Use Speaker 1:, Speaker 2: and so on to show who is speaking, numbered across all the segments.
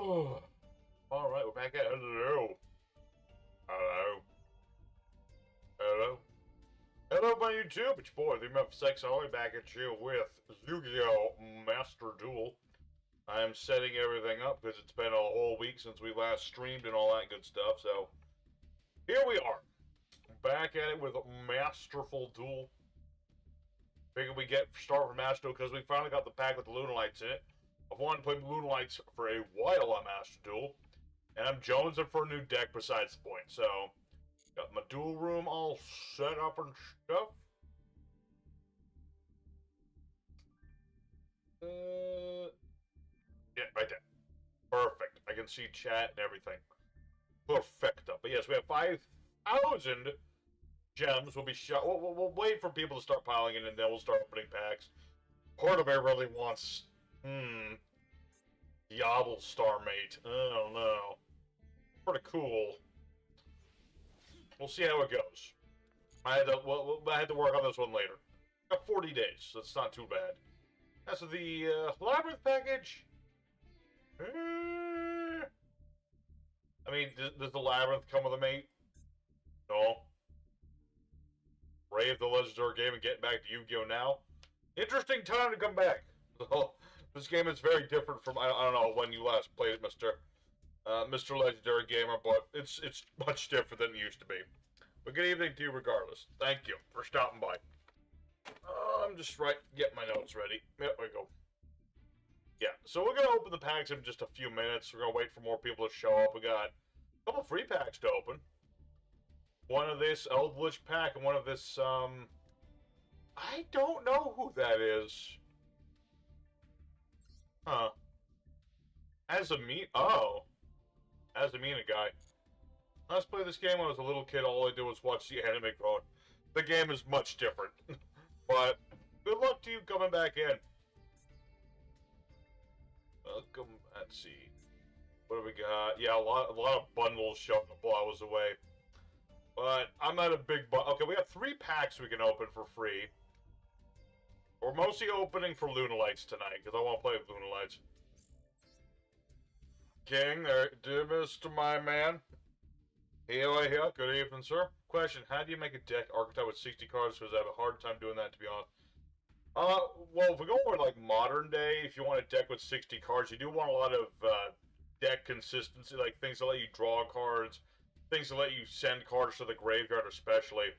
Speaker 1: Alright, we're back at it. Hello. Hello. Hello. Hello, my YouTube. It's your boy, the Memphis Sex Holly, back at you with Yu-Gi-Oh! Master Duel. I am setting everything up because it's been a whole week since we last streamed and all that good stuff, so here we are. Back at it with Masterful Duel. Figured we start with Master Duel because we finally got the pack with the Lunalights in it. I've wanted to play Lunalights for a while on Master Duel, and I'm jonesing for a new deck besides the point, so got my duel room all set up and stuff. Yeah, right there. Perfect. I can see chat and everything. Perfecto. But yes, we have 5,000 gems. We'll be shot. We'll wait for people to start piling in, and then we'll start opening packs. Part of it really wants, Diablo Starmate. I don't know. Pretty cool. We'll see how it goes. I had to work on this one later. Got 40 days. That's not too bad. As for the Labyrinth package, I mean, does the Labyrinth come with a mate? No. Brave the legendary game and getting back to Yu-Gi-Oh! Now. Interesting time to come back. This game is very different from, I don't know when you last played it, Mr. Legendary Gamer, but it's much different than it used to be. But good evening to you regardless. Thank you for stopping by. I'm just getting my notes ready. There we go. Yeah, so we're going to open the packs in just a few minutes. We're going to wait for more people to show up. We got a couple free packs to open. One of this Eldritch pack and one of this, I don't know who that is. Huh. Azamina guy. Let's play this game when I was a little kid. All I did was watch the anime growing. The game is much different. But good luck to you coming back in. Welcome. Let's see. What do we got? Yeah, a lot of bundles showing up while I was away. But I'm at a big okay, we have 3 packs we can open for free. We're mostly opening for Lunalights tonight, because I want to play with Lunalights. King, there, dear Mr. My Man. Here. Good evening, sir. Question, how do you make a deck archetype with 60 cards? Because I have a hard time doing that, to be honest. Well, if we go over, like, modern day, if you want a deck with 60 cards, you do want a lot of, deck consistency, like, things that let you draw cards, things that let you send cards to the graveyard, especially.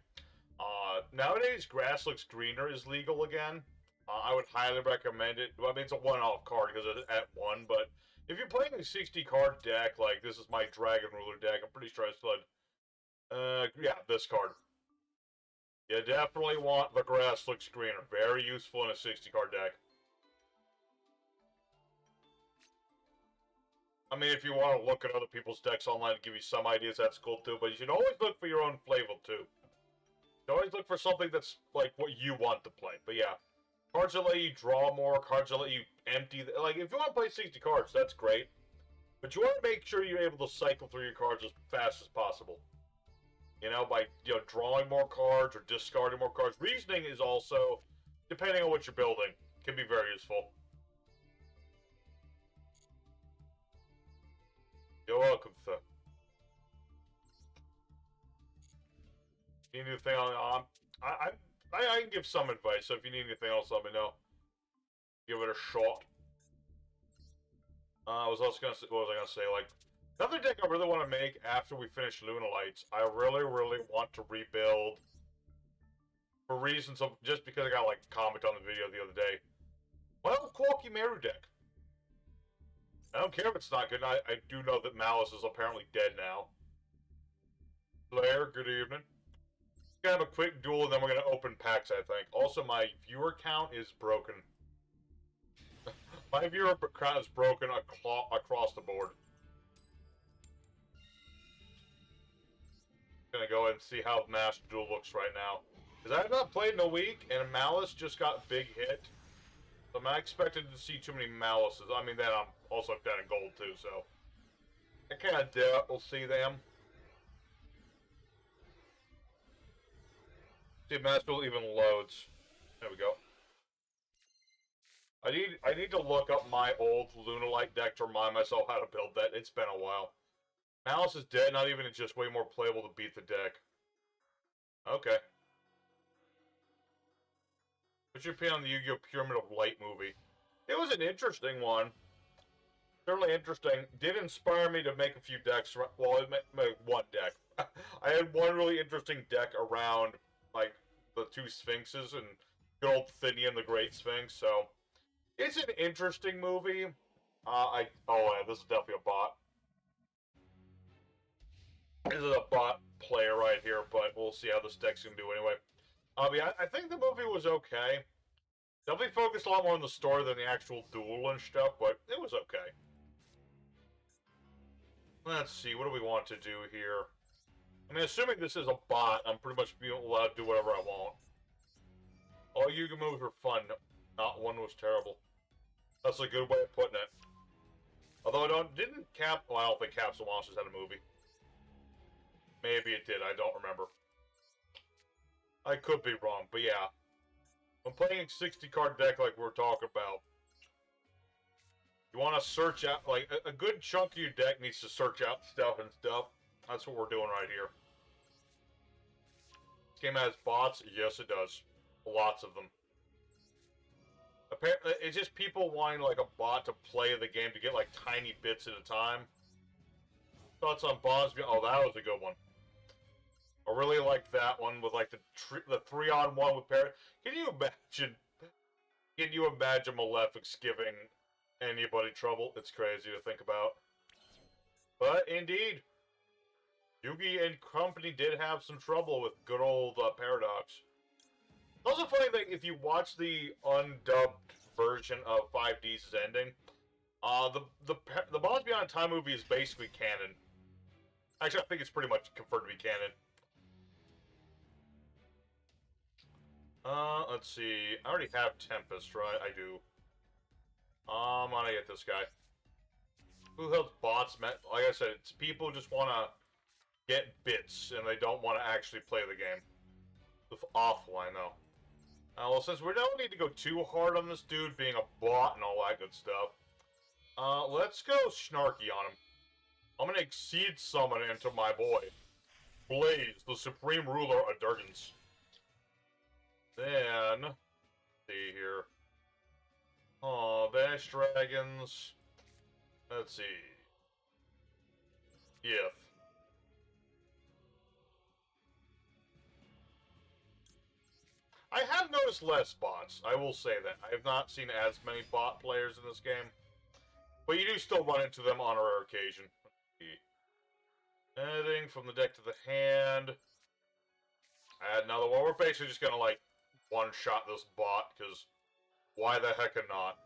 Speaker 1: Nowadays, Grass Looks Greener is legal again. I would highly recommend it. Well, I mean, it's a one-off card because it's at 1, but if you're playing a 60-card deck, like, this is my Dragon Ruler deck, I'm pretty sure I still had, yeah, this card. You definitely want the Grass Looks Greener. Very useful in a 60-card deck. I mean, if you want to look at other people's decks online and give you some ideas, that's cool too, but you should always look for your own flavor too. You always look for something that's, like, what you want to play. But yeah, cards that let you draw more, cards that let you empty, like, if you want to play 60 cards, that's great. But you want to make sure you're able to cycle through your cards as fast as possible. You know, by, drawing more cards or discarding more cards. Reasoning is also, depending on what you're building, can be very useful. You're welcome, sir. Need anything on? I can give some advice, so if you need anything else, let me know. Give it a shot. What was I gonna say? Like, another deck I really want to make after we finish Lunalights, I really want to rebuild. For reasons of, just because I got, like, a comment on the video the other day. Well, Qualky Meru deck. I don't care if it's not good. I do know that Malice is apparently dead now. Blair, good evening. We're gonna have a quick duel, and then we're gonna open packs, I think. Also, my viewer count is broken. My viewer count is broken across the board. Gonna go ahead and see how Master Duel looks right now. Because I have not played in a week, and Malice just got big hit. So I'm not expecting to see too many Malices. I mean, then I'm also down in gold, too, so I can't doubt we'll see them. See if Master Duel even loads. There we go. I need to look up my old Lunalight deck to remind myself how to build that. It's been a while. Malice is dead, not even, it's just way more playable to beat the deck. Okay. What's your opinion on the Yu-Gi-Oh! Pyramid of Light movie? It was an interesting one. Certainly interesting. Did inspire me to make a few decks. Well, I made one deck. I had one really interesting deck around, like, the two Sphinxes and good old Thinian the Great Sphinx, so... It's an interesting movie. Oh yeah, this is definitely a bot. This is a bot player right here, but we'll see how this deck's gonna do anyway. Yeah, I think the movie was okay. Definitely focused a lot more on the story than the actual duel and stuff, but it was okay. Let's see, what do we want to do here? I mean, assuming this is a bot, I'm pretty much being allowed to do whatever I want. All Yu-Gi movies were fun. Not one was terrible. That's a good way of putting it. Although I don't think Capsule Monsters had a movie. Maybe it did, I don't remember. I could be wrong, but yeah. When playing a 60-card deck like we're talking about, you want to search out, like, a good chunk of your deck needs to search out stuff and stuff. That's what we're doing right here. This game has bots? Yes, it does. Lots of them. Apparently, it's just people wanting, like, a bot to play the game to get, like, tiny bits at a time. Thoughts on bots? Oh, that was a good one. I really like that one with, like, the 3-on-1 with Parrot. Can you imagine Malefic's giving anybody trouble? It's crazy to think about. But, indeed, Yugi and company did have some trouble with good old Paradox. It's also funny that if you watch the undubbed version of 5D's ending, the Bonds Beyond Time movie is basically canon. Actually, I think it's pretty much confirmed to be canon. Let's see. I already have Tempest, right? I do. I'm gonna get this guy. Who held bots? Like I said, it's people who just want to get bits, and they don't want to actually play the game. It's offline, though. Well, since we don't need to go too hard on this dude being a bot and all that good stuff, let's go snarky on him. I'm gonna exceed summon into my boy, Blaze, the Supreme Ruler of Durgans. Then, let's see here. Oh, Bash Dragons. Let's see. Yith. I have noticed less bots, I will say that. I have not seen as many bot players in this game. But you do still run into them on a rare occasion. Adding from the deck to the hand. Add another one. We're basically just gonna, like, one-shot this bot, because why the heck not?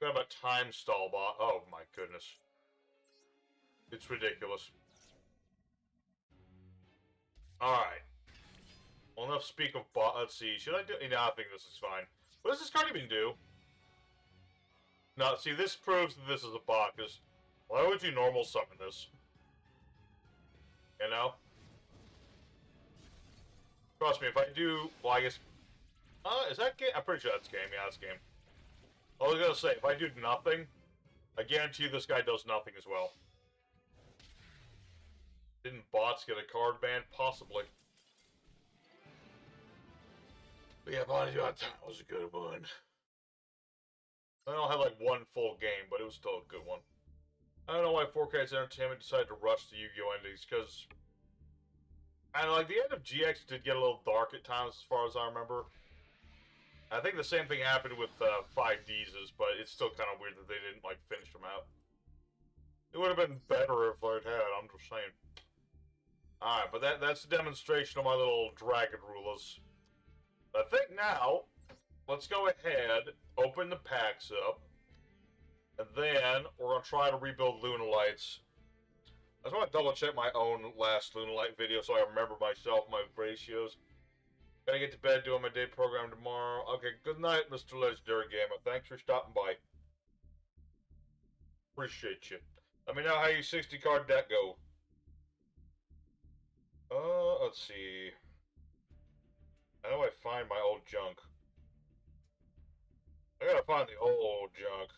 Speaker 1: We have a time stall bot. Oh my goodness. It's ridiculous. Alright. Well, enough speak of bot. Let's see. Should I do... No, I think this is fine. What does this card even do? No, see, this proves that this is a bot, because why would you normal summon this? You know? Trust me, if I do... Well, I guess... is that game? I'm pretty sure that's game. Yeah, that's game. I was gonna say, if I do nothing, I guarantee you this guy does nothing as well. Didn't bots get a card ban? Possibly. But yeah, Bonnie John Time was a good one. I don't have like one full game, but it was still a good one. I don't know why 4K's Entertainment decided to rush the Yu-Gi-Oh! Endings, because... I don't know, like, the end of GX did get a little dark at times, as far as I remember. I think the same thing happened with 5D's, but it's still kind of weird that they didn't, like, finish them out. It would have been better if I'd had, I'm just saying. Alright, but that's a demonstration of my little dragon rulers. I think now, let's go ahead, open the packs up, and then we're going to try to rebuild Lunalights. I just want to double check my own last Lunalight video so I remember myself, my ratios. Gotta get to bed, doing my day program tomorrow. Okay, good night, Mr. Legendary Gamer. Thanks for stopping by. Appreciate you. Let me know how your 60-card deck go. Let's see. How do I find my old junk? I gotta find the old junk.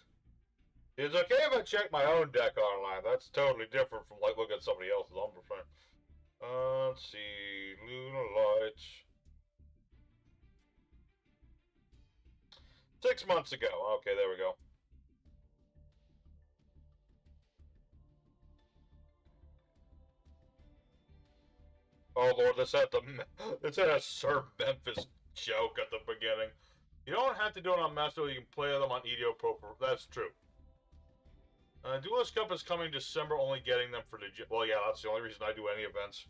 Speaker 1: It's okay if I check my own deck online. That's totally different from like looking at somebody else's. I'm preferring. Let's see, Lunalights. 6 months ago. Okay, there we go. Oh Lord, this had a Sir Memphis joke at the beginning. You don't have to do it on Master Duel. You can play them on EDO Pro. That's true. Duelist Cup is coming December. Only getting them for the. Well, yeah, that's the only reason I do any events.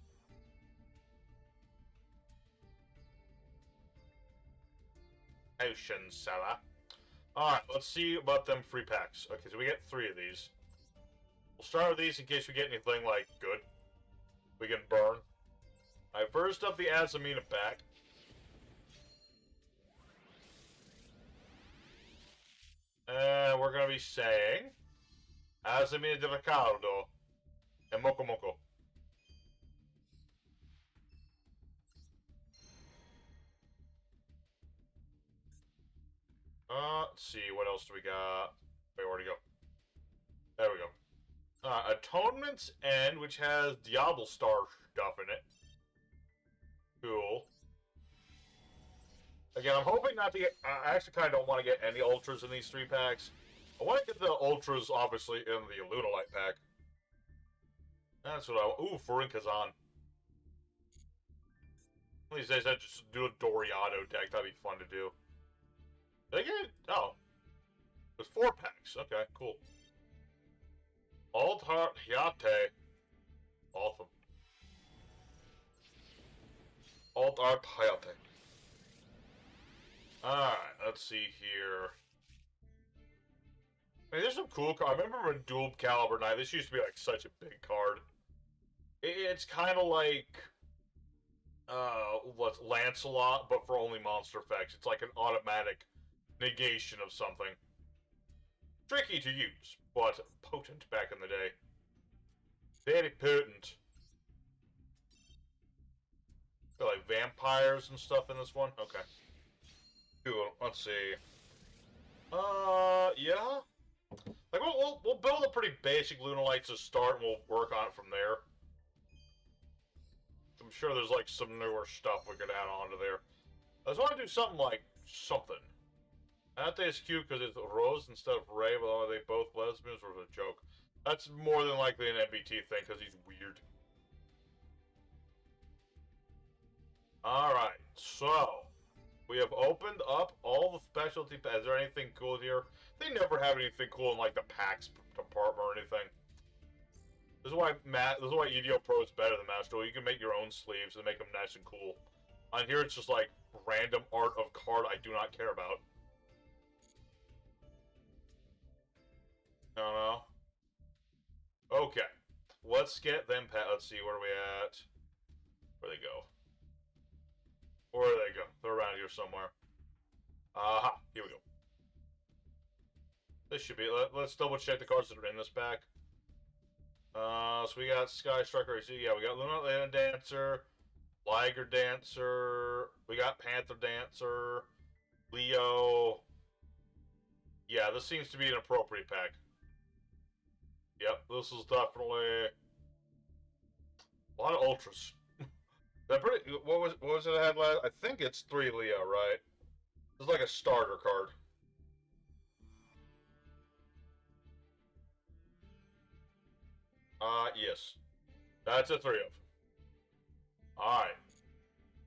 Speaker 1: Ocean Seller. Alright, let's see about them free packs. Okay, so we get 3 of these. We'll start with these in case we get anything, like, good. We can burn. Alright, first up, the Azamina pack. And we're gonna be saying... Azamina de Ricardo. And Moko Moko. Let's see, what else do we got? Wait, where'd it go? There we go. Atonement's End, which has Diablo Star stuff in it. Cool. Again, I'm hoping not to get... I actually kind of don't want to get any Ultras in these 3 packs. I want to get the Ultras, obviously, in the Lunalight pack. That's what I want. Ooh, Farin Kazan. One of these days, I'd just do a Doriado deck. That'd be fun to do. Did I get it? Oh. There's 4 packs. Okay, cool. Alt Heart Hyate. Awesome. Alt Art Hyate. Alright, let's see here. I mean, there's some cool cards. I remember when Dual Caliber Knight, this used to be like such a big card. It's kind of like what's Lancelot, but for only monster effects. It's like an automatic negation of something. Tricky to use, but potent back in the day. Very potent. Got like vampires and stuff in this one? Okay. Cool. Let's see. Yeah. Like, we'll build a pretty basic Lunalight to start, and we'll work on it from there. I'm sure there's, like, some newer stuff we could add on to there. I just want to do something like, something. Ate is cute because it's Rose instead of Ray, but are they both lesbians, or is it a joke? That's more than likely an MBT thing, because he's weird. Alright, so... we have opened up all the specialty packs. Is there anything cool here? They never have anything cool in like the packs department or anything. This is why EDO Pro is better than Master Duel. You can make your own sleeves and make them nice and cool. On here, it's just like random art of card I do not care about. No. Okay, let's get them. Let's see, where are we at? Where they go? Where do they go? They're around here somewhere. Aha, here we go. This should be... Let's double check the cards that are in this pack. So we got Sky Striker. So yeah, we got Luna Dancer, Liger Dancer, we got Panther Dancer, Leo. Yeah, this seems to be an appropriate pack. Yep, this is definitely a lot of ultras. What was it I had last? I think it's 3 Leo, right? It's like a starter card. Yes. That's a 3 of. Alright.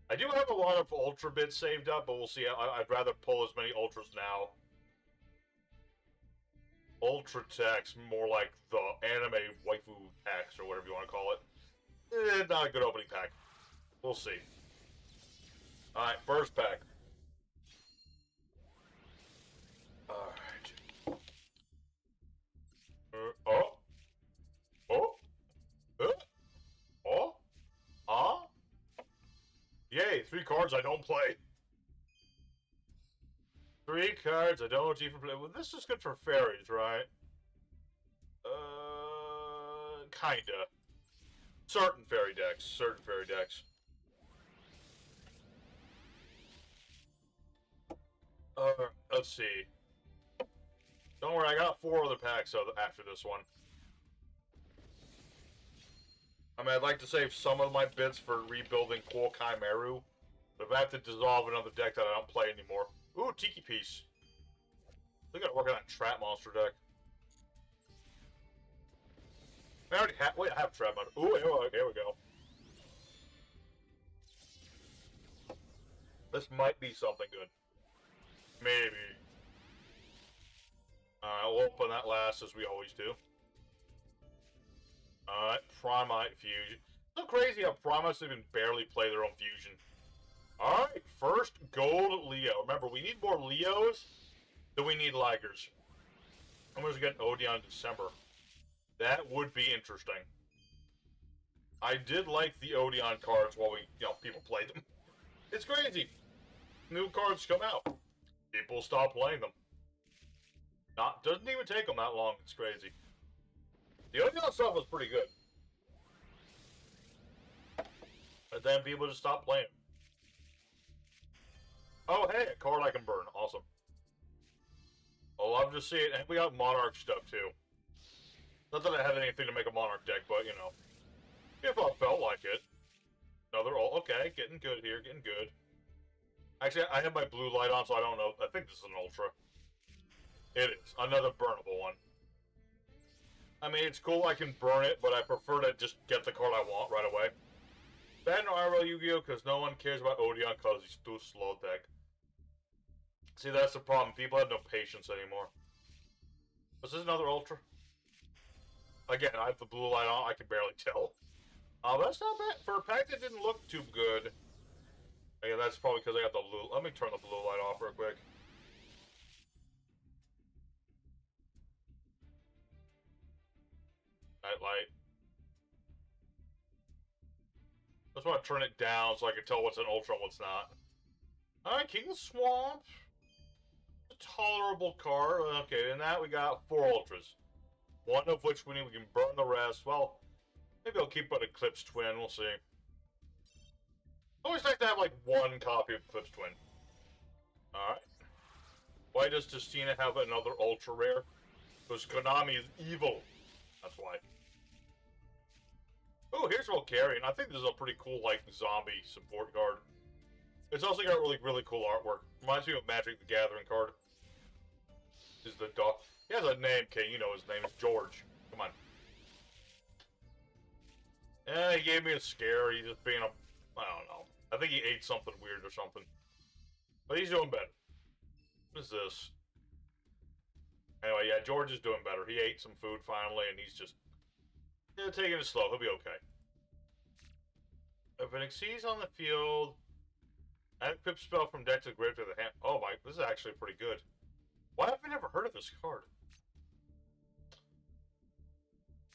Speaker 1: I do have a lot of Ultra bits saved up, but we'll see. I'd rather pull as many Ultras now. Ultra Text, more like the anime waifu packs, or whatever you want to call it. Not a good opening pack. We'll see. Alright, first pack. Alright. Yay, 3 cards I don't play. 3 cards I don't even play. Well, this is good for fairies, right? Kinda. Certain fairy decks. Let's see. Don't worry, I got 4 other packs after this one. I mean, I'd like to save some of my bits for rebuilding Quo Chimeru, but if I have to dissolve another deck that I don't play anymore. Ooh, Tiki Piece. We gotta work on that Trap Monster deck. I already have. Wait, I have Trap Monster. Ooh, here we go. This might be something good. Maybe. We'll open that last as we always do. Alright, Primite Fusion. So crazy how Primites even barely play their own fusion. Alright, first Gold Leo. Remember, we need more Leos than we need Ligers. I'm going to get an Odeon in December. That would be interesting. I did like the Odeon cards while people played them. It's crazy. New cards come out. People stop playing them. Doesn't even take them that long. It's crazy. The Odeon stuff was pretty good. But then people just stopped playing. Oh, hey, a card I can burn. Awesome. I'll love to see it. And we got Monarch stuff, too. Not that I have anything to make a Monarch deck, but, you know. If I felt like it. Another... Okay, getting good here. Getting good. Actually, I have my blue light on, so I don't know. I think this is an Ultra. It is. Another burnable one. I mean, it's cool I can burn it, but I prefer to just get the card I want right away. Ban IRL Yu-Gi-Oh! Because no one cares about Odeon because he's too slow deck. See, that's the problem. People have no patience anymore. Was this another Ultra? Again, I have the blue light on. I can barely tell. But that's not bad. For a pack that didn't look too good. Again, that's probably because I got the blue... Let me turn the blue light off real quick. Light. I just want to turn it down so I can tell what's an Ultra and what's not. Alright, King of Swamp. A tolerable card. Okay, in that we got 4 Ultras. One of which we can burn the rest. Well, maybe I'll keep an Eclipse Twin. We'll see. Always nice to have like 1 copy of Eclipse Twin. Alright. Why does Justina have another Ultra Rare? Because Konami is evil. That's why. Oh, here's Volcarian. I think this is a pretty cool, like, zombie support card. It's also got really, really cool artwork. Reminds me of Magic the Gathering card. Is the dog. He has a name, King. You know his name is George. Come on. He gave me a scare. He's just being a... I don't know. I think he ate something weird or something. But he's doing better. What is this? Anyway, yeah, George is doing better. He ate some food finally, and he's just... Yeah, taking it slow. He'll be okay. If it exceeds on the field, add a pip spell from deck to the grave to the hand. Oh my, this is actually pretty good. Why have I never heard of this card?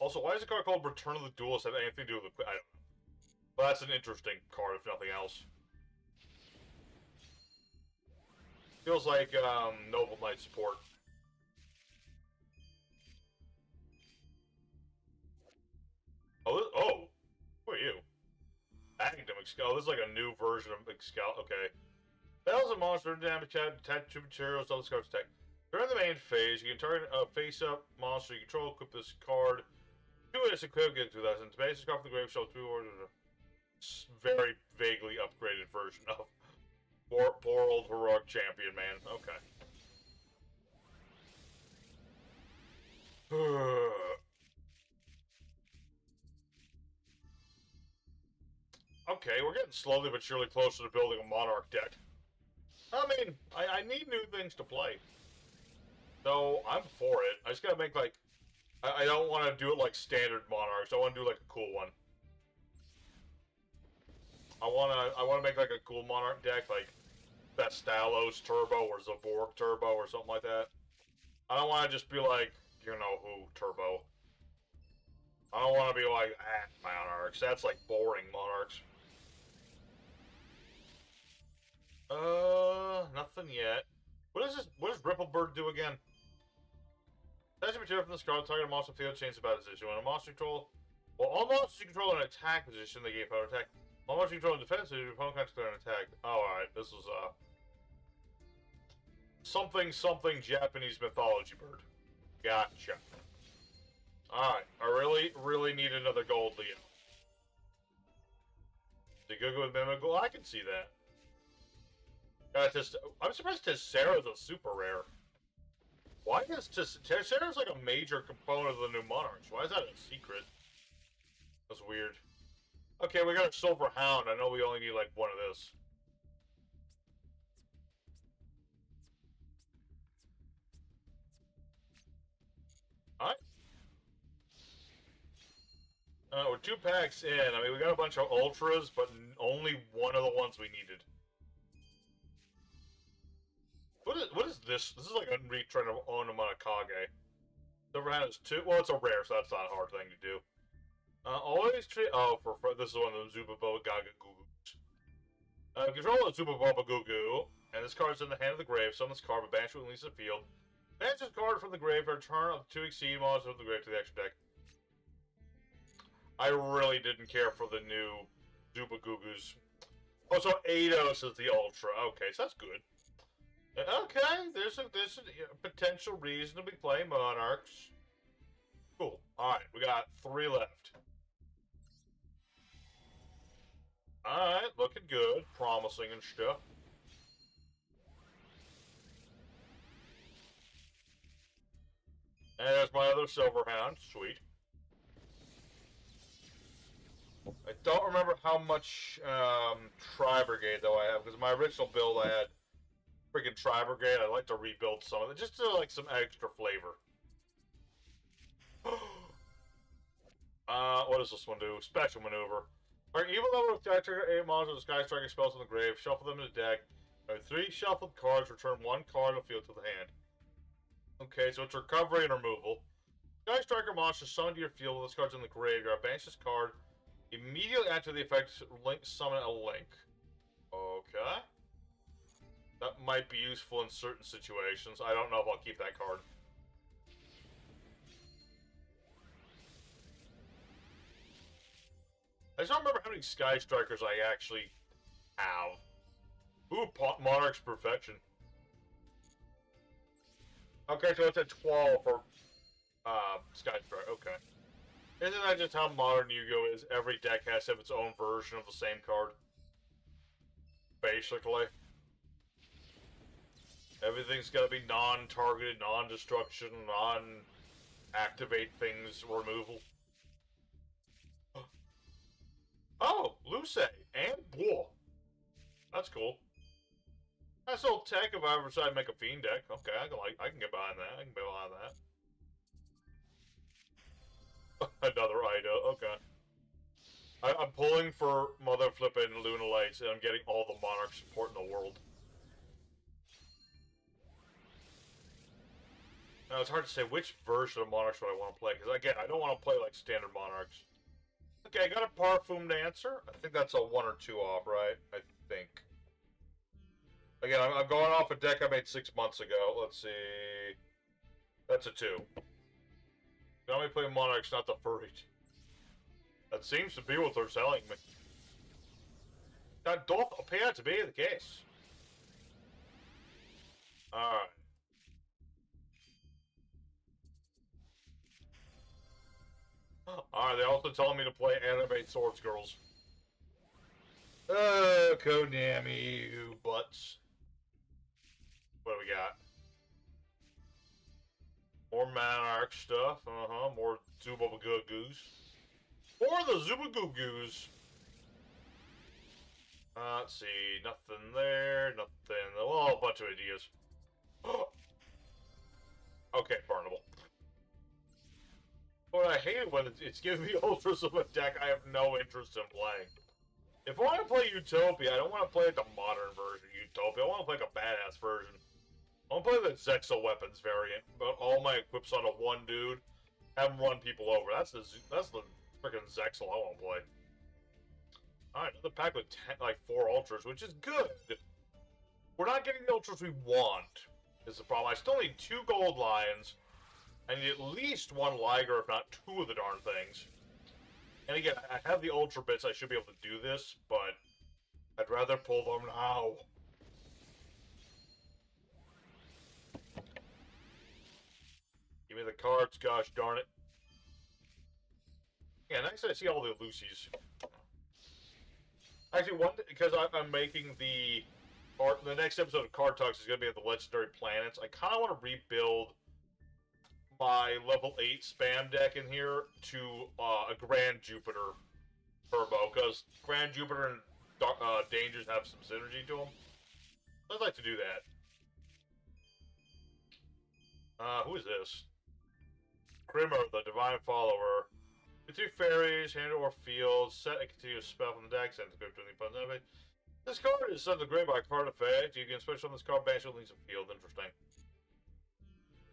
Speaker 1: Also, why is a card called Return of the Duelist have anything to do with the... I don't know. But that's an interesting card, if nothing else. Feels like, Noble Knight support. Oh, who are you? Academic Excel. This is like a new version of Excel. Okay. Battles a monster, damage, attach 2 materials, double this card's attack. During the main phase, you can target a face-up monster you control, equip this card. 2 hits equipped, get 2,000. Basic card from the grave, show 2 orders. Very vaguely upgraded version of poor old heroic champion, man. Okay. Okay, we're getting slowly but surely closer to building a Monarch deck. I mean, I need new things to play. So, I'm for it. I just gotta make, like... I don't want to do it like standard Monarchs. I want to do, like, a cool one. I wanna make, like, a cool Monarch deck, like... Vestalos Turbo or Zaborg Turbo or something like that. I don't want to just be like, you know who, Turbo. I don't want to be like, Monarchs. That's, like, boring Monarchs. Nothing yet. What is this? What does Ripplebird do again? Attach a material from this card, target a monster field, change the battle position. When a monster control... Well, all monsters you control in an attack position, they gain power attack. All monsters you control in defense position, your opponent can't declare an attack. Oh, alright. This is, something Japanese mythology bird. Gotcha. Alright, I really need another gold Leo. The Gugu with Mimical, I can see that. I'm surprised Tessera's a super rare. Why is Tessera's like a major component of the new Monarchs? Why is that a secret? That's weird. Okay, we got a Silver Hound. I know we only need like one of this. Alright. We're 2 packs in. I mean, we got a bunch of Ultras, but only one of the ones we needed. What is this? This is like a retread of Onomanakage. Silver Hound is 2. Well, it's a rare, so that's not a hard thing to do. Always treat. Oh, for this is one of the Zuba Boba Gaga Gugus. Control the Zuba Boba Gugu, and this card's in the hand of the grave. Summon this card, but banish it and release the field. Banish this card from the grave for a turn up to 2 exceed monsters from the grave to the extra deck. I really didn't care for the new Zuba Gugus. Oh, so Eidos is the Ultra. Okay, so that's good. Okay, there's a potential reason to be playing Monarchs. Cool. Alright, we got 3 left. Alright, looking good. Promising and stuff. And there's my other Silver Hound. Sweet. I don't remember how much Tri-Brigade, though, I have. Because my original build, I had freaking Tri-Brigade. I'd like to rebuild some of it. Just to, like, some extra flavor. What does this one do? Special Maneuver. Alright, even though with Sky Striker 8 monsters with Sky Striker spells in the grave, shuffle them in the deck. 3 shuffled cards, return 1 card of the field to the hand. Okay, so it's recovery and removal. Sky Striker monster summoned to your field with this card's in the graveyard. Banish this card. Immediately after the effect, summon a link. Okay. That might be useful in certain situations. I don't know if I'll keep that card. I just don't remember how many Sky Strikers I actually have. Ooh, Monarch's Perfection. Okay, so it's at 12 for Sky Striker. Okay. Isn't that just how modern Yu-Gi-Oh! Is? Every deck has to have its own version of the same card. Basically. Everything's gotta be non-targeted, non-destruction, non-activate things removal. Oh, Luce and Bull. That's cool. That's old tech if I ever decide to make a Fiend deck. Okay, I can get behind that. I can get behind that. Another Ido, okay. I'm pulling for mother flippin' Lunalights, and I'm getting all the Monarch support in the world. Now, it's hard to say which version of Monarchs would I want to play, because again, I don't want to play like standard Monarchs. Okay, I got a Parfum Dancer. I think that's a 1 or 2 off, right? I think. Again, I'm going off a deck I made 6 months ago. Let's see. That's a 2. Now me playing Monarchs, not the Furry. That seems to be what they're selling me. That doth appear to be the case. Alright. Alright, they also telling me to play Animate Swords Girls. Oh, Konami, you butts. What do we got? More Monarch stuff, more Zubagugus. More the Zubagugus. Let's see, nothing there, nothing, well, a bunch of ideas. Okay, Burnable. But I hate it when it's giving me Ultras of a deck I have no interest in playing. If I want to play Utopia, I don't want to play the modern version of Utopia. I want to play like a badass version. I want to play the Zexal Weapons variant, but all my equips on a 1 dude, have him run people over. That's the freaking Zexal I want to play. Alright, another pack with 4 Ultras, which is good. We're not getting the Ultras we want, is the problem. I still need 2 Gold Lions. I need at least 1 Liger, if not 2 of the darn things. And again, I have the Ultra bits, I should be able to do this, but I'd rather pull them now. Give me the cards, gosh darn it. Yeah, next I see all the Lucy's. Actually, because I'm making the next episode of Card Talks is going to be at the Legendary Planets. I kind of want to rebuild my level 8 spam deck in here to a Grand Jupiter Turbo, because Grand Jupiter and Dangers have some synergy to them. I'd like to do that. Who is this? Grimmer, the Divine Follower. With 2 fairies, hand or field, set a continuous spell from the deck, send the script to the opponent's enemy. This card is sent to the grave by card effect. You can special on this card, banish it leaves a field. Interesting.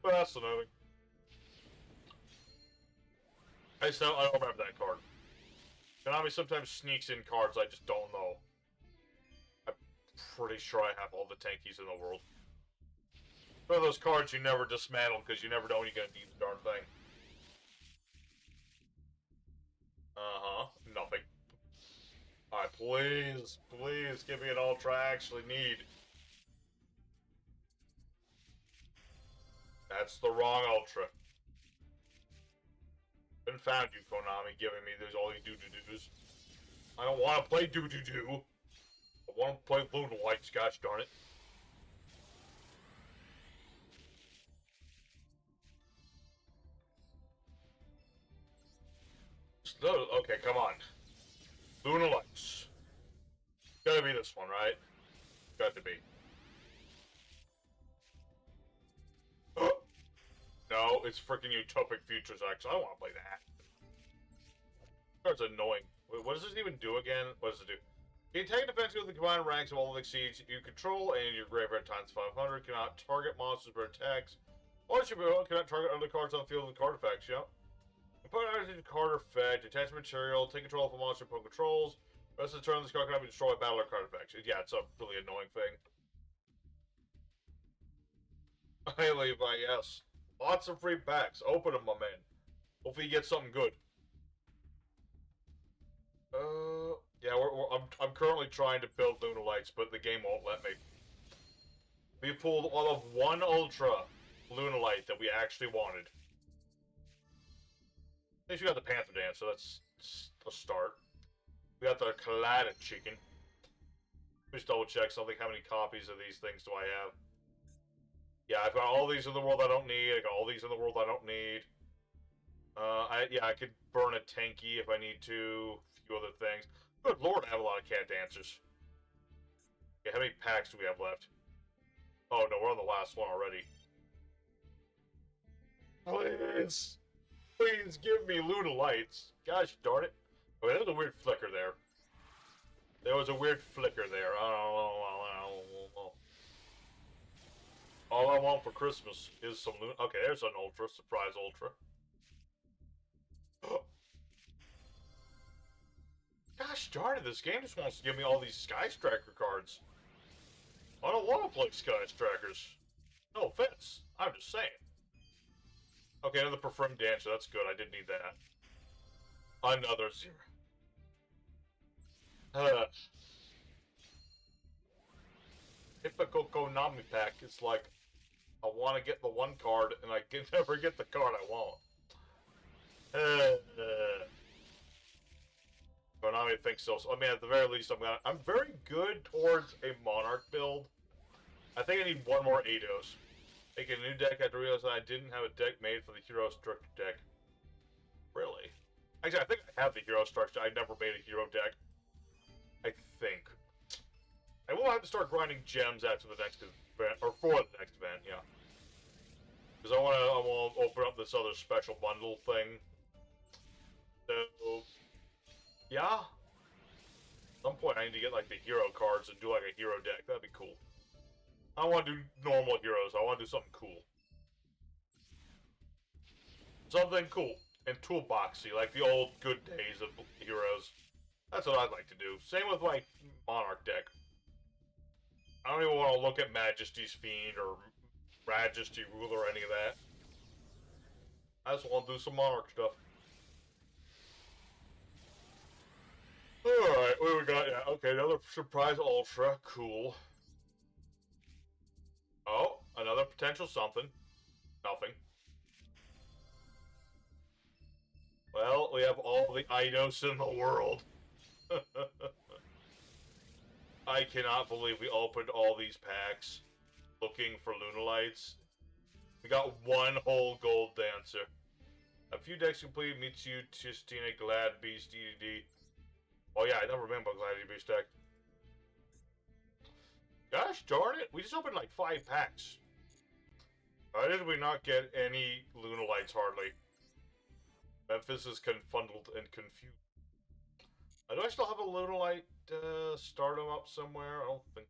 Speaker 1: Fascinating. I don't remember that card. Konami sometimes sneaks in cards I just don't know. I'm pretty sure I have all the tankies in the world. One of those cards you never dismantle because you never know when you're going to need the darn thing. Nothing. Alright, please, please give me an ultra I actually need. That's the wrong ultra. Been found you, Konami, giving me these all these doo-doo-doos. I don't want to play doo-doo-doo. I want to play Lunalights, gosh darn it. Okay, come on. Lunalights. Gotta be this one, right? Got to be. No, it's freaking Utopic Futures X. I don't want to play that. That's annoying. Wait, what does this even do again? What does it do? The attack and defense with the combined ranks of all the exceeds you control and your graveyard times 500. Cannot target monsters for attacks. Or cannot target other cards on the field with card effects, yep. Put out into card effect, attach material, take control of a monster opponent controls. Rest of the turn, this card cannot be destroyed by battle or card effects. Yeah, it's a really annoying thing. Hey, Levi, yes. Lots of free packs. Open them, my man. Hopefully you get something good. Yeah, I'm currently trying to build Lunalights, but the game won't let me. We pulled all of one Ultra Lunalight that we actually wanted. At least we got the Panther Dance, so that's a start. We got the Collided Chicken. Just double check something. How many copies of these things do I have? Yeah, I've got all these in the world I don't need. I got all these in the world I don't need. I could burn a tanky if I need to. A few other things. Good lord, I have a lot of cat dancers. Okay, how many packs do we have left? Oh no, we're on the last one already. Please. Please give me Lunalights. Gosh darn it. Oh, there was a weird flicker there. There was a weird flicker there. All I want for Christmas is some Okay, there's an Ultra. Surprise Ultra. Gosh darn it, this game just wants to give me all these Sky Striker cards. I don't want to play Sky Strikers. No offense. I'm just saying. Okay, another Perfumed Dancer. That's good. I did need that. Another 0. Typical Konami pack. It's like, I want to get the one card, and I can never get the card I want. Konami thinks so. I mean, at the very least, I'm very good towards a Monarch build. I think I need one more Eidos. Make a new deck after realizing I didn't have a deck made for the Hero Structure deck. Really? Actually, I think I have the Hero Structure. I never made a Hero deck. I think. I will have to start grinding gems after the next event, or for the next event, yeah. Because I want to open up this other special bundle thing. So, yeah. At some point I need to get like the hero cards and do like a hero deck. That'd be cool. I don't want to do normal heroes. I want to do something cool. Something cool and toolboxy, like the old good days of heroes. That's what I'd like to do. Same with my Monarch deck. I don't even want to look at Majesty's Fiend or Majesty Ruler or any of that. I just want to do some Monarch stuff. Alright, what do we got? Yeah, okay, another surprise Ultra. Cool. Oh, another potential something. Nothing. We have all the Eidos in the world. I cannot believe we opened all these packs looking for Lunalights. We got one whole gold dancer. A few decks complete, Mitsu, Chistina, Glad Beast, DDD. Oh yeah, I never remember Glad Beast deck. Gosh darn it, we just opened like 5 packs. Why did we not get any Lunalights hardly? Memphis is confuddled and confused. Do I still have a Lunalight stardom up somewhere? I don't think.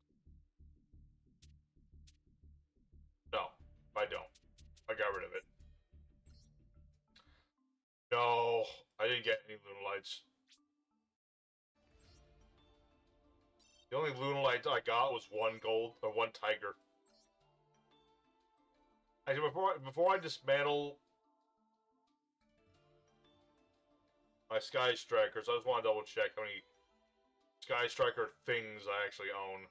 Speaker 1: No, I don't. I got rid of it. No, I didn't get any Lunalights. The only Lunalight I got was 1 gold or 1 tiger. Actually, before I dismantle my Sky Strikers, I just want to double check how many Sky Striker things I actually own.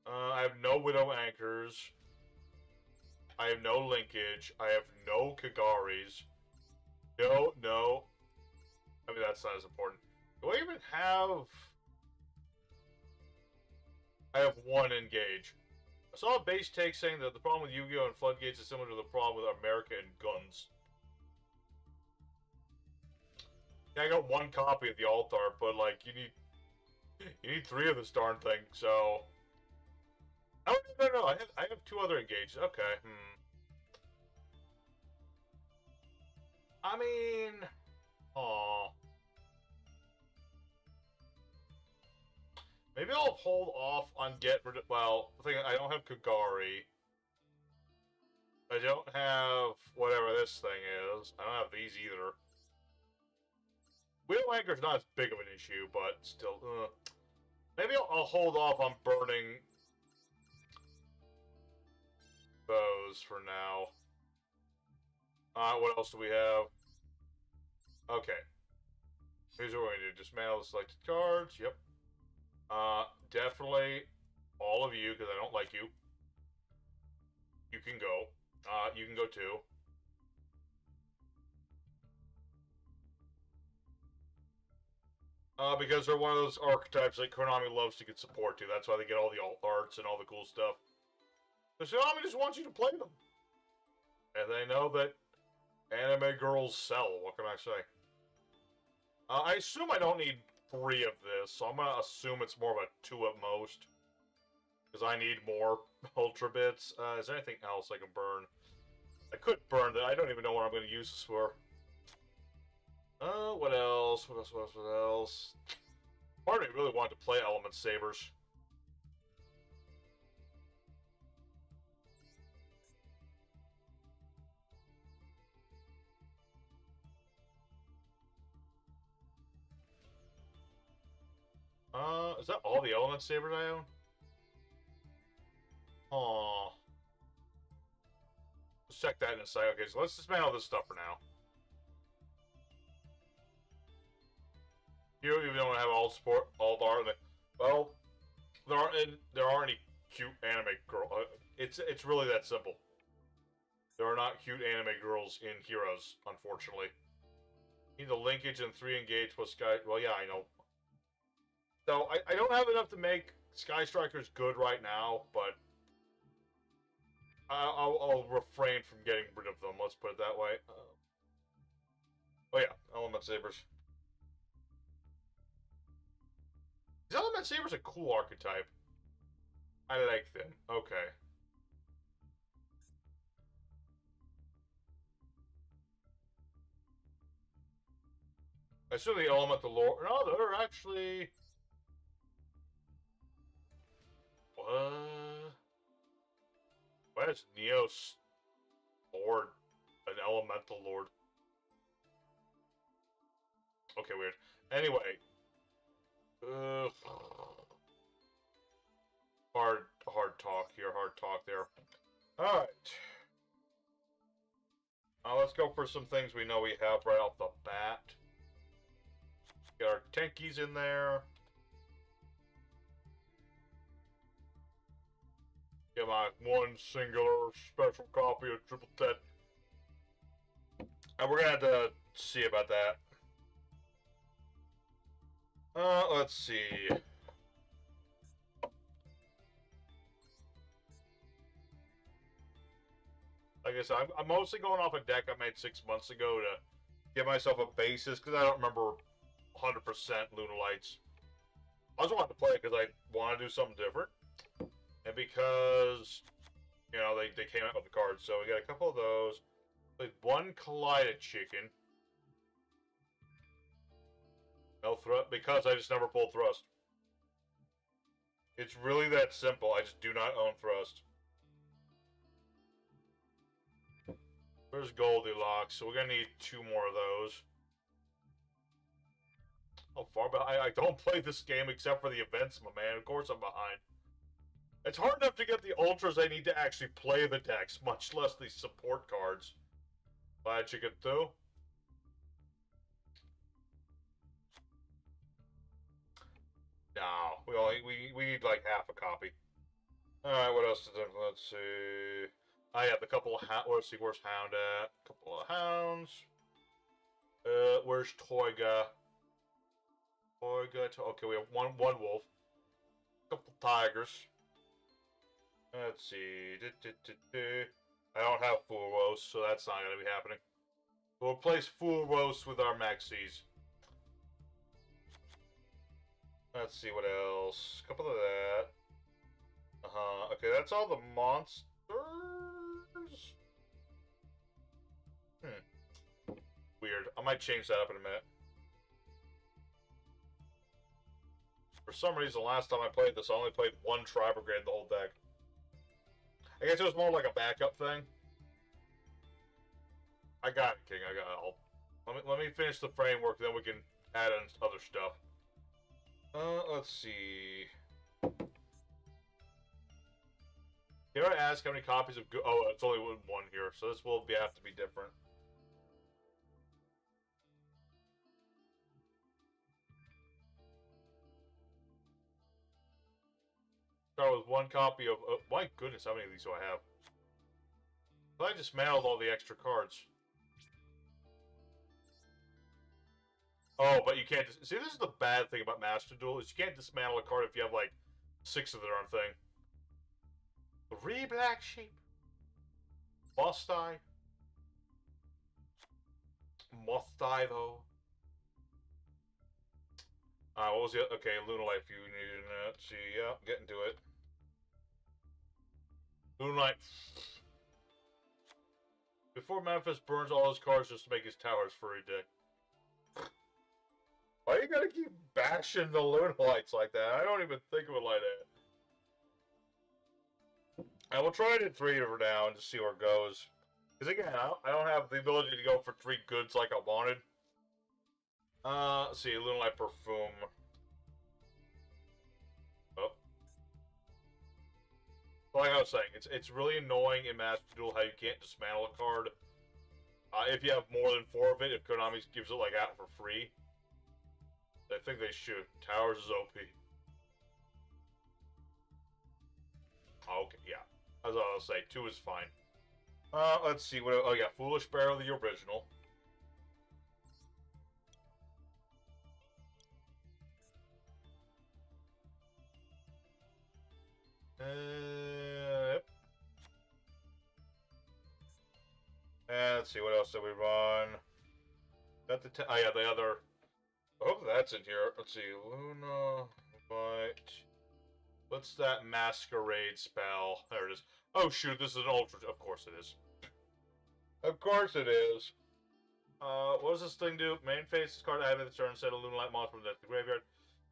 Speaker 1: I have no Widow Anchors. I have no Linkage. I have no Kagaris. No. I mean, that's not as important. Do I even have... I have 1 Engage. I saw a base take saying that the problem with Yu-Gi-Oh! And Floodgates is similar to the problem with America and guns. Yeah, I got 1 copy of the Altar, but like you need 3 of this darn thing. So, oh no, I have 2 other engages. Okay, I mean, aw. Maybe I'll hold off on get rid of. Well, the thing I don't have Kagari. I don't have whatever this thing is. I don't have these either. Widow Anchor's not as big of an issue, but still, maybe I'll hold off on burning those for now. What else do we have? Okay. Here's what we're going to do. Dismantle the selected cards. Yep. Definitely all of you, because I don't like you. You can go. You can go too. Because they're one of those archetypes that Konami loves to get support to. That's why they get all the alt arts and all the cool stuff. Because Konami just wants you to play them. And they know that anime girls sell. What can I say? I assume I don't need 3 of this, so I'm going to assume it's more of a 2 at most. Because I need more Ultra Bits. Is there anything else I can burn? I could burn that. I don't even know what I'm going to use this for. What else? What else? Part of me really wanted to play Element Sabers. Is that all the Element Sabers I own? Aww. Let's check that in a second. Okay, so let's dismantle this stuff for now. You don't even want to have all support, all art. Well, there aren't any cute anime girl. It's really that simple. There are not cute anime girls in Heroes, unfortunately. Need the linkage and 3 engage plus Sky. Well, yeah, I know. So I don't have enough to make Sky Strikers good right now, but I'll refrain from getting rid of them. Let's put it that way. Oh yeah, Element Sabers. These Element Sabers are cool archetype. I like them. Okay. I assume the Elemental Lord. No, they're actually. What? Why is Neos Lord an Elemental Lord? Okay, weird. Anyway. Hard talk here, hard talk there. Alright. Let's go for some things we know we have right off the bat. Get our Tenkies in there. Get my 1 singular special copy of Triple Tet. And we're gonna have to see about that. Let's see. Like I said, I'm mostly going off a deck I made 6 months ago to give myself a basis, because I don't remember 100% Lunalights. I just wanted to play it because I want to do something different, and because, you know, they came out with the cards. So we got a couple of those. Played one Collided Chicken. No thrust, because I just never pulled Thrust. It's really that simple. I just do not own Thrust. Where's Goldilocks? So we're gonna need 2 more of those. How far behind? I don't play this game except for the events, my man. Of course I'm behind. It's hard enough to get the ultras I need to actually play the decks, much less the support cards. Glad you get through. No, we need like half a copy. Alright, what else is there? Let's see. I have a couple of let's see, where's Hound at? A couple of Hounds. Where's Toyga? Okay, we have one wolf. A couple tigers. Let's see. I don't have Full Roast, so that's not gonna be happening. We'll replace Full Roast with our Maxis. Let's see what else. A couple of that. Okay, that's all the monsters. Weird. I might change that up in a minute. For some reason, last time I played this, I only played one Tri-Brigade the whole deck. I guess it was more like a backup thing. I got it, King. I got it. Let me finish the framework, then we can add in other stuff. Let's see. Here I ask how many copies of oh, it's only one here, so this will have to be different. Start with one copy of. Oh, my goodness, how many of these do I have? I just mailed all the extra cards. Oh, but you can't. See, this is the bad thing about Master Duel, is you can't dismantle a card if you have like 6 of the darn thing. 3 black sheep. Must I? Must I, though? What was the other? Okay, Lunalight View needed. Let's see, yeah, getting to it. Lunalight. Before Memphis burns all his cards just to make his towers free, Dick. Why you gotta keep bashing the Lunalights like that? I don't even think of it like that. I will try it in 3 for now and just see where it goes. Because again, I don't have the ability to go for 3 goods like I wanted. Let's see, Lunalight Perfume. Oh. Like I was saying, it's really annoying in Master Duel how you can't dismantle a card. If you have more than 4 of it, if Konami gives it like out for free. I think they should. Towers is OP. Okay, yeah. As I was say, 2 is fine. Let's see what. Oh yeah, Foolish Barrow, the original. Yep. And let's see what else did we run. Got the oh yeah, the other. I hope that's in here. Let's see, Luna, but what's that masquerade spell? There it is. Oh shoot, this is an ultra. Of course it is. Of course it is. What does this thing do? Main phase this card added the turn instead of Lunalight monster from the graveyard.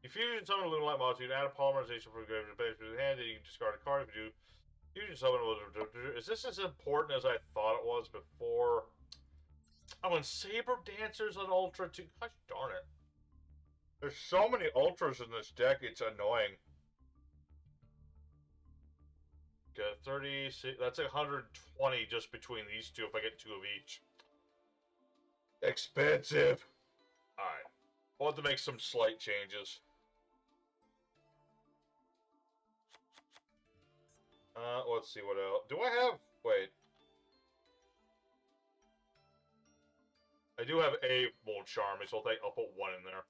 Speaker 1: You fusion summon a Lunalight monster, you can add a polymerization for the graveyard base to the hand, and you can discard a card if you do. Fusion summon. Is this as important as I thought it was before? Oh, and Saber Dancer's an ultra too. Gosh darn it. There's so many ultras in this deck, it's annoying. Got 30, that's 120 just between these 2 if I get 2 of each. Expensive. Alright. We'll have to make some slight changes. Let's see what else. Do I have... Wait. I do have a Mold Charm, so I'll put one in there.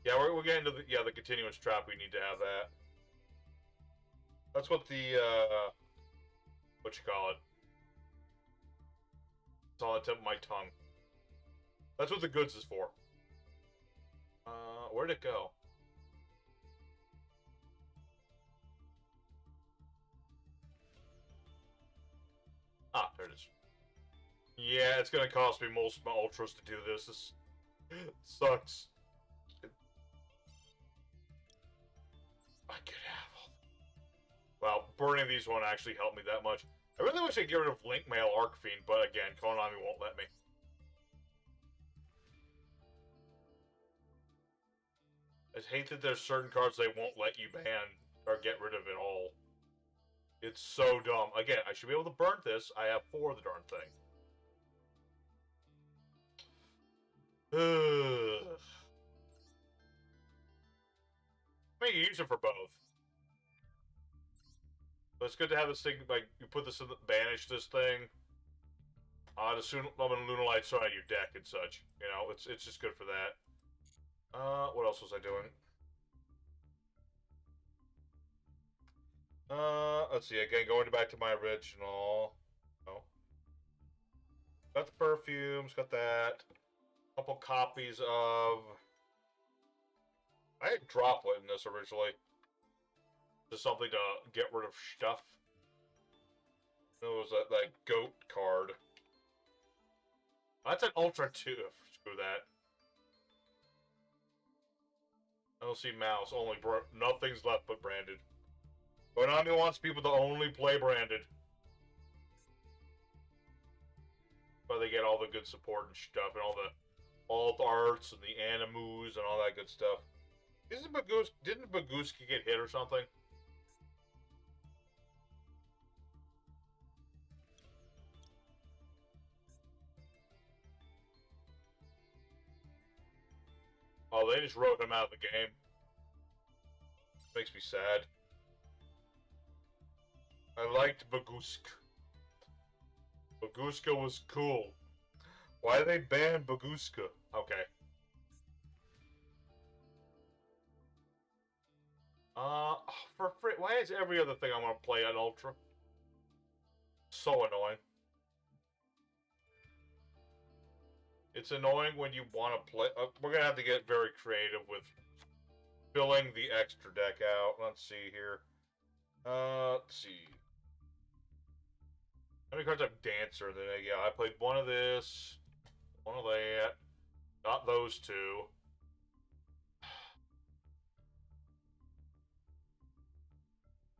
Speaker 1: Yeah, we're getting to the continuous trap. We need to have that. That's what the what you call it? It's on the tip of my tongue. That's what the goods is for. Where'd it go? Ah, there it is. Yeah, it's gonna cost me most of my ultras to do this. This sucks. I could have all. Well, burning these won't actually help me that much. I really wish I could get rid of Link Mail Arcfiend, but again, Konami won't let me. I hate that there's certain cards they won't let you ban or get rid of at all. It's so dumb. Again, I should be able to burn this. I have 4 of the darn thing. Ugh. I mean, you use it for both. But it's good to have this thing, like, you put this in the, banish this thing. To soon Lunalights on your deck and such. You know, it's just good for that. What else was I doing? Let's see, again, going back to my original. Oh. Got the perfumes, got that. Couple copies of... I had Droplet in this originally. Just something to get rid of stuff. It was that goat card. That's an Ultra 2. Screw that. I don't see mouse. Only nothing's left but branded. Konami wants people to only play branded. But they get all the good support and stuff, and all the alt arts and the animus and all that good stuff. Didn't Baguski get hit or something? Oh, they just wrote him out of the game. Makes me sad. I liked Baguska. Baguska was cool. Why did they ban Baguska? Okay. For free. Why is every other thing I want to play on Ultra? So annoying. It's annoying when you want to play. We're gonna have to get very creative with filling the extra deck out. Let's see here. Let's see. How many cards have Dancer? Then yeah, I played one of this, one of that. Not those two.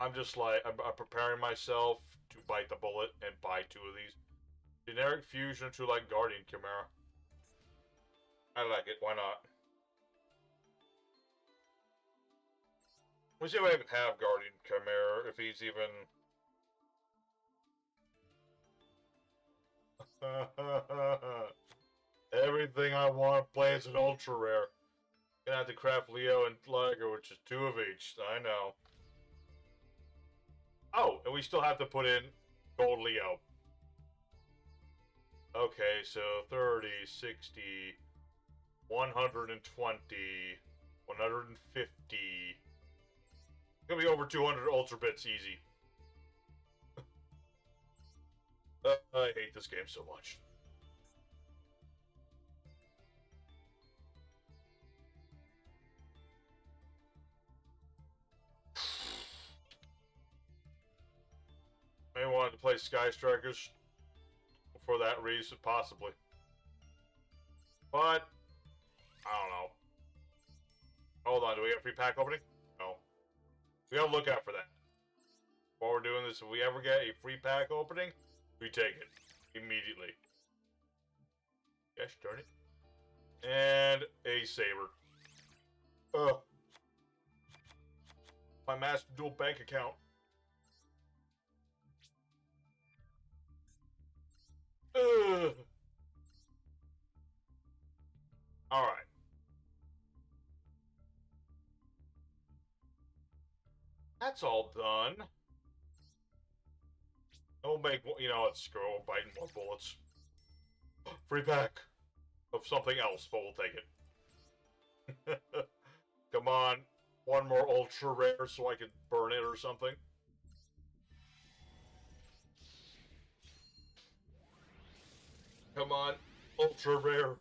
Speaker 1: I'm just like I'm preparing myself to bite the bullet and buy 2 of these. Generic fusion to like Guardian Chimera. I like it. Why not? Let's see if I even have Guardian Chimera. If he's even. Everything I want to play is an ultra rare. Gonna have to craft Leo and Liger, which is 2 of each. I know. Oh, and we still have to put in Gold Leo. Okay, so 30, 60, 120, 150. Gonna be over 200 Ultra Bits easy. I hate this game so much. I wanted to play Sky Strikers for that reason, possibly. But, I don't know. Hold on, do we have a free pack opening? No. We gotta look out for that. While we're doing this, if we ever get a free pack opening, we take it. Immediately. Gosh darn it. And a Saber. Ugh. My Master Duel bank account. Ugh. Alright. That's all done. We'll make, you know, let's go biting more bullets. Free pack of something else, but we'll take it. Come on. One more ultra rare so I can burn it or something. Come on. Ultra rare.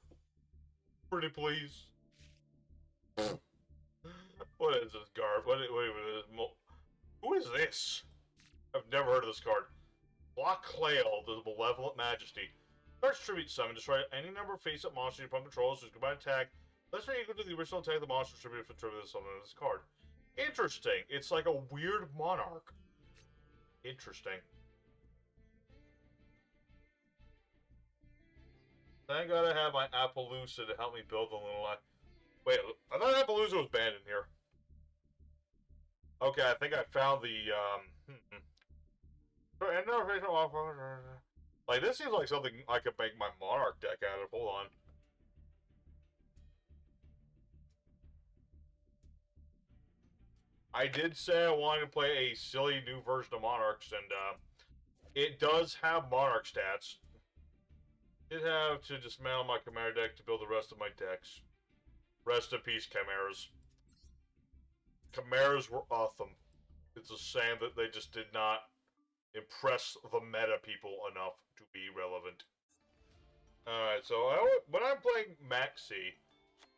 Speaker 1: Pretty please. What is this garb? What is who is this? I've never heard of this card. Block Clail, the Malevolent Majesty. First tribute summon, destroy any number of face-up monsters your opponent controls whose combined attack less than equal to the original attack of the monster tribute for tribute summon this card. Interesting. It's like a weird monarch. Interesting. Then I gotta have my Appaloosa to help me build the Lunalight. Wait, I thought Appaloosa was banned in here. Okay, I think I found the, Like, this seems like something I could make my Monarch deck out of. Hold on. I did say I wanted to play a silly new version of Monarchs, and, it does have Monarch stats. Did have to dismantle my Chimera deck to build the rest of my decks. Rest in peace, Chimeras. Chimeras were awesome. It's a shame that they just did not impress the meta people enough to be relevant. Alright, so when I'm playing Maxi,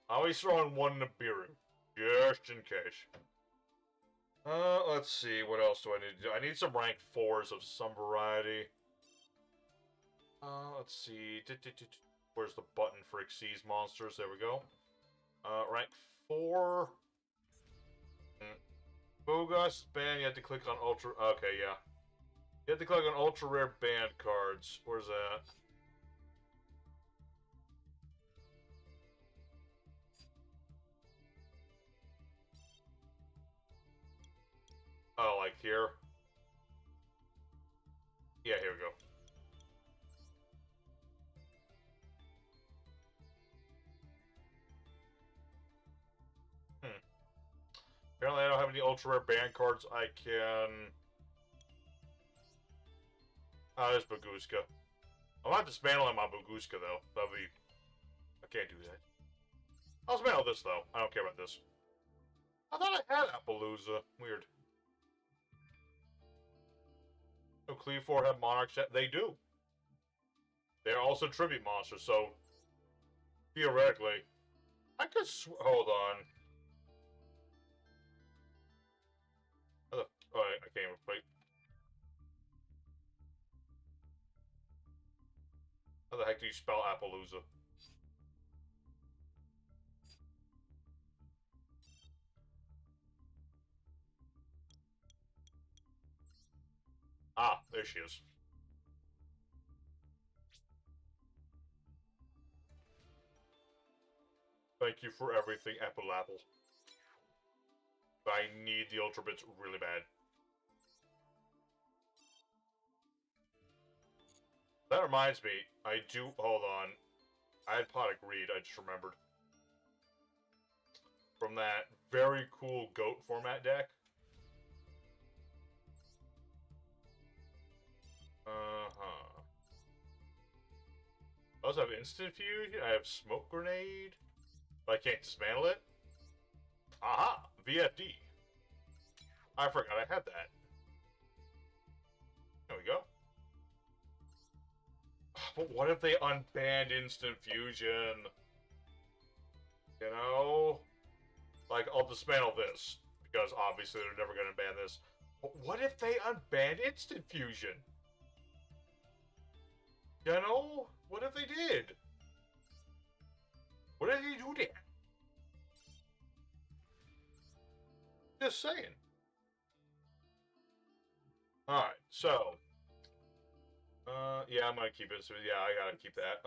Speaker 1: I always throw in one Nibiru, just in case. Let's see, what else do I need to do? I need some rank 4s of some variety. Let's see. Where's the button for Xyz monsters? There we go. Rank 4. Bogus ban, you have to click on ultra. Okay, yeah. You have to click on ultra rare banned cards. Where's that? Oh, like here? Yeah, here we go. Apparently I don't have any ultra rare banned cards I can... Ah, there's Baguska. I'm not dismantling my Baguska, though. That'd be... I can't do that. I'll dismantle this, though. I don't care about this. I thought I had Appaloosa. Weird. So Cleve 4 have Monarch set? They do. They're also tribute monsters, so... Theoretically... I could hold on. Oh, I can't even play. How the heck do you spell Appaloosa? Ah, there she is. Thank you for everything, Apple. I need the Ultra Bits really bad. That reminds me, I do... Hold on. I had Pot of Greed, I just remembered. From that very cool GOAT format deck. Uh-huh. I also have Instant Fusion, I have Smoke Grenade. But I can't dismantle it. Aha! VFD. I forgot I had that. There we go. But what if they unbanned Instant Fusion? You know? Like, I'll dismantle this. Because obviously they're never gonna ban this. But what if they unbanned Instant Fusion? You know? What if they did? What did he do there? Just saying. Alright, so... yeah, I'm gonna keep it, so yeah, I gotta keep that.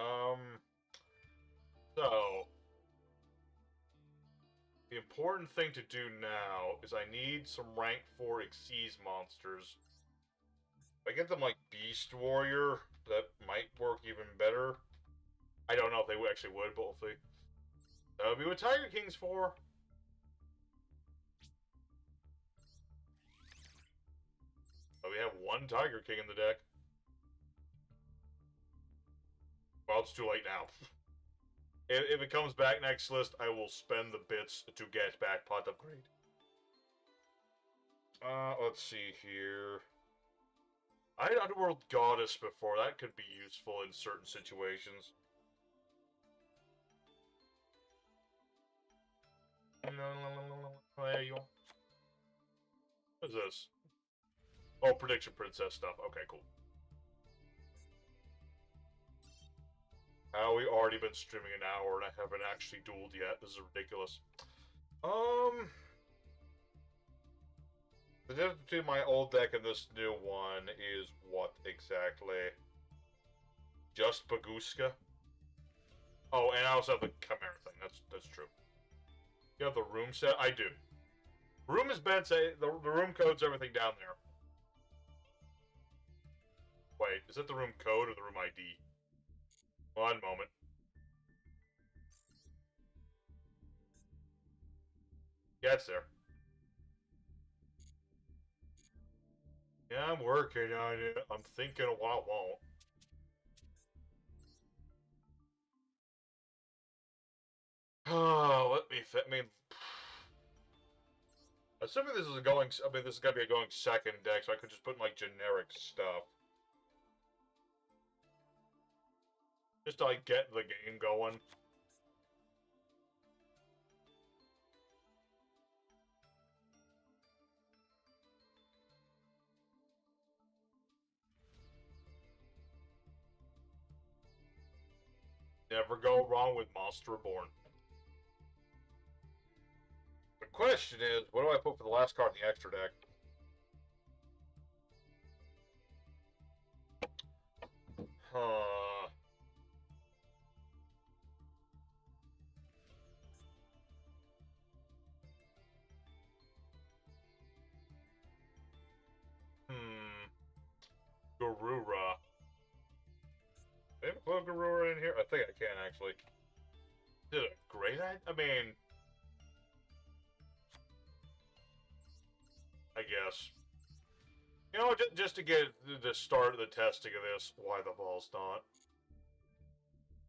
Speaker 1: So... The important thing to do now is I need some rank 4 Xyz monsters. If I get them like Beast Warrior, that might work even better. I don't know if they actually would, but we'll see. That would be what Tiger King's for. But we have one Tiger King in the deck. Well, it's too late now. If it comes back next list, I will spend the bits to get back pot upgrade. Let's see here. I had Underworld Goddess before. That could be useful in certain situations. There you are. What is this? Oh, Prediction Princess stuff. Okay, cool. How we already been streaming an hour and I haven't actually dueled yet. This is ridiculous. The difference between my old deck and this new one is what exactly? Just Baguska? Oh, and I also have the Chimera thing. That's true. You have the room set? I do. Room is bent. The room code's everything down there. Wait, is it the room code or the room ID? One moment. Yeah, it's there. Yeah, I'm working on it. I'm thinking of what I want. Oh, let me I mean, assuming this is going. I mean, this is gonna be a going second deck, so I could just put my generic stuff, just to like get the game going. Never go wrong with Monster Reborn. The question is, what do I put for the last card in the extra deck? Huh. Garura. Maybe put Garura in here? I think I can, actually. Is it a great idea? I mean, I guess. You know, just to get the start of the testing of this, why the ball's not.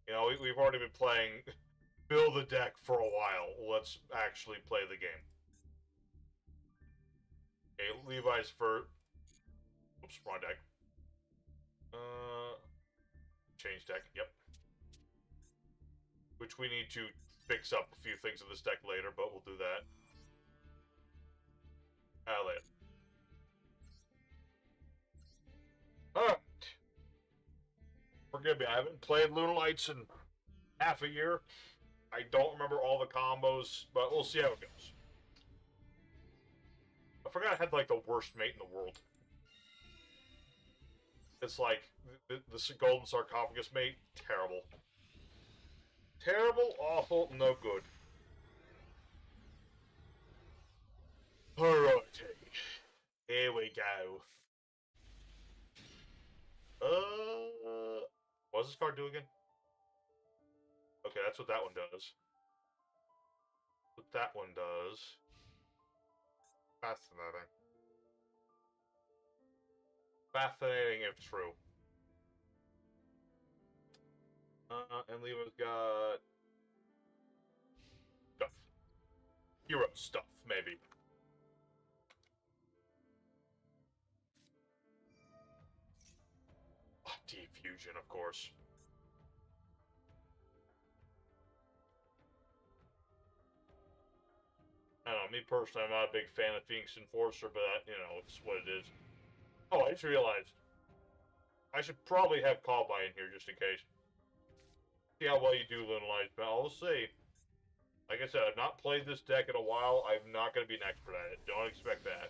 Speaker 1: You know, we've already been playing build the deck for a while. Let's actually play the game. Okay, Levi's for... Oops, wrong deck. Change deck, yep. Which we need to fix up a few things in this deck later, but we'll do that. Later. Alright. Forgive me, I haven't played Lunalights in half a year. I don't remember all the combos, but we'll see how it goes. I forgot I had, like, the worst mate in the world. It's like, the Golden Sarcophagus mate, terrible. Terrible, awful, no good. Alright. Here we go. What does this card do again? Okay, that's what that one does. What that one does. Fascinating. Fascinating if true. And Leva's got... stuff. Hero stuff, maybe. Defusion, of course. I don't know, me personally, I'm not a big fan of Phoenix Enforcer, but, you know, it's what it is. Oh, I just realized. I should probably have Callby in here, just in case. See how well you do, Lunalight, but I'll see. Like I said, I've not played this deck in a while. I'm not going to be an expert at it. Don't expect that.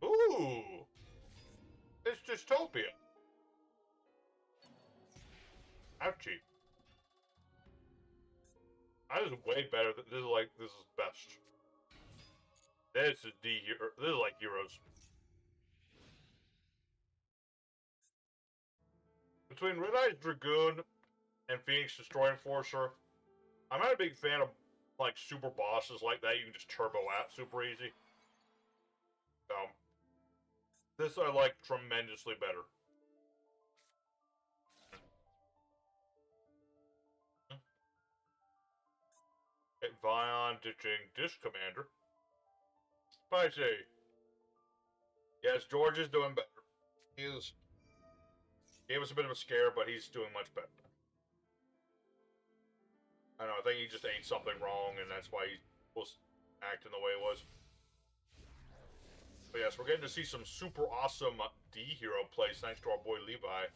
Speaker 1: Ooh! It's Dystopia. Ouchie. That is way better than this is best. This is this is like Heroes. Between Red Eyes Dragoon and Phoenix Destroy Enforcer, I'm not a big fan of like super bosses like that you can just turbo at super easy. This I like tremendously better. Alright, Vion ditching Dish Commander. Spicy. Yes, George is doing better. He gave us a bit of a scare, but he's doing much better. I don't know, I think he just ate something wrong, and that's why he was acting the way he was. But yes, we're getting to see some super awesome D-Hero plays thanks to our boy Levi.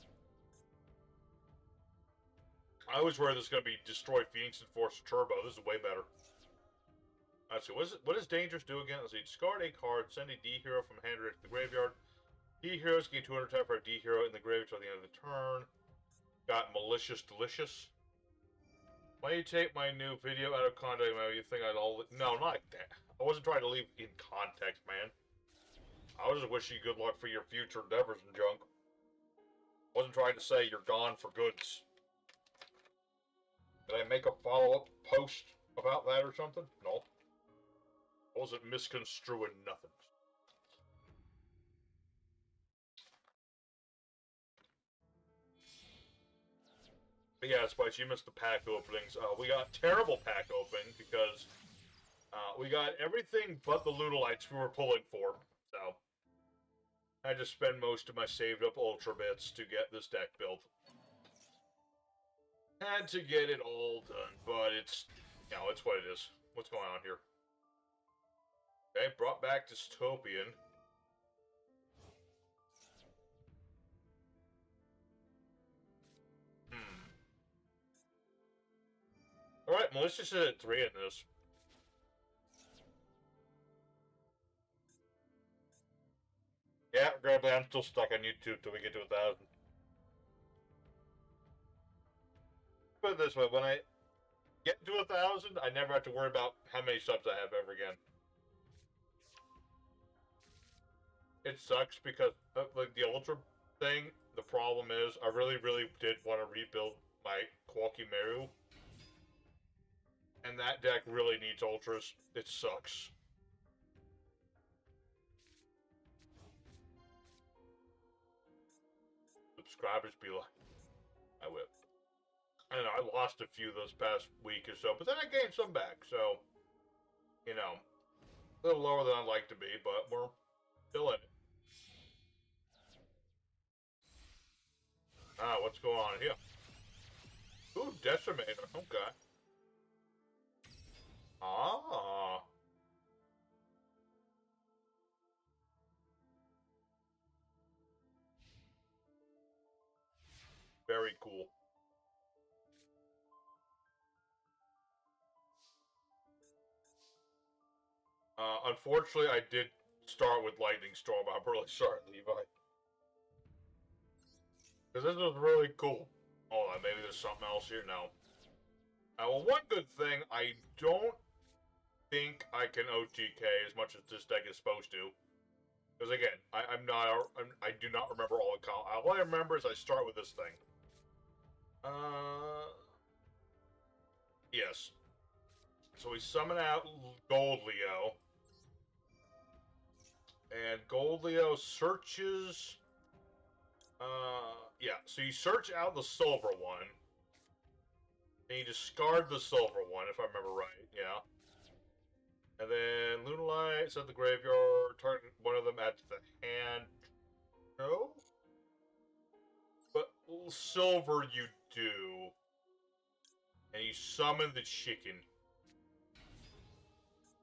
Speaker 1: I always worry this is going to be Destroy Phoenix and Force Turbo. This is way better. Let's see, what does Dangerous do again? Let's see, discard a card, send a D-Hero from hand to the graveyard. D-Heroes gain 200 attack for a D-Hero in the graveyard till the end of the turn. Got Malicious Delicious. Why you take my new video out of context, man? You think I'd all... No, not like that. I wasn't trying to leave in context, man. I was just wishing you good luck for your future endeavors and junk. I wasn't trying to say you're gone for goods. Did I make a follow-up post about that or something? No. I wasn't misconstruing nothing. But yeah, Spice, you missed the pack openings. We got terrible pack opening because we got everything but the Lunalights we were pulling for. So I had to spend most of my saved up Ultra bits to get this deck built. Had to get it all done, but it's, you know, it's what it is. What's going on here? Okay, brought back Dystopian. Alright, Melissa's at 3 in this. Yeah, Grabby, I'm still stuck on YouTube till we get to 1,000. Put it this way, when I get to 1,000, I never have to worry about how many subs I have ever again. It sucks because, like, the Ultra thing, the problem is, I really, really did want to rebuild my Qualky Meru. And that deck really needs Ultras. It sucks. Subscribers be like, I whip. I know, I lost a few this past week or so, but then I gained some back, so, you know, a little lower than I'd like to be, but we're still in it. Ah, what's going on here? Ooh, Decimator, okay. Ah. Very cool. Unfortunately, I did start with Lightning Storm. I'm really sorry, Levi. Because this was really cool. Hold on, maybe there's something else here? No. Well, one good thing, I don't think I can OTK as much as this deck is supposed to. Because again, I do not remember all the all I remember is I start with this thing. Yes. So we summon out Gold Leo. And Gold Leo searches... yeah, so you search out the silver one. And you discard the silver one, if I remember right, yeah. And then Lunalights at the graveyard, target one of them at the hand. No? But silver you do. And you summon the chicken.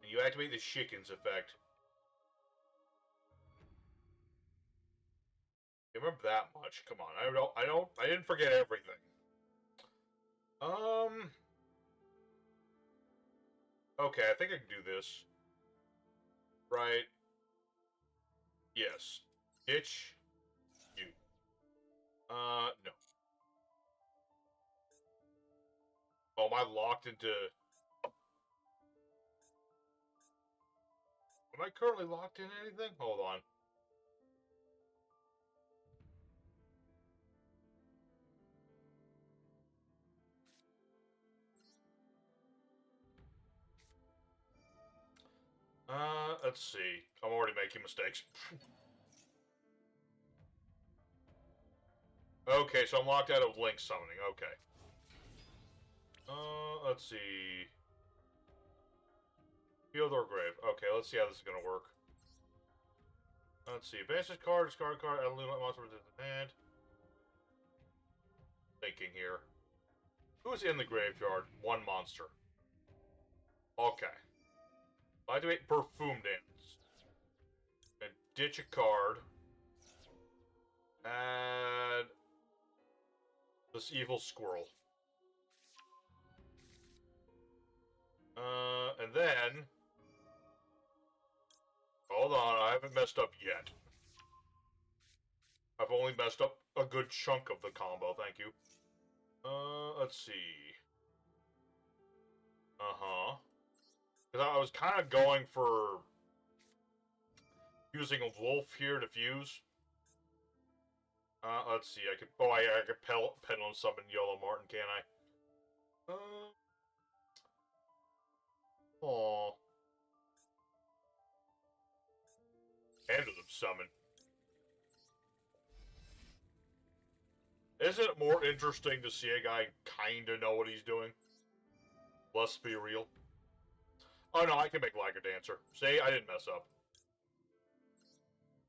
Speaker 1: And you activate the chicken's effect. You remember that much? Come on, I didn't forget everything. Okay, I think I can do this. Right. Yes. Ditch. You. No. Oh, am I locked into... Am I currently locked in anything? Hold on. Let's see. I'm already making mistakes. Okay, so I'm locked out of Link summoning. Okay. Let's see. Field or grave. Okay, let's see how this is gonna work. Let's see. Advance this card, discard card, add a Lunalight monster to the hand. Thinking here. Who's in the graveyard? One monster. Okay. Activate Perfume Dance. And ditch a card. Add this evil squirrel. And then... Hold on, I haven't messed up yet. I've only messed up a good chunk of the combo, thank you. Let's see. Uh-huh. Because I was kind of going for using a wolf here to fuse. Let's see, I could... Oh, I could Pendulum Summon Yellow Martin, can't I? Aww. Pendulum Summon. Isn't it more interesting to see a guy kinda know what he's doing? Let's be real. Oh no, I can make Liger Dancer. See, I didn't mess up.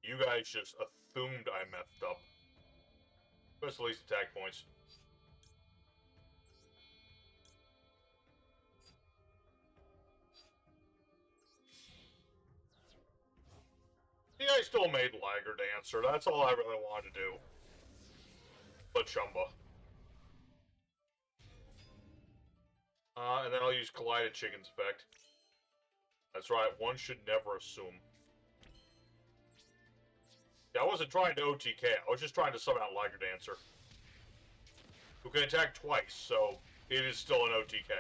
Speaker 1: You guys just assumed I messed up. Best at least attack points. Yeah, I still made Liger Dancer. That's all I really wanted to do. But Chumba. And then I'll use Collided Chicken's effect. That's right, one should never assume. Yeah, I wasn't trying to OTK, I was just trying to summon out Liger Dancer. Who can attack twice, so it is still an OTK.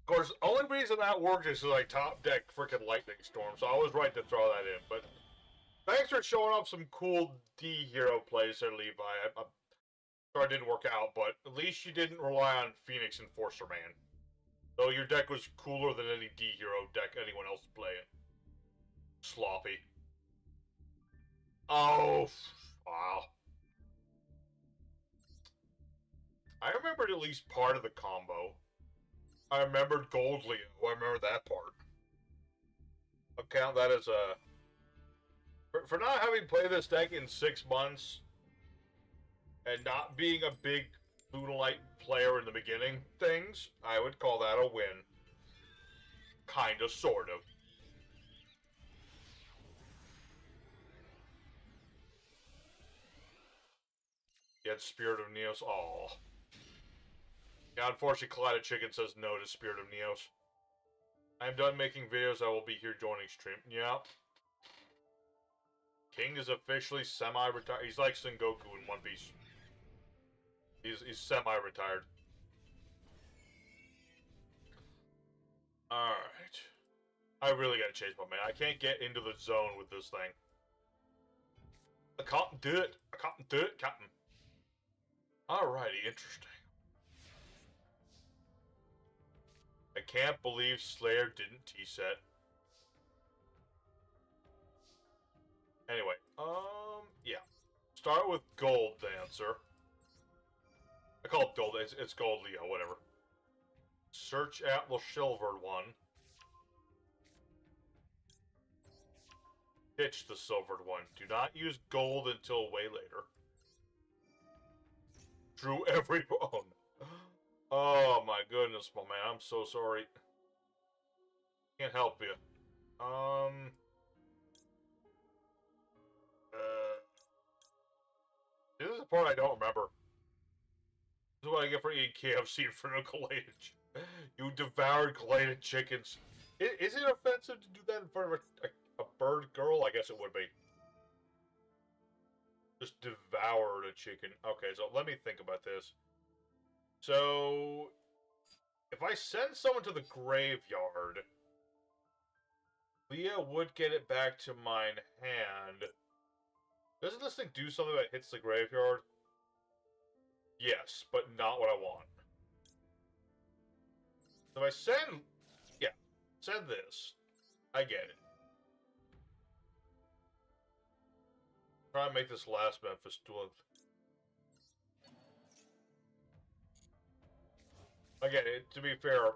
Speaker 1: Of course, the only reason that worked is because I top deck freaking Lightning Storm, so I was right to throw that in, but thanks for showing off some cool D-hero plays there, Levi. I'm sorry it didn't work out, but at least you didn't rely on Phoenix Enforcer Man. Though your deck was cooler than any D-hero deck anyone else is playing. Sloppy. Oh, wow. I remembered at least part of the combo. I remembered Gold Leo. I remember that part. I'll count that as a... For not having played this deck in 6 months, and not being a big Lunalight player in the beginning things, I would call that a win. Kinda, sort of. Yet Spirit of Neos, aww. Yeah, unfortunately, Collided Chicken says no to Spirit of Neos. I'm done making videos, I will be here joining stream. Yep. King is officially semi-retired. He's like Sengoku in One Piece. He's semi-retired. Alright. I really gotta chase my man. I can't get into the zone with this thing. I can't do it. I can't do it, Captain. Alrighty, interesting. I can't believe Slayer didn't T-set. Anyway, yeah. Start with Gold Dancer. I call it Gold, it's Gold Leo, whatever. Search out the silvered one. Ditch the silvered one. Do not use gold until way later. Drew every bone. Oh my goodness, my man. I'm so sorry. Can't help you. This is the part I don't remember. This is what I get for eating KFC for no collated. You devoured collated chickens. Is it offensive to do that in front of a bird girl? I guess it would be. Just devoured a chicken. Okay, so let me think about this. So, if I send someone to the graveyard, Leah would get it back to mine hand. Doesn't this thing do something that hits the graveyard? Yes, but not what I want. So if I send... Yeah, send this. I get it. Try and make this last Maste Duel. Again, to be fair,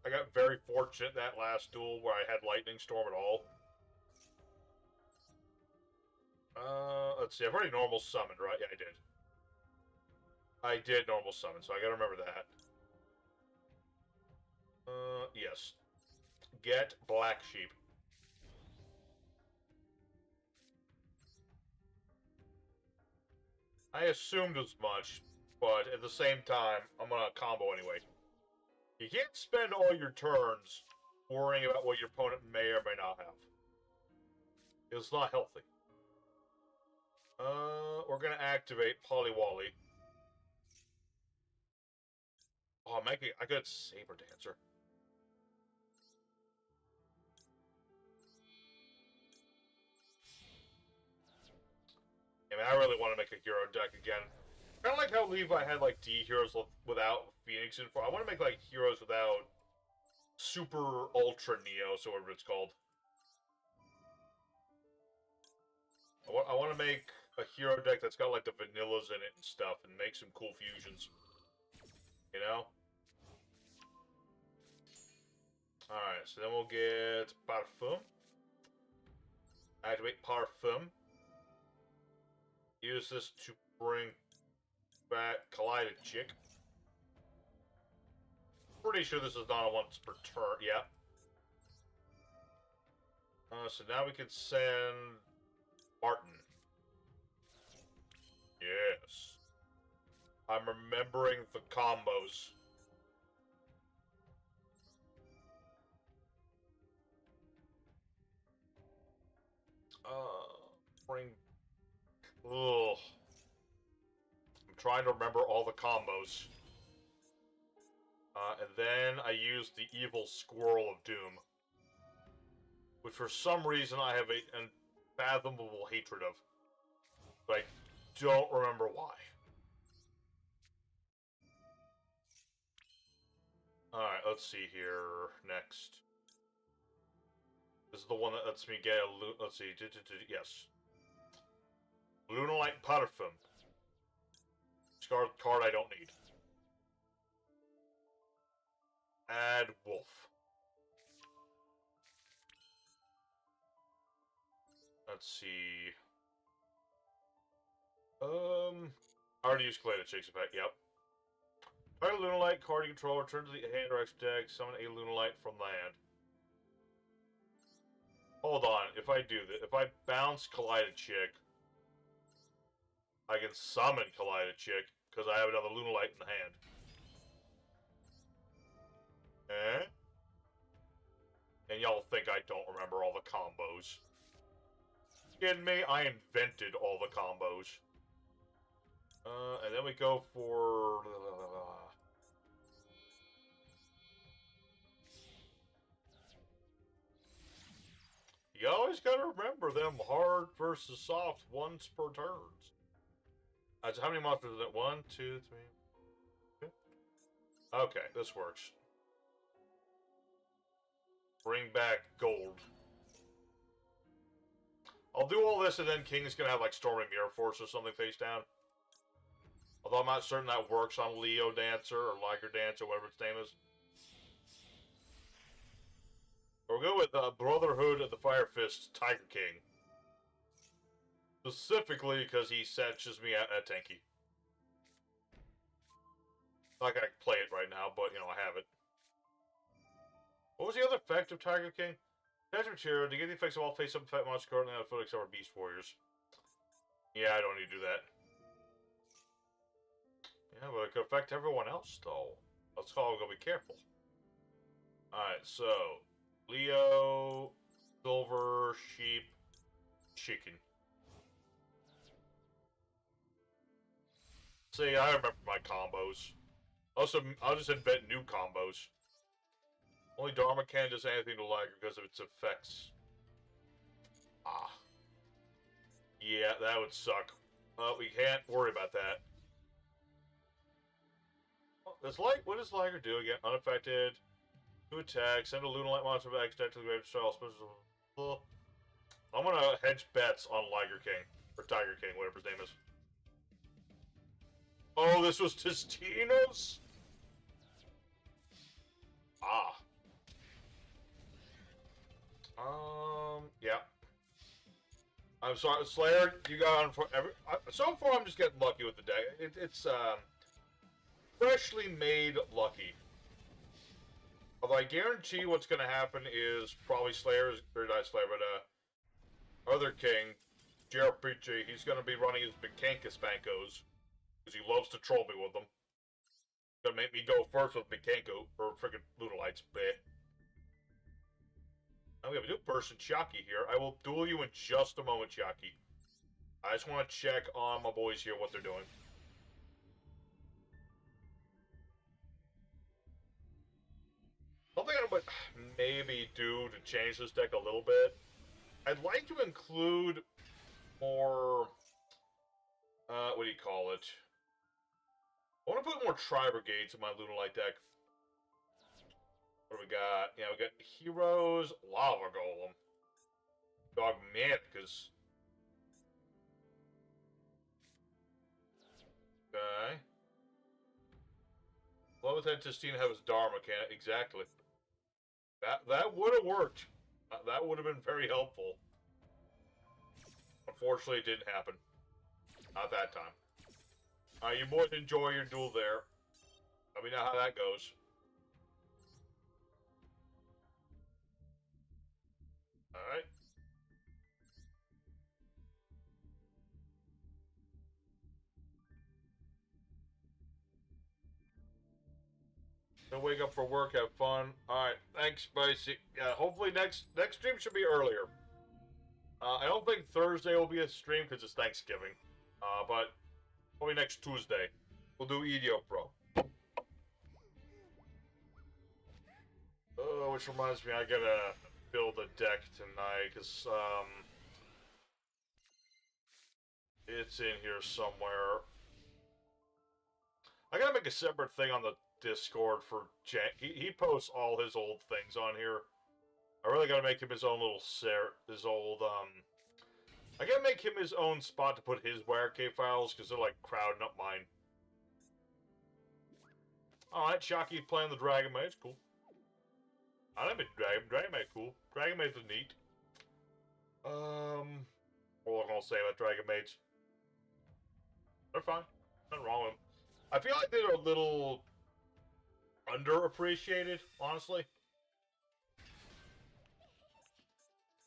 Speaker 1: I got very fortunate that last duel where I had Lightning Storm at all. Let's see, I've already normal summoned, right? Yeah, I did. I did normal summon, so I gotta remember that. Yes. Get Black Sheep. I assumed as much, but at the same time, I'm gonna combo anyway. You can't spend all your turns worrying about what your opponent may or may not have. It's not healthy. We're gonna activate Polywally. Oh, I'm making a good Saber Dancer. I mean, I really want to make a hero deck again. Kind of like how Levi had like D heroes without Phoenix Info. I want to make like heroes without Super Ultra Neos, or whatever it's called. I want to make a hero deck that's got like the vanillas in it and stuff, and make some cool fusions. You know? Alright, so then we'll get Parfum. Activate Parfum. Use this to bring back Collided Chick. Pretty sure this is not a once per turn. Yeah. So now we can send Martin. Yes. I'm remembering the combos. Bring... Ugh. I'm trying to remember all the combos. And then I use the Evil Squirrel of Doom. Which for some reason I have an unfathomable hatred of. But I don't remember why. Alright, let's see here. Next. This is the one that lets me get a... Let's see. Yes. Lunalight Parfum. Card I don't need. Add Wolf. Let's see. I already used Collided Chick's effect, yep. Target Lunalight card you control, return to the hand or extra deck, summon a Lunalight from land. Hold on, if I do this, if I bounce Collided Chick, I can summon Collided Chick, because I have another Lunalight in the hand. Eh? And y'all think I don't remember all the combos. Kidding me? I invented all the combos. And then we go for... You always gotta remember them hard versus soft once per turns. So how many monsters is it? 1, 2, 3... Okay, this works. Bring back gold. I'll do all this and then King's gonna have like Stormy Mirror Force or something face down. Although I'm not certain that works on Leo Dancer or Liger Dancer, whatever its name is. We'll go with Brotherhood of the Fire Fist Tiger King. Specifically because he satches me at tanky. Not gonna play it right now, but you know, I have it. What was the other effect of Tiger King? Attach material to get the effects of all face-up effect monsters currently on foot except for Beast Warriors. Yeah, I don't need to do that. Yeah, but it could affect everyone else, though. Let's all go be careful. Alright, so... Leo... Silver... Sheep... Chicken. See, I remember my combos. Also, I'll just invent new combos. Only Dharma can't do anything to Liger because of its effects. Ah. Yeah, that would suck. We can't worry about that. What does Liger do again? Unaffected. 2 attacks. Send a Lunalight monster back to the grave style. I'm gonna hedge bets on Liger King. Or Tiger King, whatever his name is. Oh, this was Testino's? I'm sorry, Slayer. You got on for every. So far, I'm just getting lucky with the deck. It's freshly made lucky. Although I guarantee what's going to happen is probably Slayer's, or not Slayer, but other king, JRPG, he's going to be running his Bikanka Spankos. Because he loves to troll me with them. Gonna make me go first with Bikanko, or friggin' Lunalights, bleh. Now we have a new person, Shaki, here. I will duel you in just a moment, Shaki. I just want to check on my boys here, what they're doing. Something I would maybe do to change this deck a little bit. I'd like to include more, what do you call it? I want to put more Tri-Brigades in my Lunalight deck. What do we got? Yeah, we got Heroes, Lava Golem, Dogmaticus. Okay. Love with Antistina have his Dharma mechanic. Exactly. That would have worked. That would have been very helpful. Unfortunately, it didn't happen. Not that time. You boys enjoy your duel there. Let me know how that goes. Alright. So wake up for work, have fun. Alright, thanks, bye. Hopefully next stream should be earlier. I don't think Thursday will be a stream because it's Thanksgiving. But probably next Tuesday. We'll do EDO Pro. Oh, which reminds me, I gotta build a deck tonight, because, it's in here somewhere. I gotta make a separate thing on the Discord for Jack. He posts all his old things on here. I really gotta make him his own little I gotta make him his own spot to put his WireK files, because they're, like, crowding up mine. Alright, Shocky playing the Dragon Maid, cool. I like Dragon Maid, cool. Dragon Maids are neat. What was I gonna say about Dragon Maids? They're fine. Nothing wrong with them. I feel like they're a little underappreciated, honestly.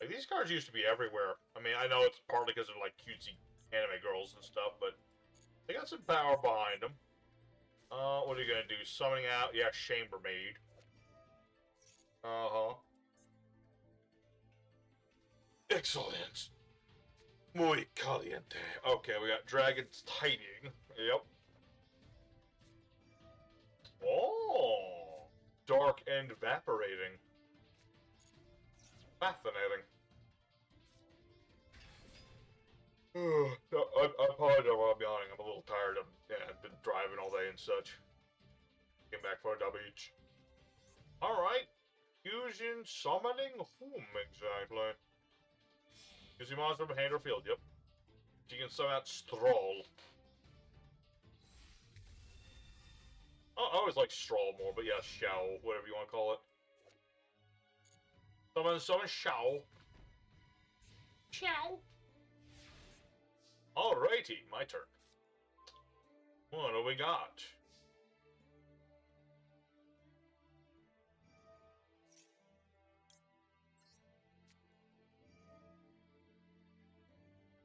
Speaker 1: Like, these cards used to be everywhere. I mean, I know it's partly because they're, like, cutesy anime girls and stuff, but they got some power behind them. What are you gonna do? Summoning out? Yeah, Chambermaid. Uh-huh. Excellent. Muy caliente. Okay, we got Dragon's Tiding. Yep. Oh! Dark and Evaporating. Fascinating. I apologize while I'm yawning. I'm a little tired. I've been driving all day and such. Came back for the beach. Alright. Fusion summoning? Whom exactly? Use your monster from hand or field, yep. You can summon out Stroll. Oh, I always like Stroll more, but yeah, Shao, whatever you want to call it. Summon Shao. Shao. Alrighty, my turn. What do we got?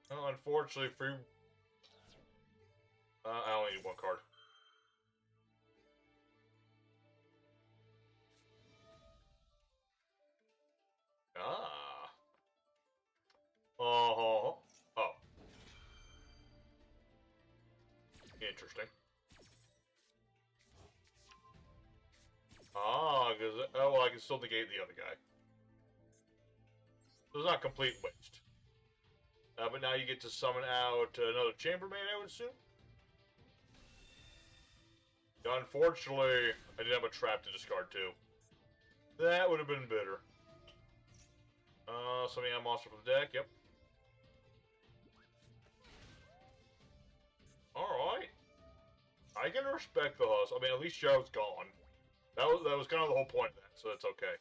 Speaker 1: Well, unfortunately for you, I only need one card. Ah. Oh. Interesting. Because, oh, well, I can still negate the other guy. So it's not complete waste. But now you get to summon out another Chambermaid, I would assume? Unfortunately, I didn't have a trap to discard too. That would have been bitter. Summoning out monster from the deck, yep. Alright. I can respect the hustle. I mean, at least Joe's gone. That was kind of the whole point of that, so that's okay.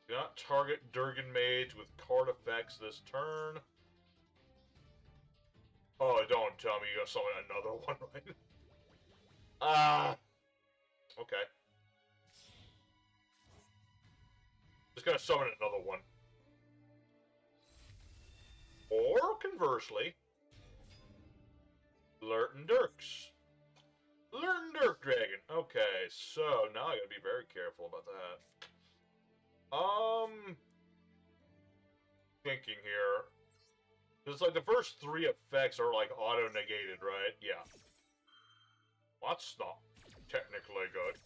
Speaker 1: Do not target Durgan Mage with card effects this turn. Oh, don't tell me you're gonna summon another one, right? Okay. Just gonna summon another one. Or, conversely, Lurton Dirks. Lurton Dirk Dragon. Okay, so now I gotta be very careful about that. Thinking here. It's like the first three effects are like auto-negated, right? Yeah. Well, that's not technically good.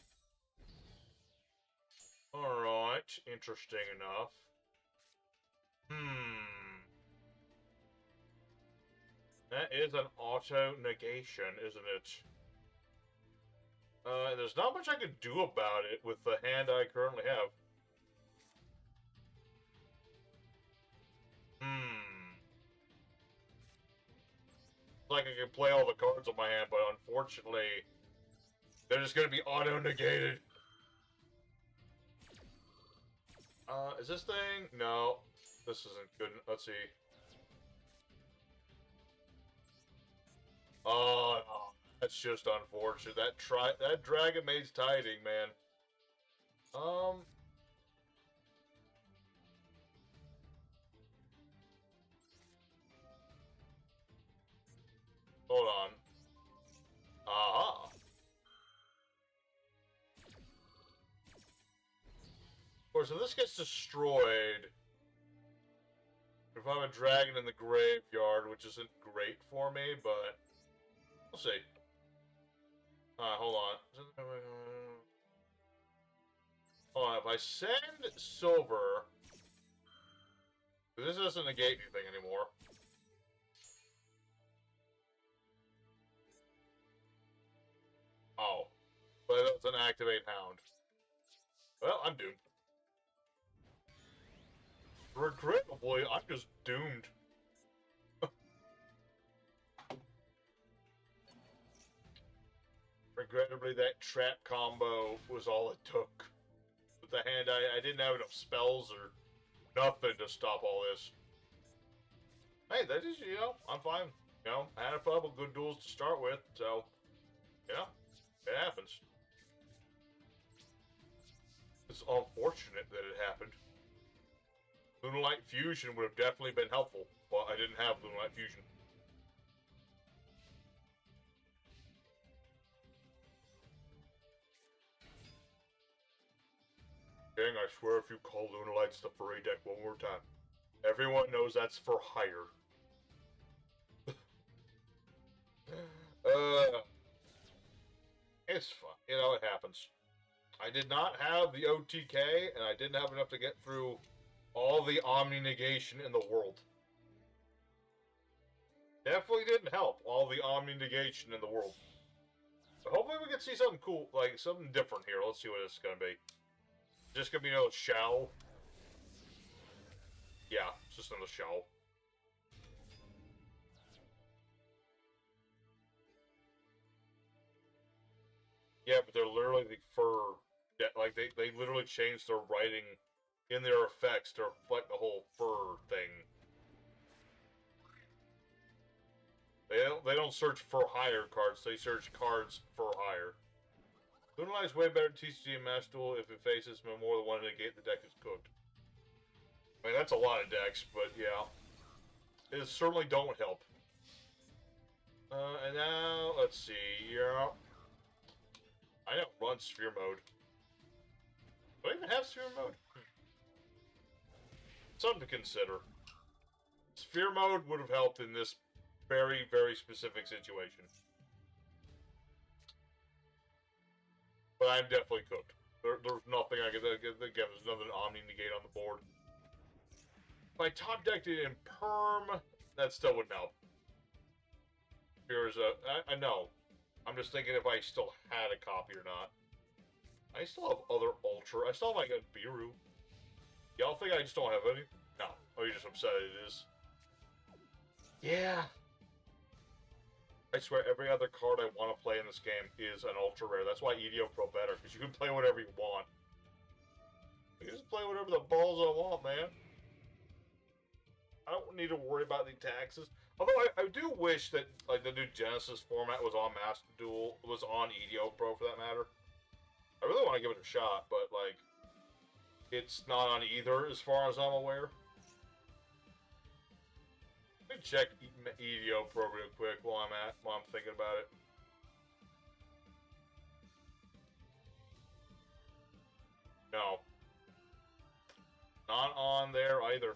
Speaker 1: Alright, interesting enough. That is an auto-negation, isn't it? There's not much I can do about it with the hand I currently have. Like I can play all the cards on my hand, but unfortunately, they're just gonna be auto-negated. Is this thing? No. This isn't good. Let's see. Oh, no. That's just unfortunate. That Dragon Maid's tiding, man. Hold on. Aha. Of course, if this gets destroyed, if I have a dragon in the graveyard, which isn't great for me, but we'll see. Alright, hold on. Hold on, if I send silver, this doesn't negate anything anymore. Oh. But that's an activate hound. Well, I'm doomed. Regrettably, I'm just doomed. Regrettably, that trap combo was all it took. With the hand, I didn't have enough spells or nothing to stop all this. Hey, that is, you know, I'm fine. You know, I had a couple good duels to start with, so, you know, it happens. It's unfortunate that it happened. Lunalight Fusion would have definitely been helpful, but I didn't have Lunalight Fusion. Dang, I swear if you call Lunalights the furry deck one more time, everyone knows that's for hire. It's fun. You know, it happens. I did not have the OTK, and I didn't have enough to get through all the Omni Negation in the world. Definitely didn't help, all the Omni Negation in the world. So hopefully we can see something cool, like something different here. Let's see what it's gonna be. Just gonna be another shell. Yeah, it's just another shell. Yeah, but they're literally the fur. Like, they literally changed their writing in their effects to reflect the whole fur thing. They don't search for hire cards, they search cards for hire. Lunalight's way better than TCG and Master Duel if it faces more than one negate, the deck is cooked. I mean, that's a lot of decks, but yeah. It certainly don't help. And now, let's see, yeah. I don't run Sphere Mode. Do I even have Sphere Mode? Something to consider. Sphere Mode would have helped in this very, very specific situation. But I'm definitely cooked. There's nothing I can think of. There's another Omni Negate on the board. If I top decked it in Perm, that still wouldn't help. Here's I know. I'm just thinking if I still had a copy or not. I still have other Ultra. I still have like a Biru. Y'all think I just don't have any? No. Oh, you're just upset it is. Yeah. I swear every other card I want to play in this game is an Ultra Rare. That's why EDO Pro better, because you can play whatever you want. I can just play whatever the balls I want, man. I don't need to worry about the taxes. Although I do wish that like the new Genesis format was on Master Duel, was on EDO Pro for that matter. I really want to give it a shot, but like it's not on either as far as I'm aware. Let me check EDO Pro real quick while I'm thinking about it. No. Not on there either.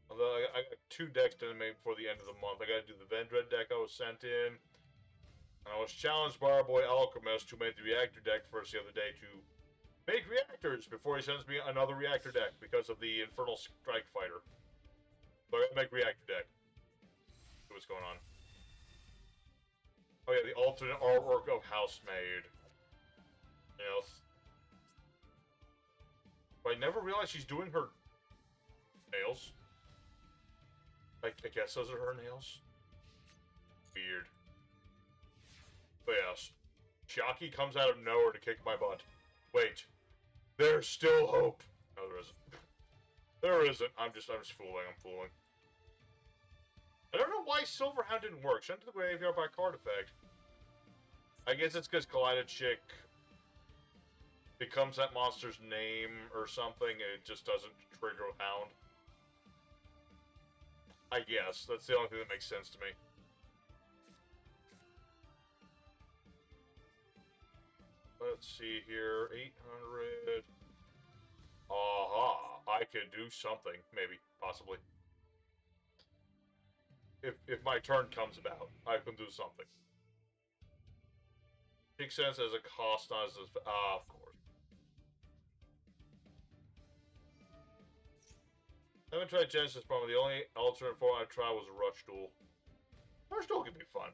Speaker 1: Although I got 2 decks to make before the end of the month. I gotta do the Vendread deck I was sent in. And I was challenged by our boy Alchemist, who made the reactor deck first the other day, to make reactors before he sends me another reactor deck because of the Infernal Strike Fighter. So I gotta make reactor deck. See what's going on. Oh yeah, the alternate artwork of Housemaid. Yes. But I never realized she's doing her nails. I guess those are her nails. Weird. But yes. Shocky comes out of nowhere to kick my butt. Wait. There's still hope. No, there isn't. There isn't. I'm just fooling. I'm fooling. I don't know why Silverhound didn't work. Sent to the graveyard by card effect. I guess it's because Collided Chick becomes that monster's name or something, and it just doesn't trigger Hound. I guess. That's the only thing that makes sense to me. Let's see here. 800. Aha. I could do something. Maybe. Possibly. If my turn comes about, I can do something. Makes sense as a cost, not as a... of course. I haven't tried Genesis Problem. The only alternate form I tried was Rush Duel. Rush Duel can be fun.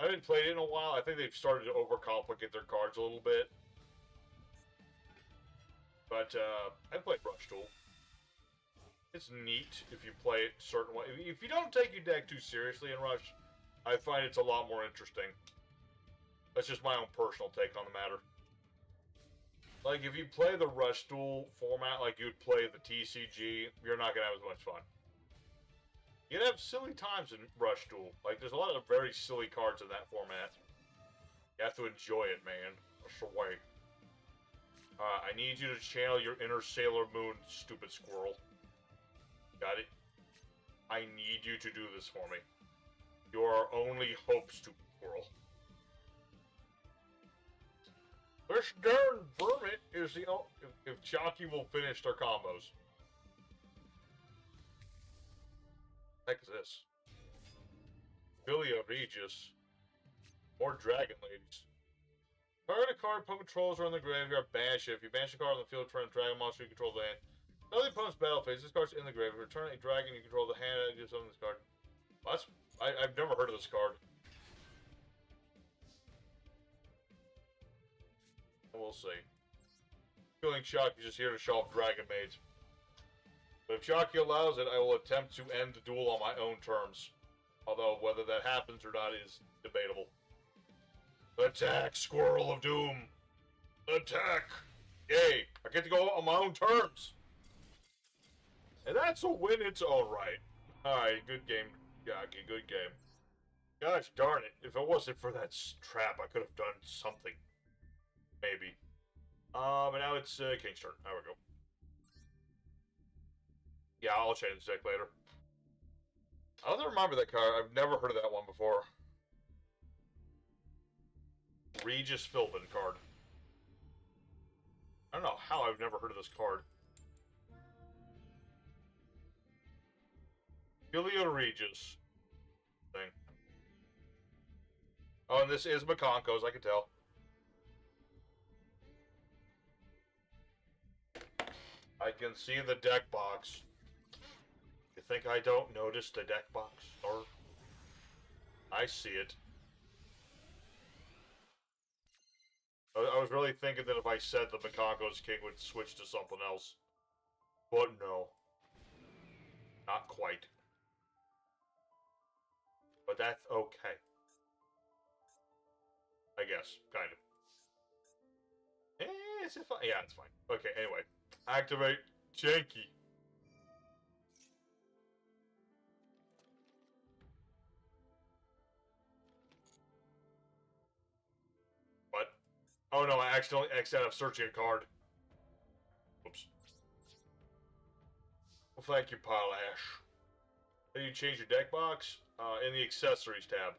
Speaker 1: I haven't played it in a while. I think they've started to overcomplicate their cards a little bit. But, I played Rush Duel. It's neat if you play it a certain way. If you don't take your deck too seriously in Rush, I find it's a lot more interesting. That's just my own personal take on the matter. Like, if you play the Rush Duel format like you'd play the TCG, you're not going to have as much fun. You'd have silly times in Rush Duel. Like, there's a lot of very silly cards in that format. You have to enjoy it, man. That's the way. I need you to channel your inner Sailor Moon, stupid squirrel. Got it? I need you to do this for me. You are our only hope, stupid squirrel. This darn vermin is the... if Chalky will finish their combos. What the heck is this? Billy Regis. More Dragon Ladies. Target a card, put controls around the graveyard, banish it. If you banish a card on the field, turn a dragon monster you control the hand. Another opponent's battle phase. This card's in the graveyard. Return a dragon you control the hand and do something with this card. Well, I've never heard of this card. We'll see. Feeling Shocky just here to show off Dragon Maids. But if Shocky allows it, I will attempt to end the duel on my own terms. Although, whether that happens or not is debatable. Attack, Squirrel of Doom! Attack! Yay! I get to go on my own terms! And that's a win in its own right. Alright, good game. Shocky, good game. Gosh darn it. If it wasn't for that trap, I could have done something. Maybe. But now it's King's turn. There we go. Yeah, I'll change the deck later. I don't remember that card. I've never heard of that one before. Regis Philbin card. I don't know how I've never heard of this card. Philio Regis. Thing. Oh, and this is McConko's, I can tell. I can see the deck box. You think I don't notice the deck box, or? I see it. I was really thinking that if I said the McConko's King would switch to something else. But no. Not quite. But that's okay. I guess, kind of. Is it fine? Yeah, it's fine. Okay, anyway. Activate Janky. What? Oh no, I accidentally X'd out of searching a card. Oops. Well, thank you, Pile Ash. Then you change your deck box in the accessories tab.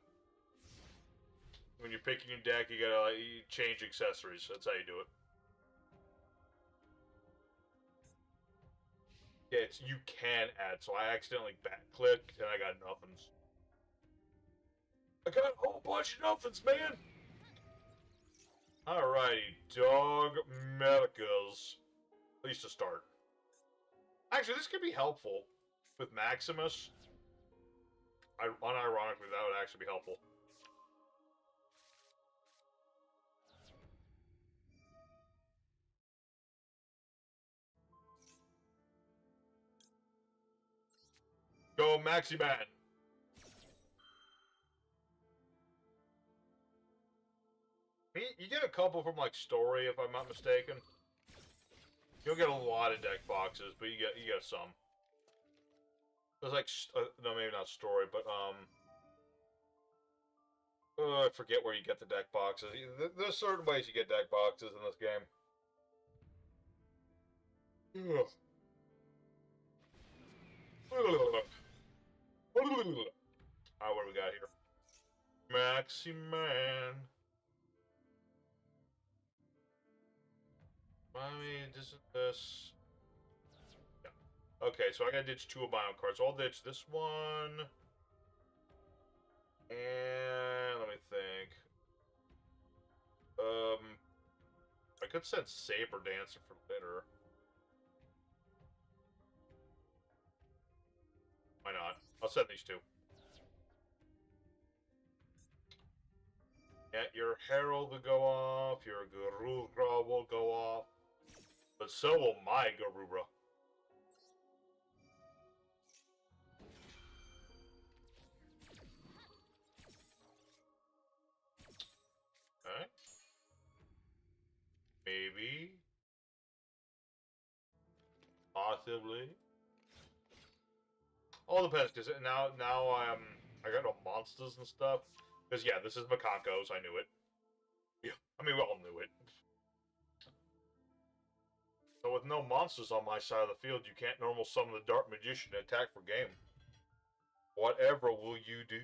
Speaker 1: When you're picking your deck, you gotta change accessories. That's how you do it. Yeah, it's you can add, so I accidentally back-clicked and I got nothings. I got a whole bunch of nothings, man! Alrighty, Dog Medicas. At least to start. Actually, this could be helpful with Maximus. Unironically, that would actually be helpful. Go Maxi Man! You get a couple from like Story, if I'm not mistaken. You don't get a lot of deck boxes, but you get some. There's like no, maybe not Story, but I forget where you get the deck boxes. There's certain ways you get deck boxes in this game. Ugh. Ah, what do we got here? Maxi Man. I mean, this. Yeah. Okay, so I gotta ditch 2 of my own cards. So I'll ditch this one. And let me think. I could send Saber Dancer for later. Why not? I'll send these 2. Yeah, your Herald will go off, your Garura will go off, but so will my Garura. Alright. Maybe. Possibly. All depends, because now I got no monsters and stuff. Because, yeah, this is Makanko's, I knew it. Yeah, I mean, we all knew it. So with no monsters on my side of the field, you can't normal summon the Dark Magician to attack for game. Whatever will you do?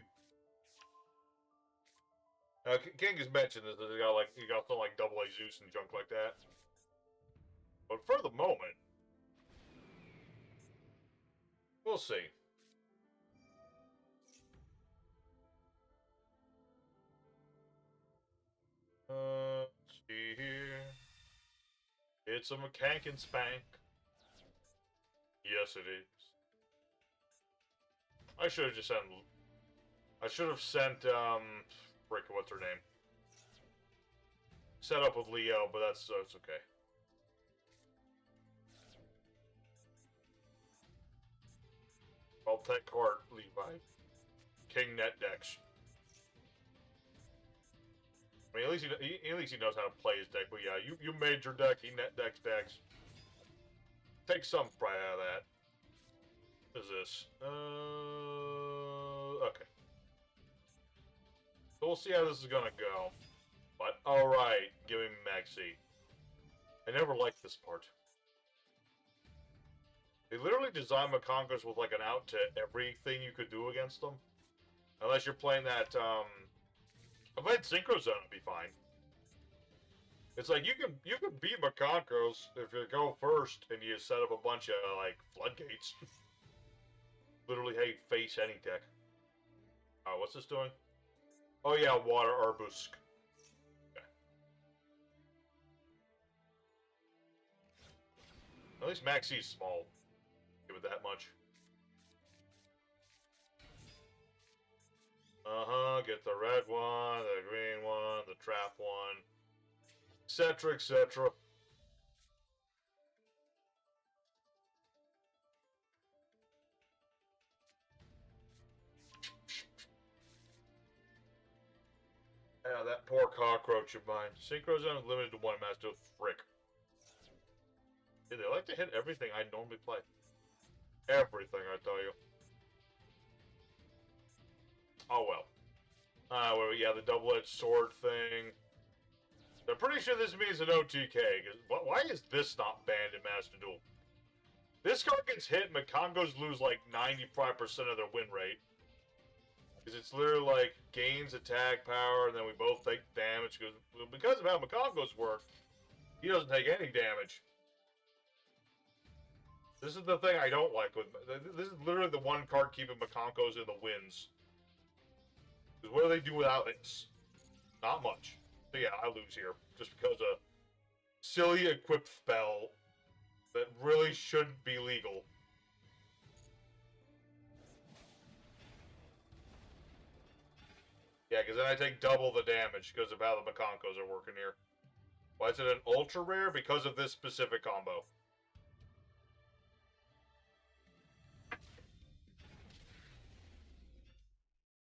Speaker 1: Now, King has mentioned that he got something like Double A Zeus and junk like that. But for the moment, we'll see. Let's see here. It's a McCank and Spank. Yes, it is. I should have just sent. I should have sent. Frick, what's her name? Set up with Leo, but that's okay. I'll take card, Levi. King net decks. I mean, at least he knows how to play his deck. But yeah, you made your deck. He net decks. Take some pride out of that. What is this? Okay. So we'll see how this is gonna go. But alright, give me Maxi. I never liked this part. They literally designed Maconkers with like an out to everything you could do against them. Unless you're playing that, if I had Synchro Zone, it'd be fine. It's like you can beat Maconkers if you go first and you set up a bunch of like floodgates. Literally, hey, face any deck. What's this doing? Oh yeah, Water Arbusk. Okay. At least Maxi's small. Give it that much. Get the red one, the green one, the trap one, etc., etc. cockroach of mine. Synchro zone is limited to one Master Duel. Frick. Dude, they like to hit everything I normally play. Everything, I tell you. Oh well. Well, yeah, the double-edged sword thing. I'm pretty sure this means an OTK. Why is this not banned in Master Duel? This card gets hit, Makongos lose like 95% of their win rate. Because it's literally like, gains attack power, and then we both take damage. Because of how Makongos work, he doesn't take any damage. This is the thing I don't like with... This is literally the one card keeping Makongos in the wins. Because what do they do without this? Not much. So yeah, I lose here. Just because a silly equipped spell that really shouldn't be legal. Yeah, because then I take double the damage because of how the Makongos are working here. Why is it an ultra rare? Because of this specific combo.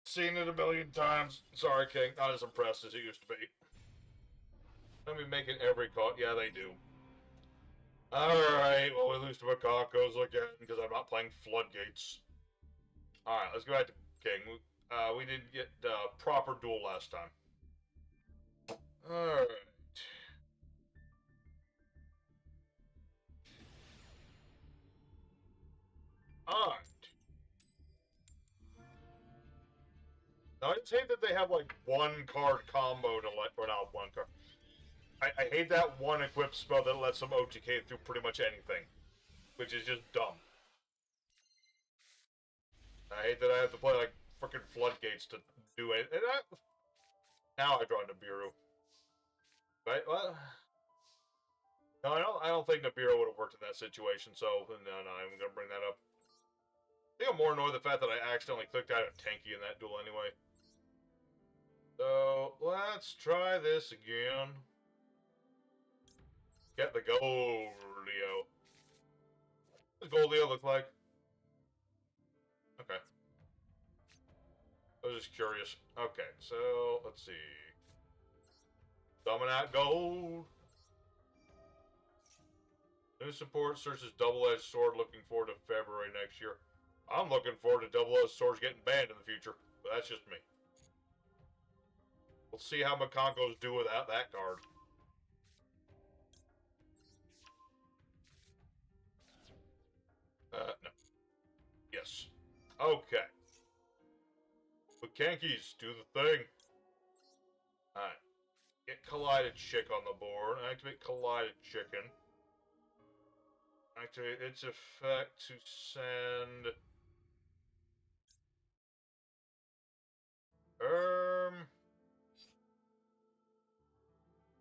Speaker 1: Seen it a million times. Sorry, King. Not as impressed as it used to be. Let me make it every call. Yeah, they do. Alright, well, we lose to Makongos again because I'm not playing Floodgates. Alright, let's go back to King. We didn't get proper duel last time. Alright. Alright. Now, I just hate that they have, like, one card combo to let, or not one card. I hate that one equipped spell that lets them OTK through pretty much anything. Which is just dumb. I hate that I have to play, like, frickin' Floodgates to do it. And now I draw Nibiru. Right? What? No, I don't think Nibiru would have worked in that situation, so no, I'm gonna bring that up. I think I'm more annoyed with the fact that I accidentally clicked out a tanky in that duel anyway. So, let's try this again. Get the Goldeo. What does Goldeo look like? Okay. I was just curious. Okay, so, let's see. Summon out Gold. New support searches double-edged sword, looking forward to February next year. I'm looking forward to double-edged swords getting banned in the future, but that's just me. We'll see how Makongos do without that card. No. Yes. Okay. Makankies, do the thing. Alright. Get Collided Chick on the board. Activate Collided Chicken. Activate its effect to send...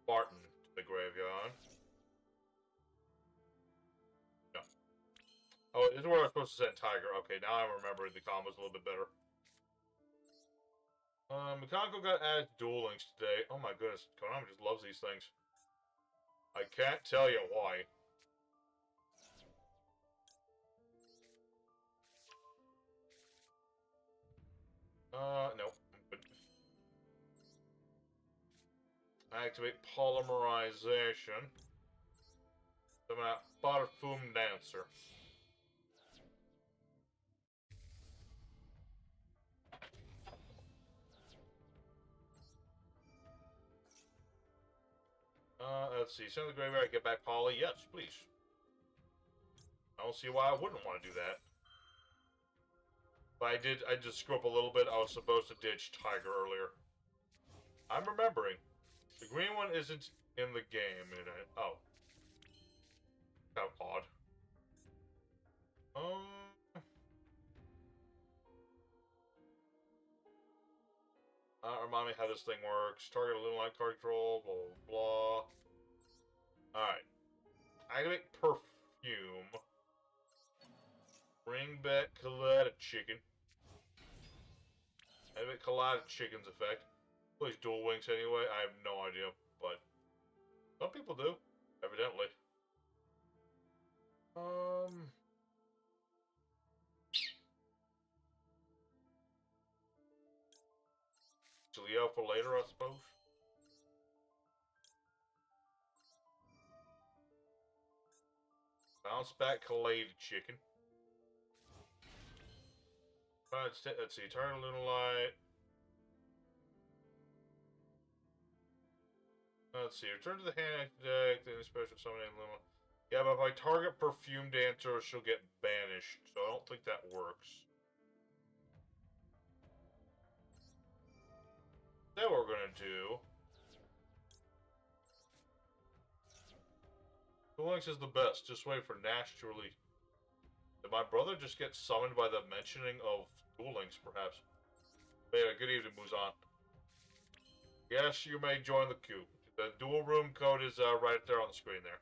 Speaker 1: Barton to the graveyard. No. Oh, this is where I was supposed to send Tiger. Okay, now I'm remembering the combos a little bit better. Makongo got added Duel Links today. Oh my goodness, Konami just loves these things. I can't tell you why. Nope. Activate Polymerization. Summon out Butterfoom Dancer. Let's see. Send the graveyard, get back Polly. Yes, please. I don't see why I wouldn't want to do that. But I did screw up a little bit. I was supposed to ditch Tiger earlier. I'm remembering. The green one isn't in the game. Oh. Kind of odd. Remind me how this thing works. Target a Lunalight card control, blah, blah, blah. Alright. Activate Perfume. Bring back Collided Chicken. Activate Collided Chicken's effect. Plays Duel Links anyway. I have no idea, but some people do, evidently. Leo for later, I suppose. Bounce back collated chicken. Let's see, turn Lunalight. Let's see, return to the hand deck, then special summoning Lunalight. Yeah, but if I target Perfume Dancer, she'll get banished, so I don't think that works. Then what we're gonna do. Duel Links is the best, just wait for Nash to release. Did my brother just get summoned by the mentioning of Duel Links, perhaps? But anyway, good evening, Muzan. Yes, you may join the queue. The dual room code is right there on the screen there.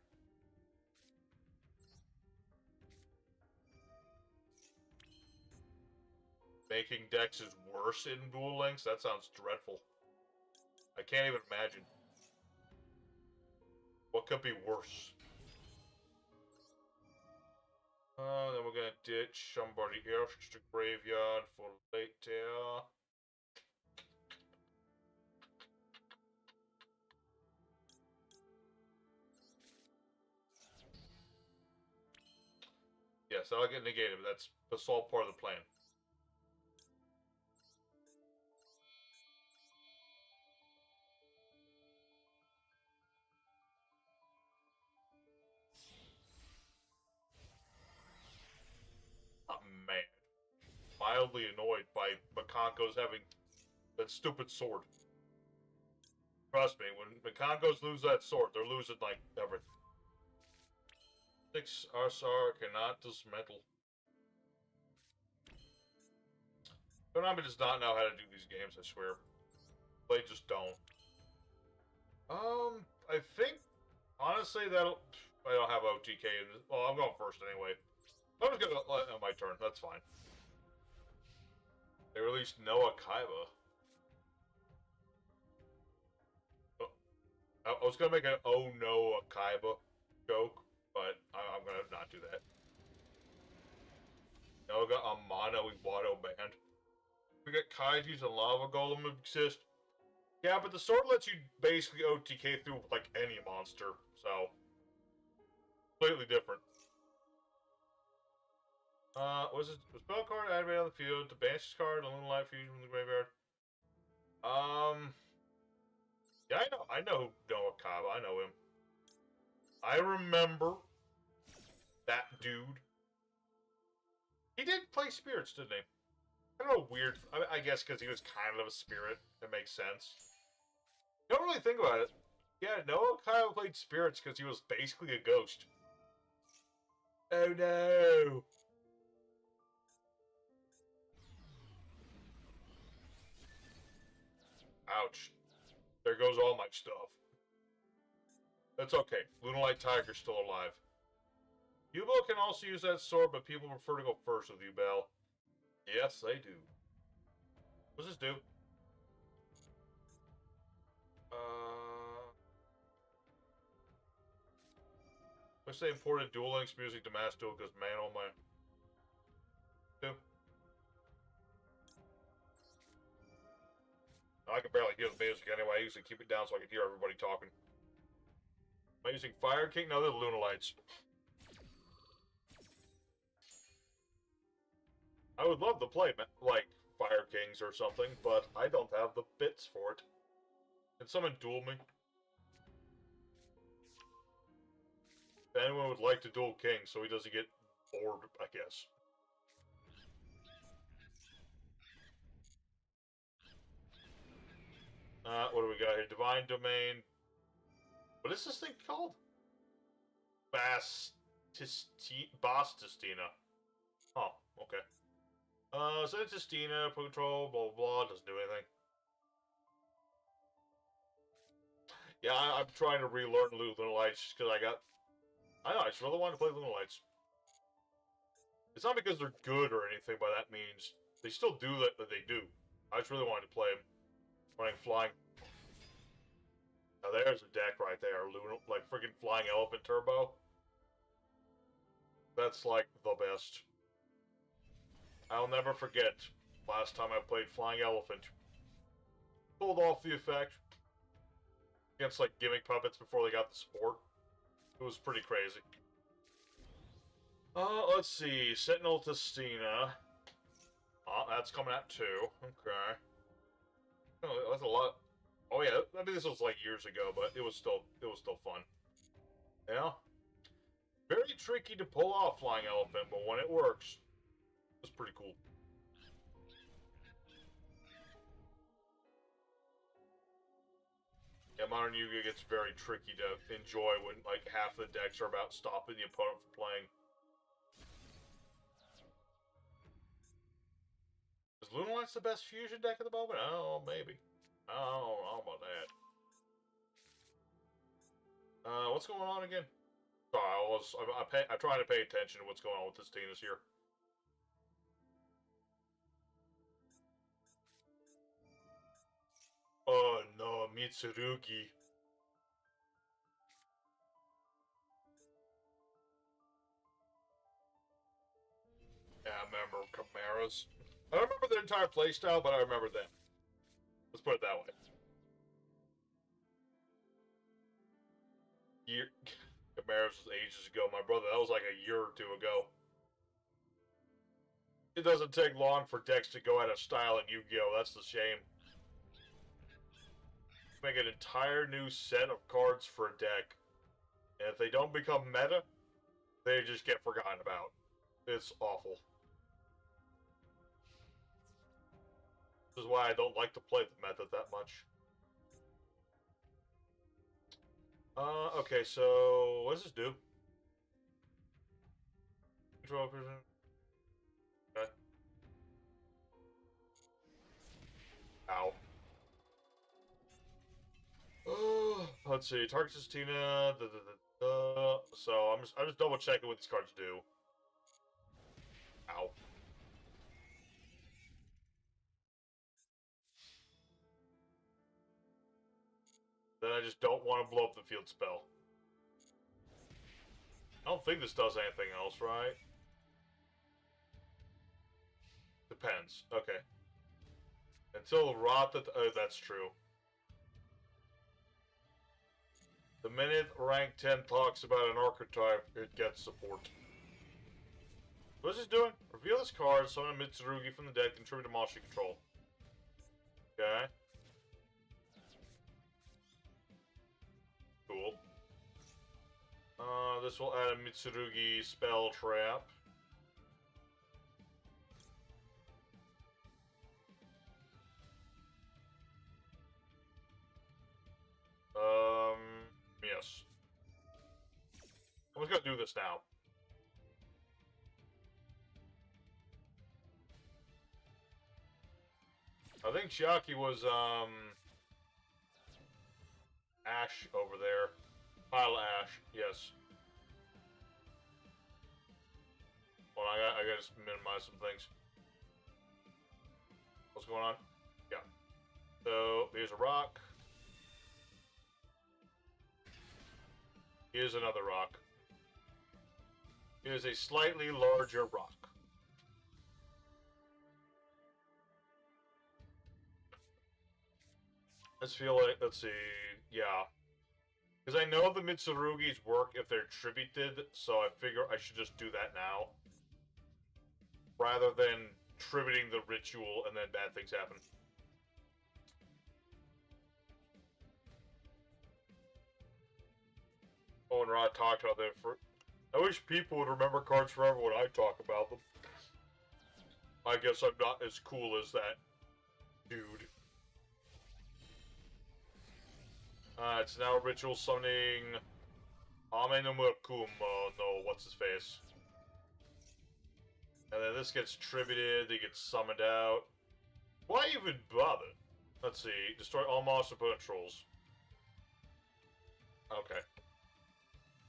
Speaker 1: Making decks is worse in Duel Links? That sounds dreadful. I can't even imagine. What could be worse? Then we're gonna ditch somebody else to graveyard for later. Yes, I'll get negated, but that's all part of the plan. I'm mad. Mildly annoyed by Makonko's having that stupid sword. Trust me, when Makonkos lose that sword, they're losing, like, everything. 6 RSR cannot dismantle. Konami does not know how to do these games, I swear. They just don't. I think, honestly, that'll... I don't have OTK in this. Well, I'm going first anyway. I'm just gonna let my turn, that's fine. They released Noah Kaiba. Oh, I was gonna make an oh no Kaiba joke, but I'm gonna not do that. Now we got a Mono Iwado band. We got Kaijus and Lava Golem exist. Yeah, but the sword lets you basically OTK through, like, any monster, so... completely different. Was it a spell card activated on the field, to banish this card, a Lunalight fusion from the graveyard? Yeah, I know Noah Kaiba, I know him. I remember that dude. He did play spirits, didn't he? Kind of a weird, I guess because he was kind of a spirit, that makes sense. Don't really think about it. Yeah, Noah Kaiba played spirits because he was basically a ghost. Oh no! Ouch. There goes all my stuff. That's okay. Lunalight Tiger's still alive. Yubel can also use that sword, but people prefer to go first with Yubel. Yes, they do. What's this do? Wish they imported Duel Links music to Master Duel, because man, oh my. I can barely hear the music anyway. I usually keep it down so I can hear everybody talking. Am I using Fire King? No, they're Lunalights. I would love to play, like, Fire Kings or something, but I don't have the bits for it. Can someone duel me? If anyone would like to duel King so he doesn't get bored, I guess. What do we got here? Divine Domain. What is this thing called? Bastistina. Oh, okay. Sentistina, control, blah, blah, doesn't do anything. Yeah, I'm trying to relearn Lunalights, because I know, I just really want to play Lunalights. It's not because they're good or anything by that means. They still do that, but they do. I just really wanted to play them. Running Flying. Now there's a deck right there. Like freaking Flying Elephant Turbo. That's like the best. I'll never forget last time I played Flying Elephant. Pulled off the effect against like gimmick puppets before they got the support. It was pretty crazy. Let's see. Sentinel Testina. Oh, that's coming out too. Okay. Oh, that's a lot. Oh yeah, I mean this was like years ago, but it was still fun. Yeah. Very tricky to pull off Flying Elephant, but when it works, it's pretty cool. Yeah, Modern Yu-Gi-Oh gets very tricky to enjoy when like half the decks are about stopping the opponent from playing. Is Lunalights the best fusion deck at the moment? Oh, maybe. I don't know about that. What's going on again? Sorry, I'm trying to pay attention to what's going on with this team this year. Oh no, Mitsurugi. Yeah, I remember Chimeras. I don't remember their entire playstyle, but I remember them. Let's put it that way. Chimeras was ages ago, my brother. That was like a year or two ago. It doesn't take long for decks to go out of style in Yu-Gi-Oh! That's the shame. Make an entire new set of cards for a deck. And if they don't become meta, they just get forgotten about. It's awful. This is why I don't like to play the meta that much. Okay, so what does this do? Control person. Okay. Ow. Let's see. Target Tina. So I'm just double checking what these cards do. Ow. Then I just don't want to blow up the field spell. I don't think this does anything else, right? Depends. Okay. Until rot that. That's true. The minute rank 10 talks about an archetype, it gets support. What's this doing? Reveal this card, summon a Mitsurugi from the deck, contribute to monster control. Okay. Cool. This will add a Mitsurugi spell trap. Yes. I'm just gonna do this now. I think Chiaki was, Ash over there. Pile of Ash, yes. Well, I gotta just minimize some things. What's going on? Yeah. So, here's a rock. Here's another rock. Here's a slightly larger rock. Let's see, yeah. Because I know the Mitsurugis work if they're tributed, so I figure I should just do that now. Rather than tributing the ritual and then bad things happen. Oh, and Rod talked about that for... I wish people would remember cards forever when I talk about them. I guess I'm not as cool as that dude. It's now ritual summoning Ame no Murakumo, no, what's his face. And then this gets tributed, he gets summoned out. Why even bother? Let's see, destroy all monster opponent trolls. Okay.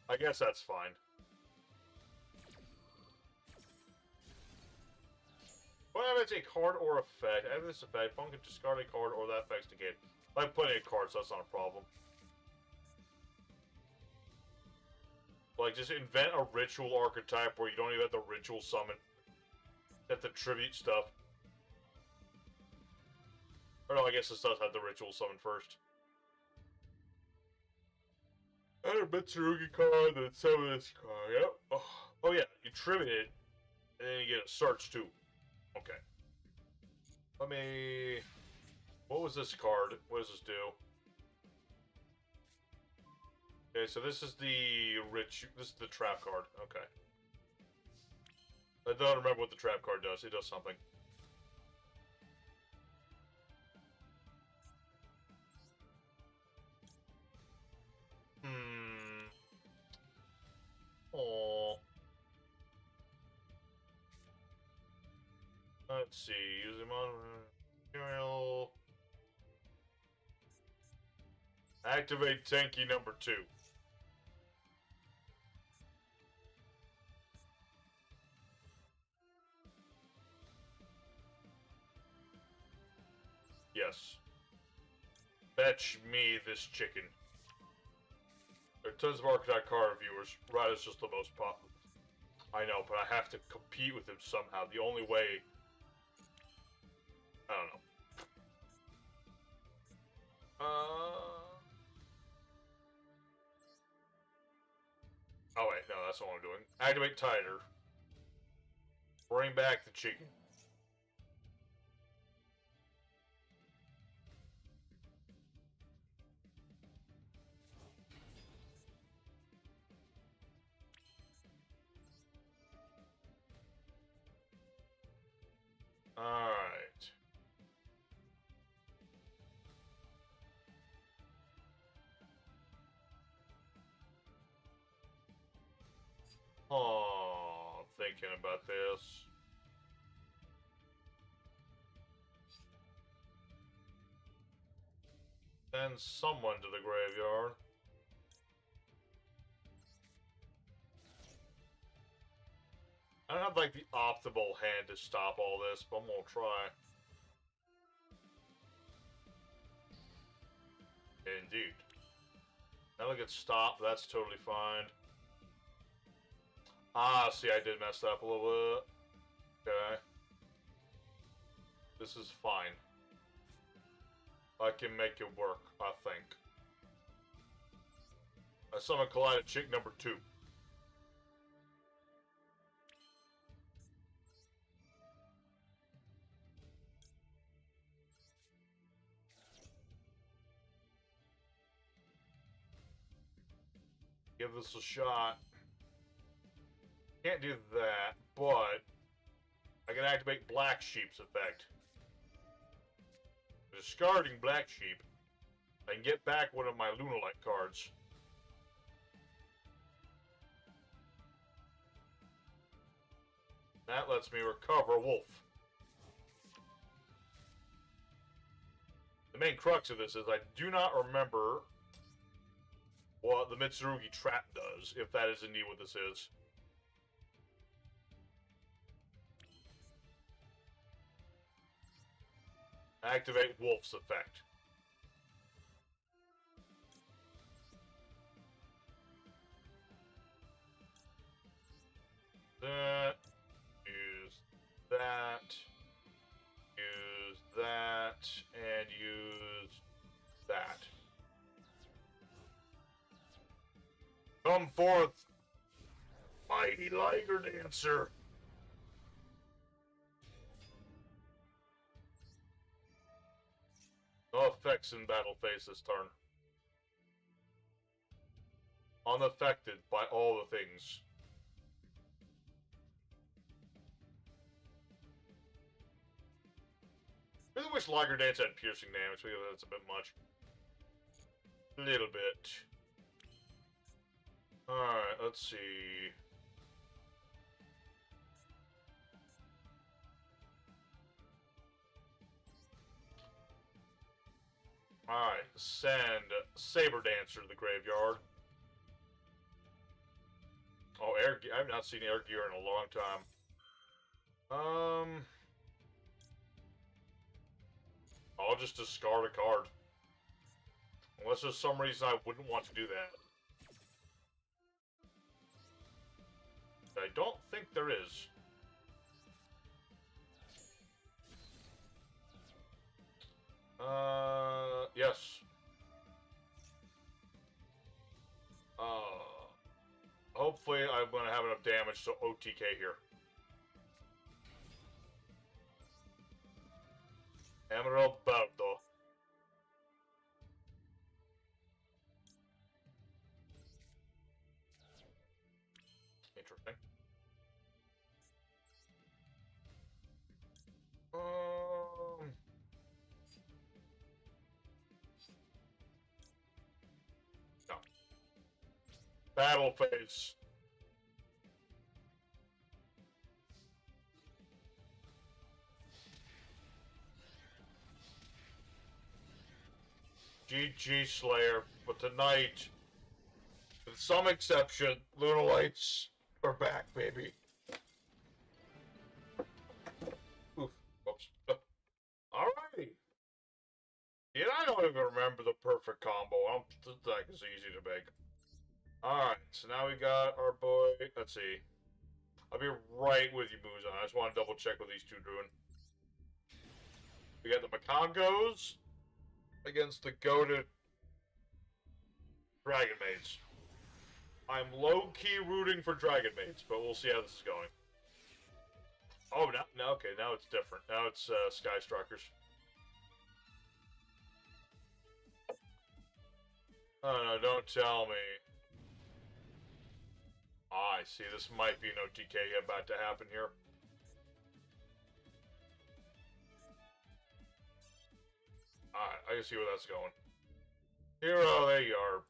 Speaker 1: I guess that's fine. Whenever it's a card or effect, after this effect, opponent can discard a card or that effect's negated. I have plenty of cards, so that's not a problem. Like, just invent a ritual archetype where you don't even have to ritual summon. You have to tribute stuff. Or no, I guess this does have the ritual summon first. Add a Mitsurugi card, then summon this card. Yep. Oh, Oh yeah, you tribute it, and then you get a search too. Okay. Let me... What was this card? What does this do? Okay, so this is the rich... This is the trap card. Okay. I don't remember what the trap card does. It does something. Oh. Let's see. Use material. Activate Tanky number 2. Yes. Fetch me this chicken. There are tons of Archetype card reviewers. Right is just the most popular. I know, but I have to compete with him somehow. The only way... I don't know. Oh wait, no, that's not what I'm doing. Activate Titer. Bring back the chicken. Alright. Oh, thinking about this. Send someone to the graveyard. I don't have, like, the optimal hand to stop all this, but I'm gonna try. Indeed. Now we get stopped, that's totally fine. Ah, see, I did mess up a little bit. Okay. This is fine. I can make it work, I think. I summon Collided Chick number 2. Give this a shot. Can't do that, but I can activate Black Sheep's effect. Discarding Black Sheep, I can get back one of my Lunalight cards. That lets me recover Wolf. The main crux of this is I do not remember what the Mitsurugi trap does, if that is indeed what this is. Activate Wolf's effect. That. Use that. Use that. And use that. Come forth, mighty Liger Dancer. No effects in battle phase this turn. Unaffected by all the things. I really wish Liger Dance had piercing damage, because that's a bit much. A little bit. Alright, let's see. Alright, send Saber Dancer to the graveyard. Oh, air gear. I've not seen air gear in a long time. I'll just discard a card. Unless there's some reason I wouldn't want to do that. I don't think there is. Yes. hopefully I'm going to have enough damage to OTK here. Emerald bout, though. Interesting. No. Battle phase. GG Slayer, but tonight, with some exception, Lunalights are back, baby. Oof. Whoops. Alrighty. Yeah, I don't even remember the perfect combo. This deck is easy to make. Alright, so now we got our boy. Let's see. I'll be right with you, Muzan. I just want to double check what these two doing. We got the Makongos against the goated Dragon Maids. I'm low-key rooting for Dragon Maids, but we'll see how this is going. Oh, no, okay, now it's different. Now it's Sky Strikers. Oh, no, don't tell me. I see, this might be an OTK about to happen here. Alright, I can see where that's going. Hero, there you are.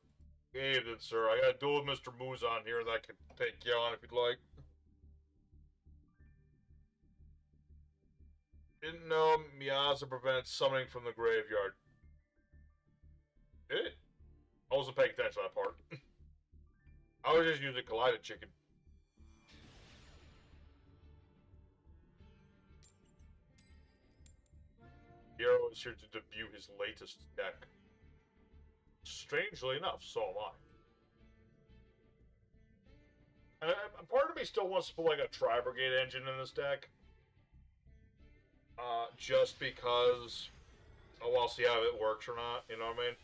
Speaker 1: Evening, sir. I got a duel with Mr. Muzan here that I can take you on if you'd like. Didn't know Miyaza prevented summoning from the graveyard. Did it? I wasn't paying attention to that part. I was just using Collided Chicken. Hero is here to debut his latest deck. Strangely enough, so am I. And part of me still wants to put like a Tri-Brigade engine in this deck. Just because I want to see how it works or not, you know what I mean?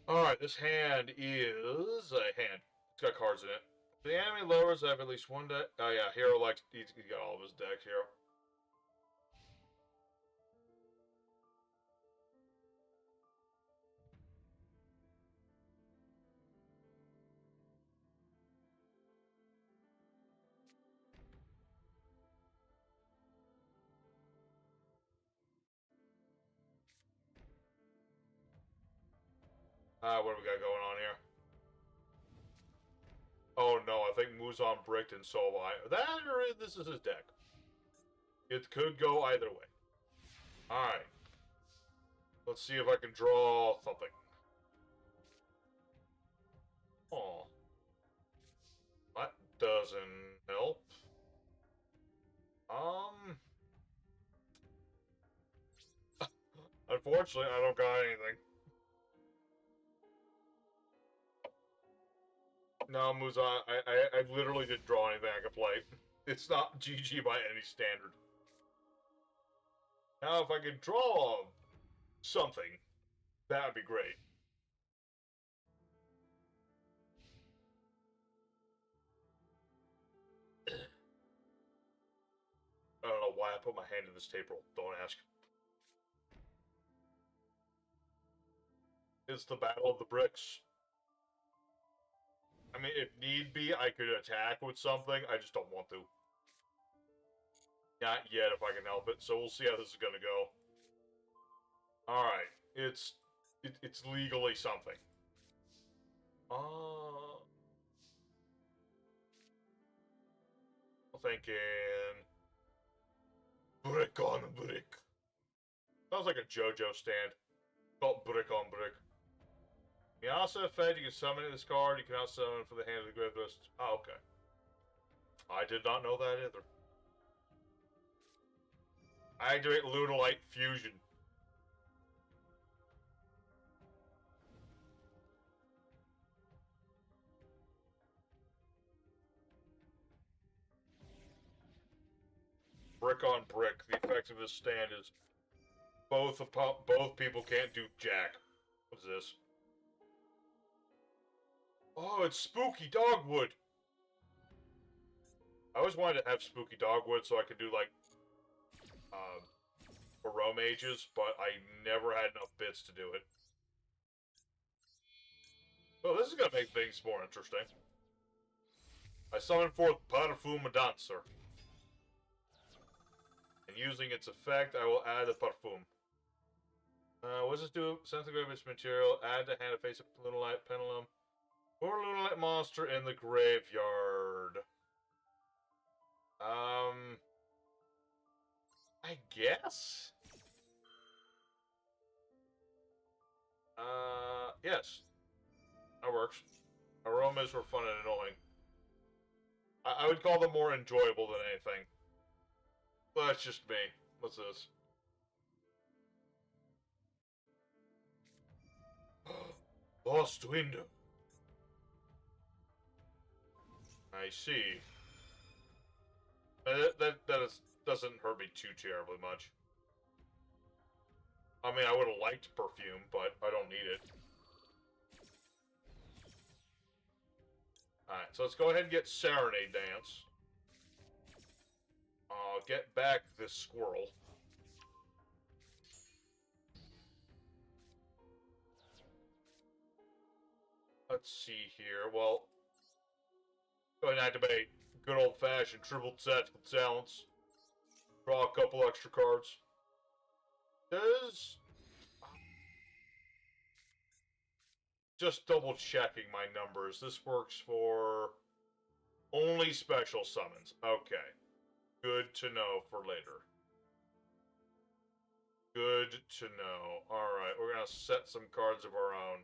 Speaker 1: Alright, this hand is a hand. It's got cards in it. The enemy lowers have at least one deck. Oh yeah, Hero likes, he's got all of his decks, Hero. What do we got going on here? Oh no, I think Muzan bricked and so have I. That or this is his deck. It could go either way. Alright. Let's see if I can draw something. Oh. That doesn't help. Unfortunately, I don't got anything. No, Muzan, I literally didn't draw anything I could play. It's not GG by any standard. Now, if I could draw something, that would be great. I don't know why I put my hand in this table. Don't ask. It's the battle of the bricks. I mean, if need be, I could attack with something. I just don't want to. Not yet, if I can help it. So we'll see how this is gonna go. Alright. It's legally something. Thinking... Brick on brick. Sounds like a JoJo stand. Called brick on brick. Miyaza effect, you can summon this card, you cannot summon for the hand of the grave list. Oh, okay. I did not know that either. I activate Lunalight Fusion. Brick on brick. The effect of this stand is both people can't do jack. What's this? Oh, it's spooky dogwood. I always wanted to have spooky dogwood so I could do, like, Hero mages, but I never had enough bits to do it. Well, this is gonna make things more interesting. I summon forth Parfum Dancer. And using its effect, I will add a Parfum. What does this do? Sense the graveyard material. Add to hand a face of Lunalight pendulum. Or Lunalight monster in the graveyard. I guess? Yes. That works. Aromas were fun and annoying. I would call them more enjoyable than anything. Well, that's just me. What's this? Lost window. I see. Doesn't hurt me too terribly much. I mean, I would have liked perfume, but I don't need it. Alright, so let's go ahead and get Serenade Dance. Get back this squirrel. Let's see here. Well, go ahead and activate good old-fashioned triple tactical talents. Draw a couple extra cards. Just double checking my numbers. This works for only special summons. Okay. Good to know for later. Good to know. Alright, we're gonna set some cards of our own.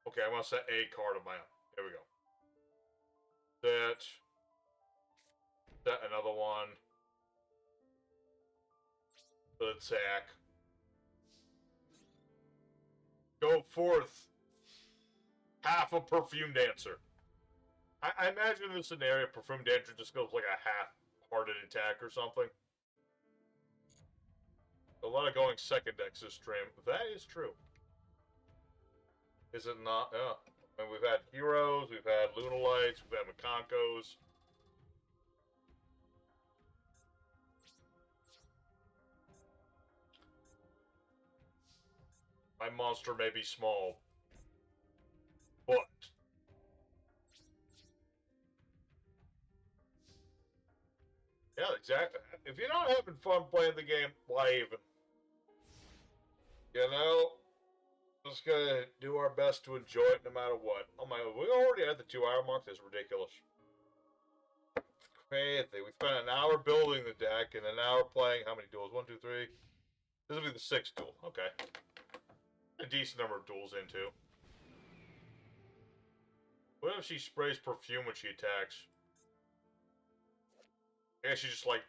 Speaker 1: Okay, I'm gonna set a card of my own. Here we go. Set another one. Attack. Go forth. Half a Perfume Dancer. I imagine in this scenario, Perfume Dancer just goes like a half-hearted attack or something. A lot of going second decks this stream. That is true. Is it not? Yeah. I mean, we've had Heroes, we've had Lunalights, we've had Makonkos. My monster may be small, but yeah, exactly. If you're not having fun playing the game, why even? You know, just gonna do our best to enjoy it no matter what. Oh my, we already had the 2-hour mark. That's ridiculous. Crazy. We spent an hour building the deck and an hour playing. How many duels? 1, 2, 3. This will be the 6th duel. Okay. A decent number of duels into. What if she sprays perfume when she attacks? I guess she just, like,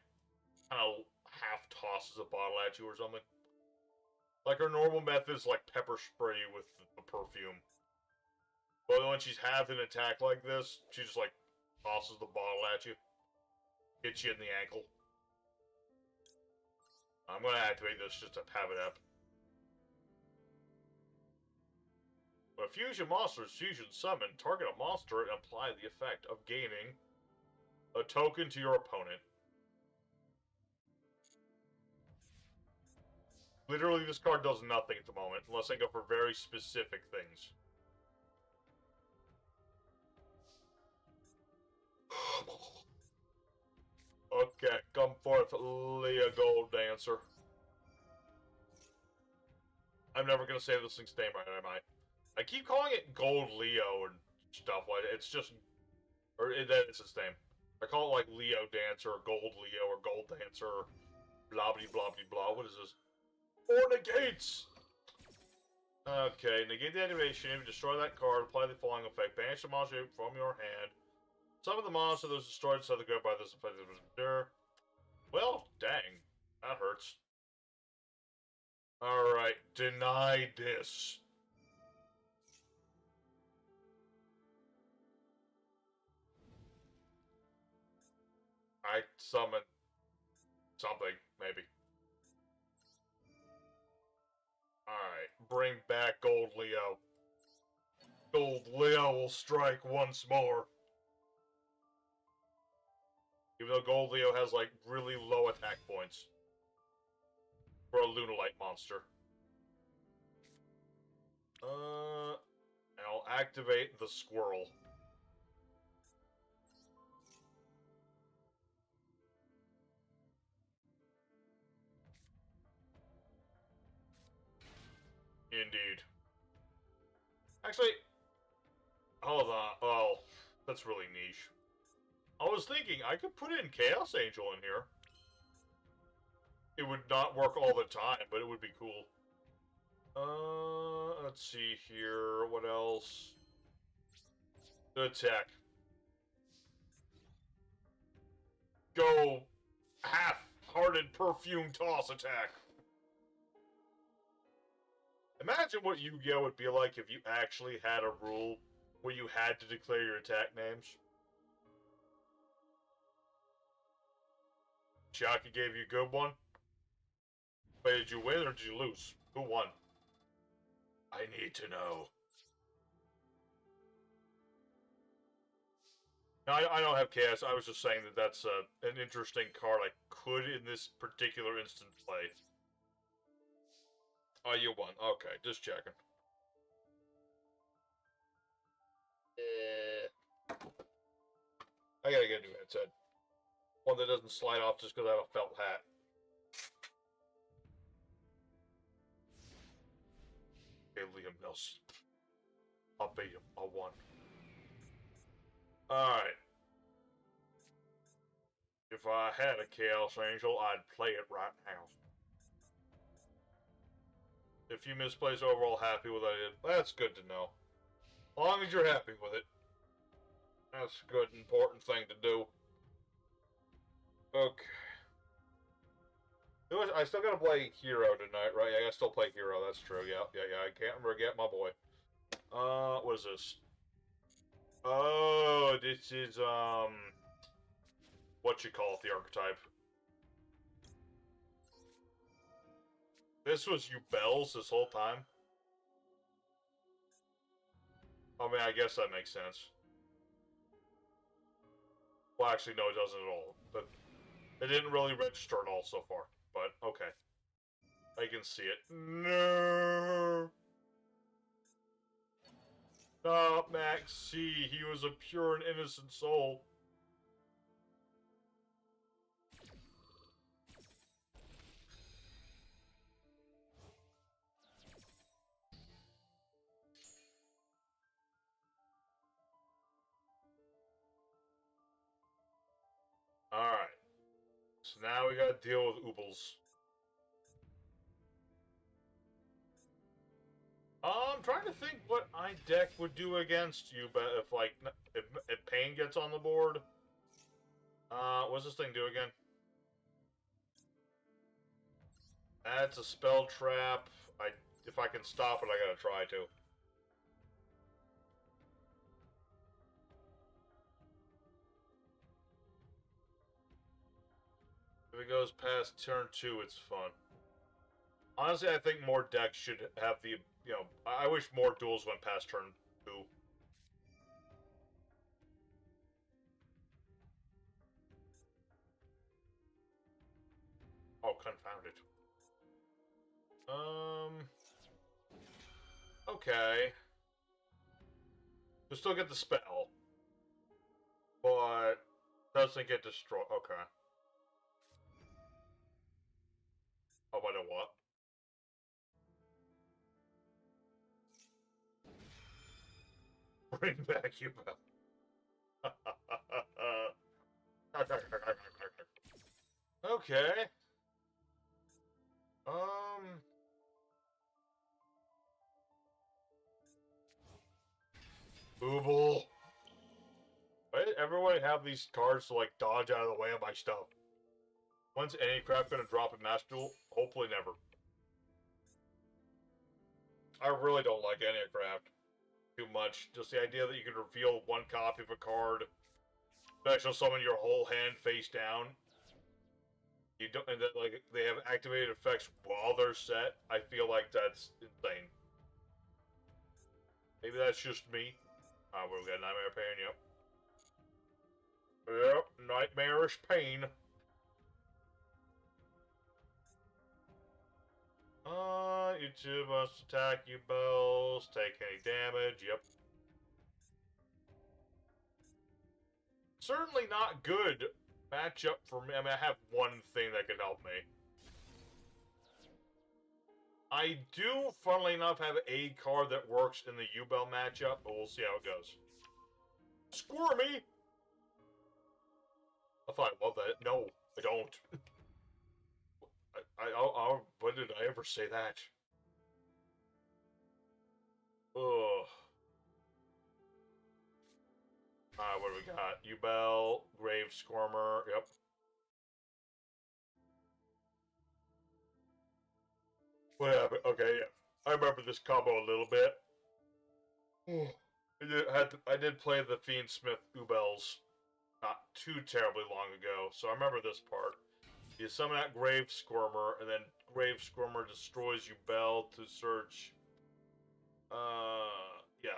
Speaker 1: kind of half tosses a bottle at you or something. Like, her normal method is, like, pepper spray with the perfume. But when she's having an attack like this, she just, like, tosses the bottle at you. Hits you in the ankle. I'm gonna activate this just to have it up. When a fusion monster is fusion summoned, target a monster and apply the effect of gaining a token to your opponent. Literally, this card does nothing at the moment, unless I go for very specific things. Okay, come forth, Leah Gold Dancer. I'm never gonna say this thing's name right, am I? I keep calling it Gold Leo and stuff like that. It's just... Or that's its name. I call it like Leo Dancer, or Gold Leo, or Gold Dancer, or blah blah blah blah blah. What is this? Or negates! Okay, negate the activation, destroy that card, apply the following effect, banish the monster from your hand. Some of the monsters that was destroyed so they go by this effect. Well, dang. That hurts. Alright, deny this. I summon something, maybe. Alright, bring back Gold Leo. Gold Leo will strike once more. Even though Gold Leo has, like, really low attack points. For a Lunalight monster. I'll activate the squirrel. Indeed. Actually, hold on. Oh, that's really niche. I was thinking I could put in Chaos Angel in here. It would not work all the time, but it would be cool. Let's see here. What else? The attack. Go half-hearted perfume toss attack. Imagine what Yu-Gi-Oh! Would be like if you actually had a rule where you had to declare your attack names. Chiaki gave you a good one? But did you win or did you lose? Who won? I need to know. No, I don't have chaos. I was just saying that that's an interesting card I could, in this particular instance, play. Oh, you won. Okay, just checking. I gotta get a new headset. One that doesn't slide off just because I have a felt hat. Okay, Liam Nelson. I'll beat him. I won. Alright. If I had a Chaos Angel, I'd play it right now. If you misplays overall happy with it, that's good to know. As long as you're happy with it. That's a good, important thing to do. Okay. I still gotta play Hero tonight, right? Yeah, I gotta still play Hero, that's true. Yeah. I can't forget my boy. What is this? Oh, this is, what you call it, the archetype. This was you bells this whole time? I mean, I guess that makes sense. Well, actually, no, it doesn't at all. But it didn't really register at all so far. But, okay. I can see it. No! Stop, Max C. He was a pure and innocent soul. Alright. So now we gotta deal with Oobles. I'm trying to think what my deck would do against you, but if, like, if Pain gets on the board. What's this thing do again? That's a spell trap. If I can stop it, I gotta try to. If it goes past turn 2, it's fun. Honestly, I think more decks should have the, you know, I wish more duels went past turn 2. Oh, confound it. Okay. You still get the spell. But doesn't get destroyed. Okay. Oh, I know what? Bring back you. Okay. Booble. Why did everyone have these cards to, like, dodge out of the way of my stuff? When's any crap gonna drop in Master Duel? Hopefully never. I really don't like any craft too much. Just the idea that you can reveal one copy of a card, special summon your whole hand face down. You don't, and that, like, they have activated effects while they're set. I feel like that's insane. Maybe that's just me. We've got Nightmare Pain, yep. Yep, Nightmarish Pain. You two must attack you bells, take any damage, yep. Certainly not good matchup for me. I mean, I have one thing that could help me. I do, funnily enough, have a card that works in the U-Bell matchup, but we'll see how it goes. Squirmy! I thought I love that. No, I don't. When did I ever say that? Ugh. What do we got? U-Bell, Grave Squirmer, yep. Whatever, okay, yeah. I remember this combo a little bit. I did play the Fiendsmith U-Bells not too terribly long ago, so I remember this part. You summon out Grave Squirmer, and then Grave Squirmer destroys U-Bell to search. Yeah.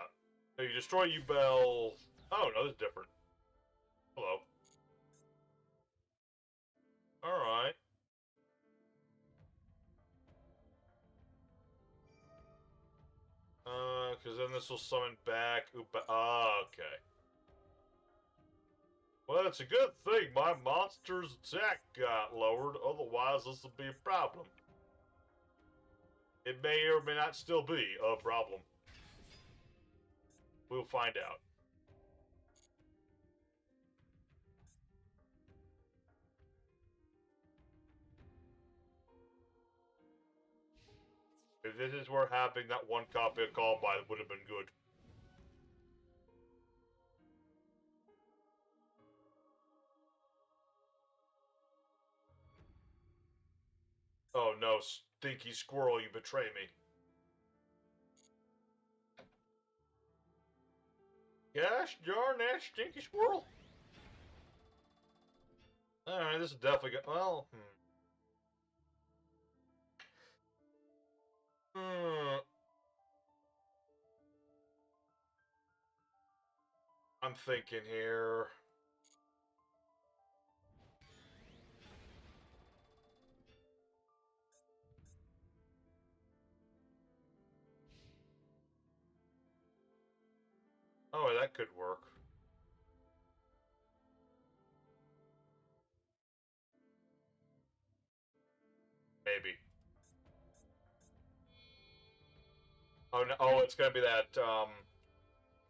Speaker 1: So you destroy U-Bell. Oh, no, this is different. Hello. Alright. Because then this will summon back U-Bell. Okay. Well, it's a good thing my monster's attack got lowered, otherwise this would be a problem. It may or may not still be a problem. We'll find out. If this is where having that one copy of Columbine would have been good. Oh no, stinky squirrel, you betray me. Gosh darn that stinky squirrel. Alright, this is definitely good. Well, I'm thinking here. Oh, that could work. Maybe. Oh, no, oh, it's gonna be that,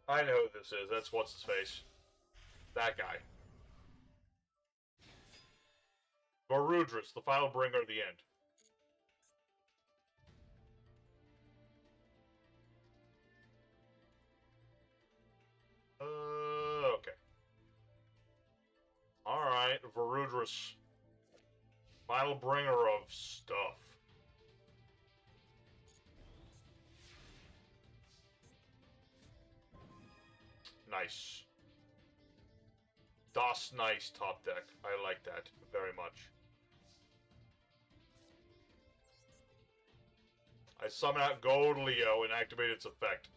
Speaker 1: I know who this is. That's what's his face. That guy. Varudris, the final bringer of the end. Okay. Alright, Varudris. Final bringer of stuff. Nice. Das nice top deck. I like that very much. I summon out Gold Leo and activate its effect.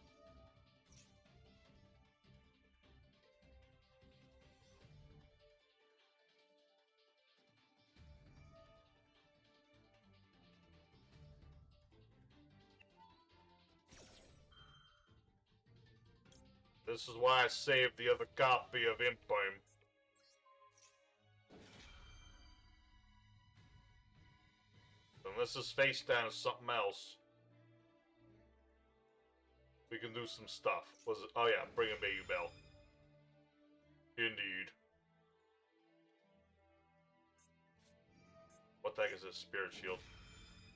Speaker 1: This is why I saved the other copy of Imperm. Unless this face down is something else, we can do some stuff. Was it? Oh yeah, bring a baby bell. Indeed. What the heck is this? Spirit Shield.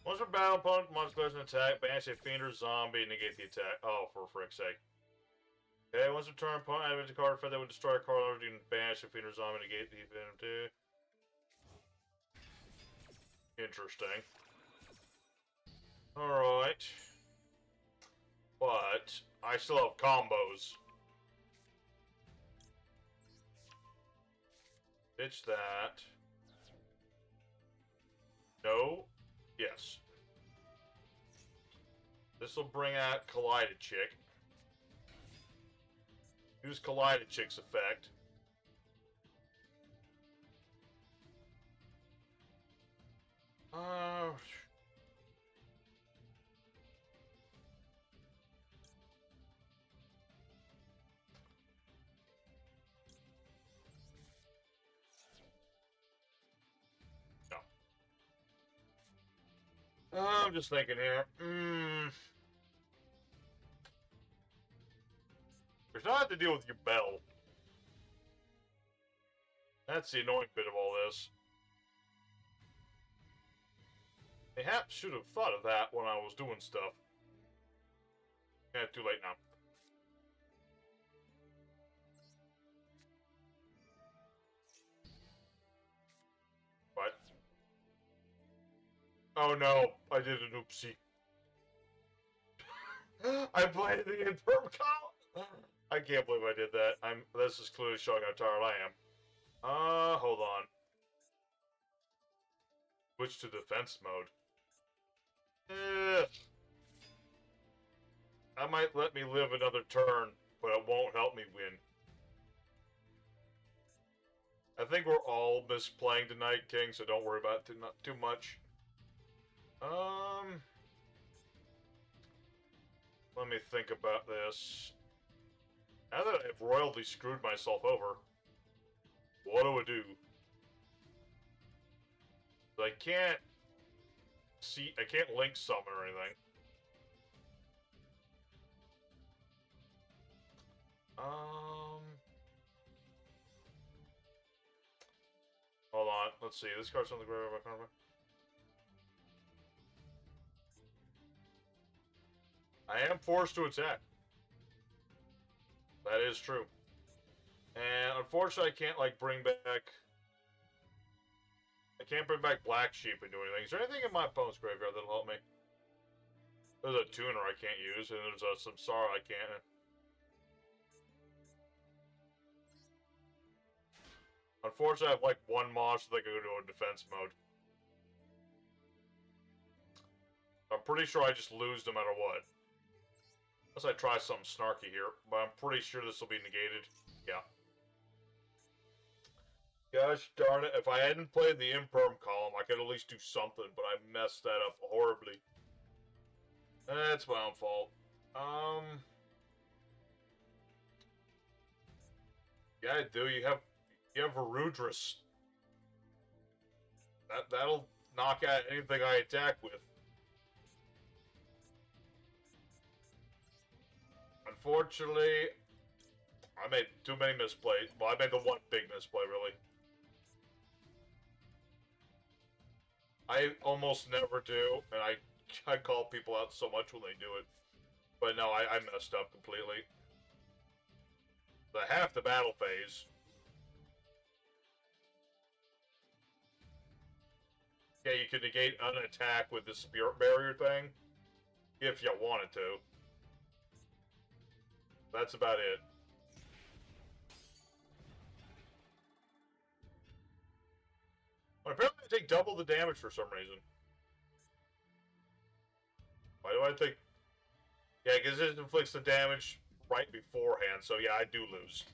Speaker 1: Once per battle, opponent monster declares an attack, banish a fiend or zombie, negate the attack. Oh, for frick's sake. Okay, once per turn, opponent activates a card effect that would destroy a card, you can banish a fiend or zombie, negate the venom too. Interesting. Alright. But, I still have combos. Ditch that. No. Yes. This will bring out Collided Chick. Use Kaleidechic's effect. No. I'm just thinking here. There's not to deal with your bell. That's the annoying bit of all this. Perhaps should have thought of that when I was doing stuff. Yeah, too late now. What? Oh no, I did an oopsie. I played the infirm column. I can't believe I did that. This is clearly showing how tired I am. Hold on. Switch to defense mode. That might let me live another turn, but it won't help me win. I think we're all misplaying tonight, King, so don't worry about it too much. Let me think about this. Now that I've royally screwed myself over, what do I do? I can't link summon or anything. Hold on, let's see. This card's on the graveyard of my card. I am forced to attack. That is true. And unfortunately, I can't, like, bring back... I can't bring back Black Sheep and do anything. Is there anything in my opponent's graveyard that'll help me? There's a tuner I can't use, and there's a Samsara I can't. Unfortunately, I have, like, one monster that can go to a defense mode. I'm pretty sure I just lose no matter what. Unless I try something snarky here, but I'm pretty sure this will be negated. Yeah. Gosh darn it, if I hadn't played the Imperm column, I could at least do something, but I messed that up horribly. That's my own fault. Yeah, I do. You have Varudris. That'll knock out anything I attack with. Unfortunately, I made too many misplays. Well, I made the one big misplay, really. I almost never do, and I call people out so much when they do it. But no, I messed up completely. The half the battle phase. Yeah, you can negate an attack with the Spirit Barrier thing, if you wanted to. That's about it. Well, apparently I take double the damage for some reason. Why do I think... Yeah, because it inflicts the damage right beforehand, so yeah, I do lose.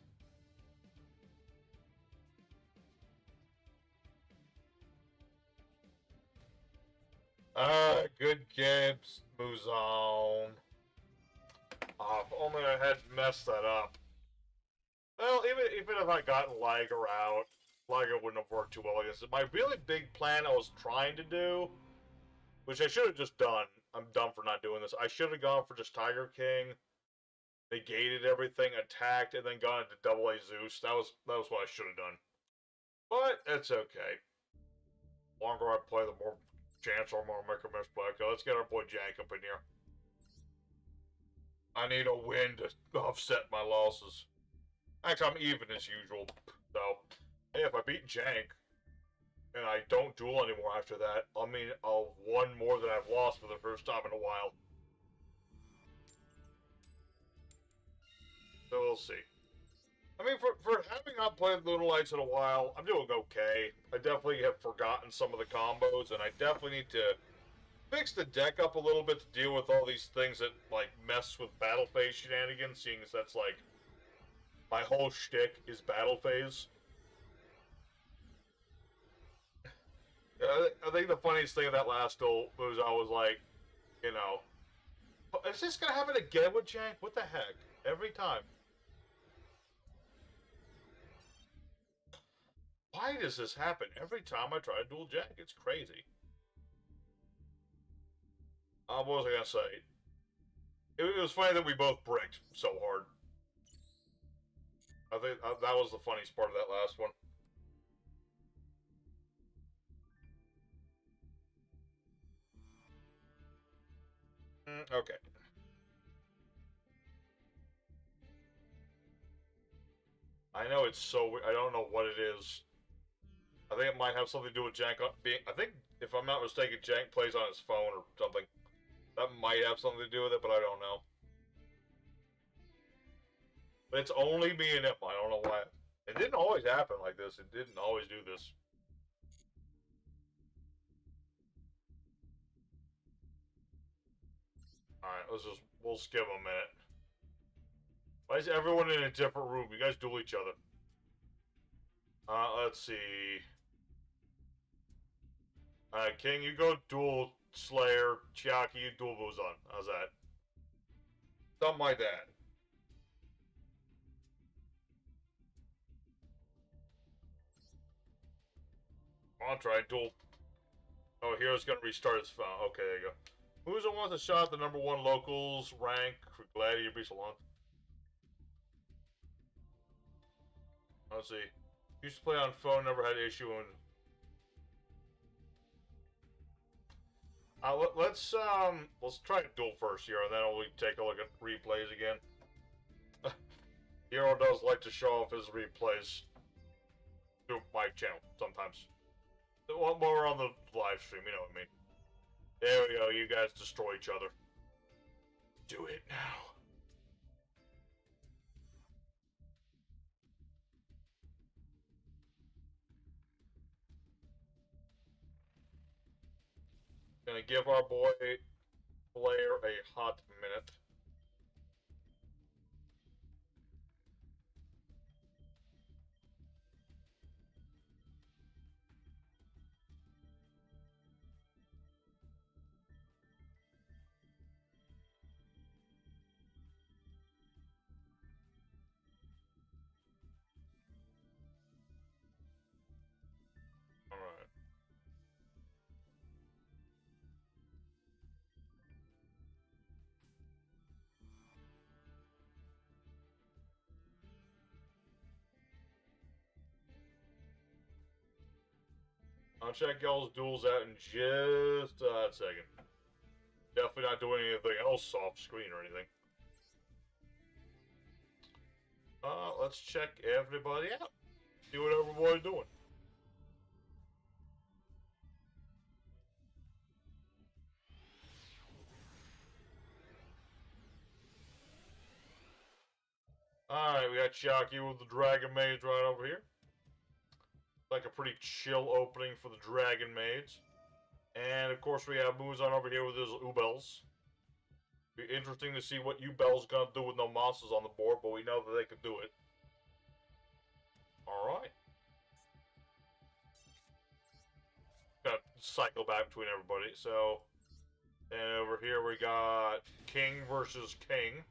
Speaker 1: Good games. Moves on. If only I hadn't messed that up. Well, even if I got Liger out, Liger wouldn't have worked too well against it. My really big plan I was trying to do, which I should have just done. I'm dumb for not doing this. I should have gone for just Tiger King, negated everything, attacked, and then gone into Double A Zeus. That was what I should have done. But it's okay. The longer I play, the more chance I'm gonna make a misplay. Okay, let's get our boy Jank up in here. I need a win to offset my losses. Actually, I'm even as usual. So, hey, if I beat Jank, and I don't duel anymore after that, I mean, I'll won more than I've lost for the first time in a while. So we'll see. I mean, for having not played Lunalights in a while, I'm doing okay. I definitely have forgotten some of the combos, and I definitely need to fix the deck up a little bit to deal with all these things that, like, mess with battle phase shenanigans, seeing as that's, like, my whole shtick is battle phase. I think the funniest thing of that last duel was I was like, you know, is this gonna happen again with Jank? What the heck? Every time. Why does this happen every time I try to duel Jank? It's crazy. What was I gonna say? It was funny that we both bricked so hard. I think that was the funniest part of that last one. Okay. I know it's so weird. I don't know what it is. I think it might have something to do with Jank being... I think, if I'm not mistaken, Jank plays on his phone or something. That might have something to do with it, but I don't know. But it's only me and him. I don't know why. It didn't always happen like this. It didn't always do this. Alright, we'll skip a minute. Why is everyone in a different room? You guys duel each other. Let's see. Alright, King, you go duel Slayer. Chiaki, you duel Muzan. How's that? Something like that. I'll try and duel. Oh, Hero's gonna restart his phone. Okay, there you go. Who's the one that shot the #1 locals rank for Gladiator be so long? Let's see. Used to play on phone, never had issue and let's try a duel first here, and then we'll take a look at replays again. Hero does like to show off his replays through my channel sometimes. When we're on the live stream, you know what I mean. There we go, you guys destroy each other. Do it now. Gonna give our boy player a hot minute. Alright. I'll check y'all's duels out in just a second. Definitely not doing anything else off screen or anything. Let's check everybody out. See what everybody's doing. Alright, we got Chiaki with the Dragon Maids right over here. Like a pretty chill opening for the Dragon Maids. And of course we have Muzan over here with his Ubels. Be interesting to see what Ubel's gonna do with no monsters on the board, but we know that they can do it. Alright. Gotta cycle back between everybody, so... And over here we got King versus King.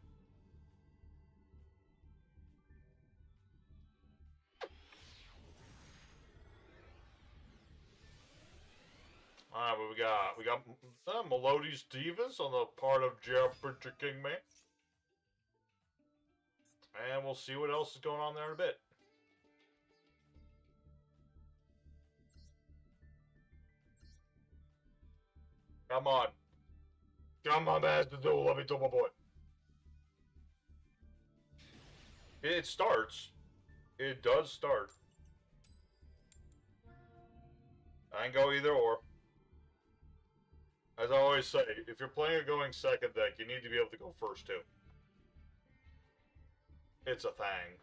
Speaker 1: Alright, what we got Melodies Divas on the part of Jeff Pritchard Kingman. And we'll see what else is going on there in a bit. Come on. Come on, Master Duel, let me do my boy. It starts. It does start. I can go either or. As I always say, if you're playing a going second deck, you need to be able to go first too. It's a thing.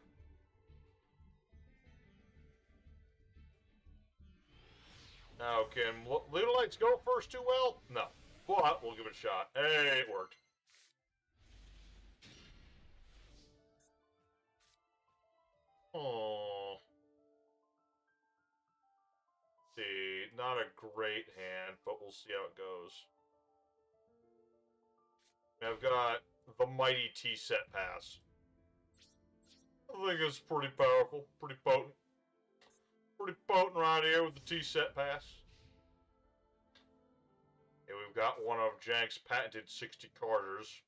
Speaker 1: Now, can Lunalights go first too well? No. But we'll give it a shot. Hey, it worked. Oh. See, not a great hand, but we'll see how it goes. I've got the mighty T-set pass. I think it's pretty powerful, pretty potent. Pretty potent right here with the T-set pass. And we've got one of Jank's patented 60 carders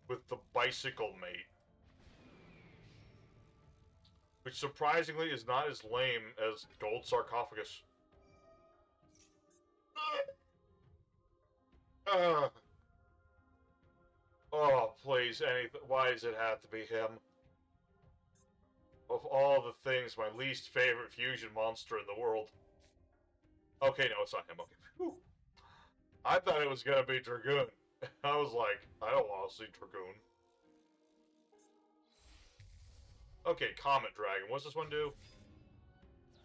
Speaker 1: with the Bicycle Mate. Which surprisingly is not as lame as Gold Sarcophagus. Oh, please, anything. Why does it have to be him? Of all the things, my least favorite fusion monster in the world. Okay, no, it's not him. Okay. Whew. I thought it was gonna be Dragoon. I was like, I don't want to see Dragoon. Okay, Comet Dragon. What's this one do?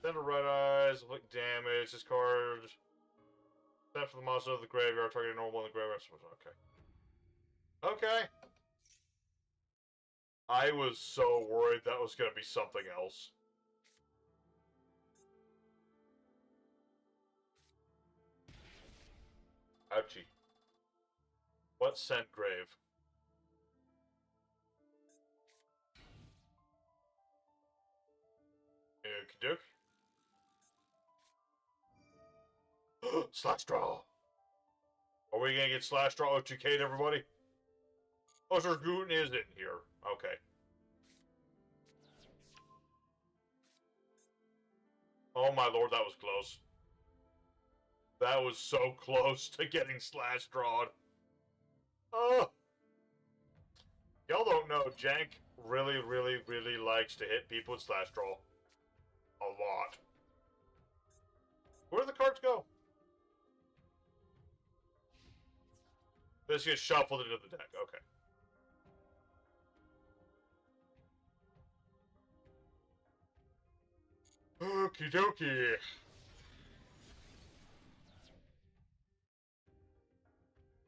Speaker 1: Send a Red Eyes, inflict damage. This card. Send for the monster of the graveyard, targeting normal in the graveyard. Okay. Okay. I was so worried that was gonna be something else. Ouchie. What sent grave? Okie doke. Slash draw! Are we gonna get slash draw OTK'd, everybody? Oh, so Dragoon is in here. Okay. Oh my lord, that was close. That was so close to getting slash drawed. Oh! Y'all don't know, Jank really, really, really likes to hit people with slash draw. A lot. Where do the cards go? This gets shuffled into the deck, okay. Okie dokie.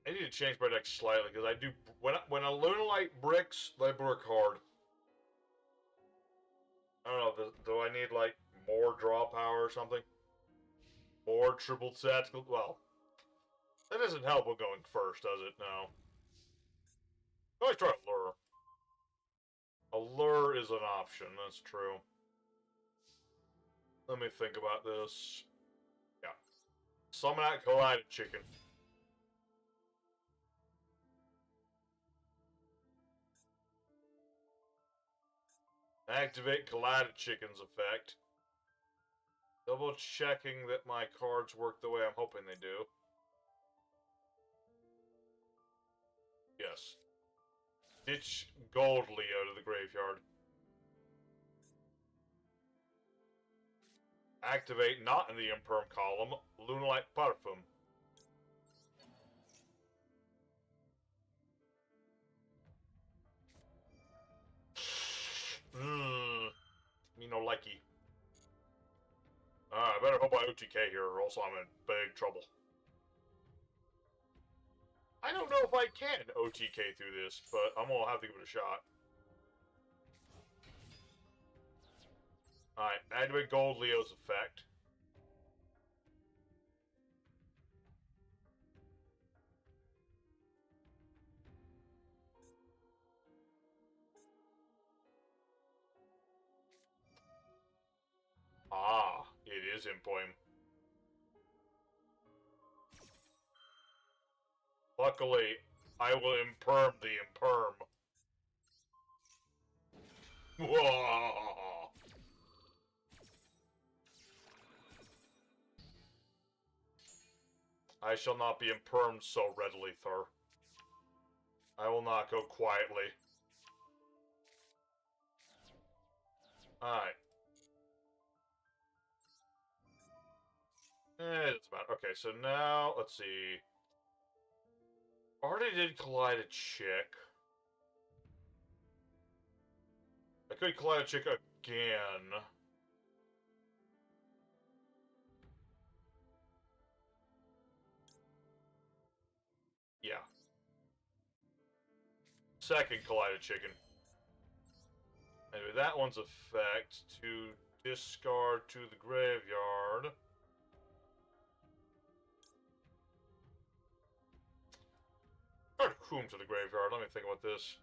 Speaker 1: I need to change my deck slightly, because I do... When a Lunalight bricks, they brick hard. I don't know, do I need, like, more draw power or something? More triple sets? Well, that doesn't help with going first, does it? No. Always try Allure. Allure is an option, that's true. Let me think about this. Yeah. Summon that Collided Chicken. Activate Collided Chicken's effect. Double checking that my cards work the way I'm hoping they do. Yes. Ditch Gold Leo to the graveyard. Activate not in the Imperm column, Lunalight Parfum. Me no likey. I better hope I OTK here, or else I'm in big trouble. I don't know if I can OTK through this, but I'm gonna have to give it a shot. Alright, activate Gold Leo's effect. Ah, it is Impoem. Luckily, I will Imperm the Imperm. Whoa. I shall not be Impermed so readily, Thur. I will not go quietly. Alright. It doesn't matter. Okay, so now, let's see. Already did Collide a Chick. I could Collide a Chick again. Yeah. Second Collided Chicken. Anyway, that one's effect to discard to the graveyard. Discard Whom to the graveyard. Let me think about this.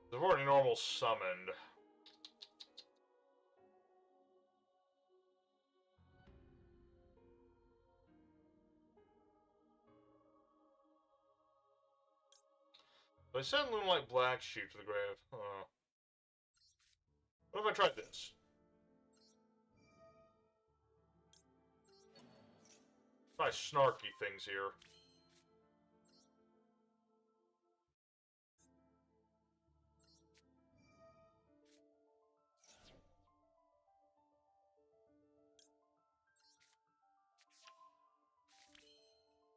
Speaker 1: They've already normal summoned. So I send Lunalight Black Sheep to the grave. What if I tried this? Try snarky things here.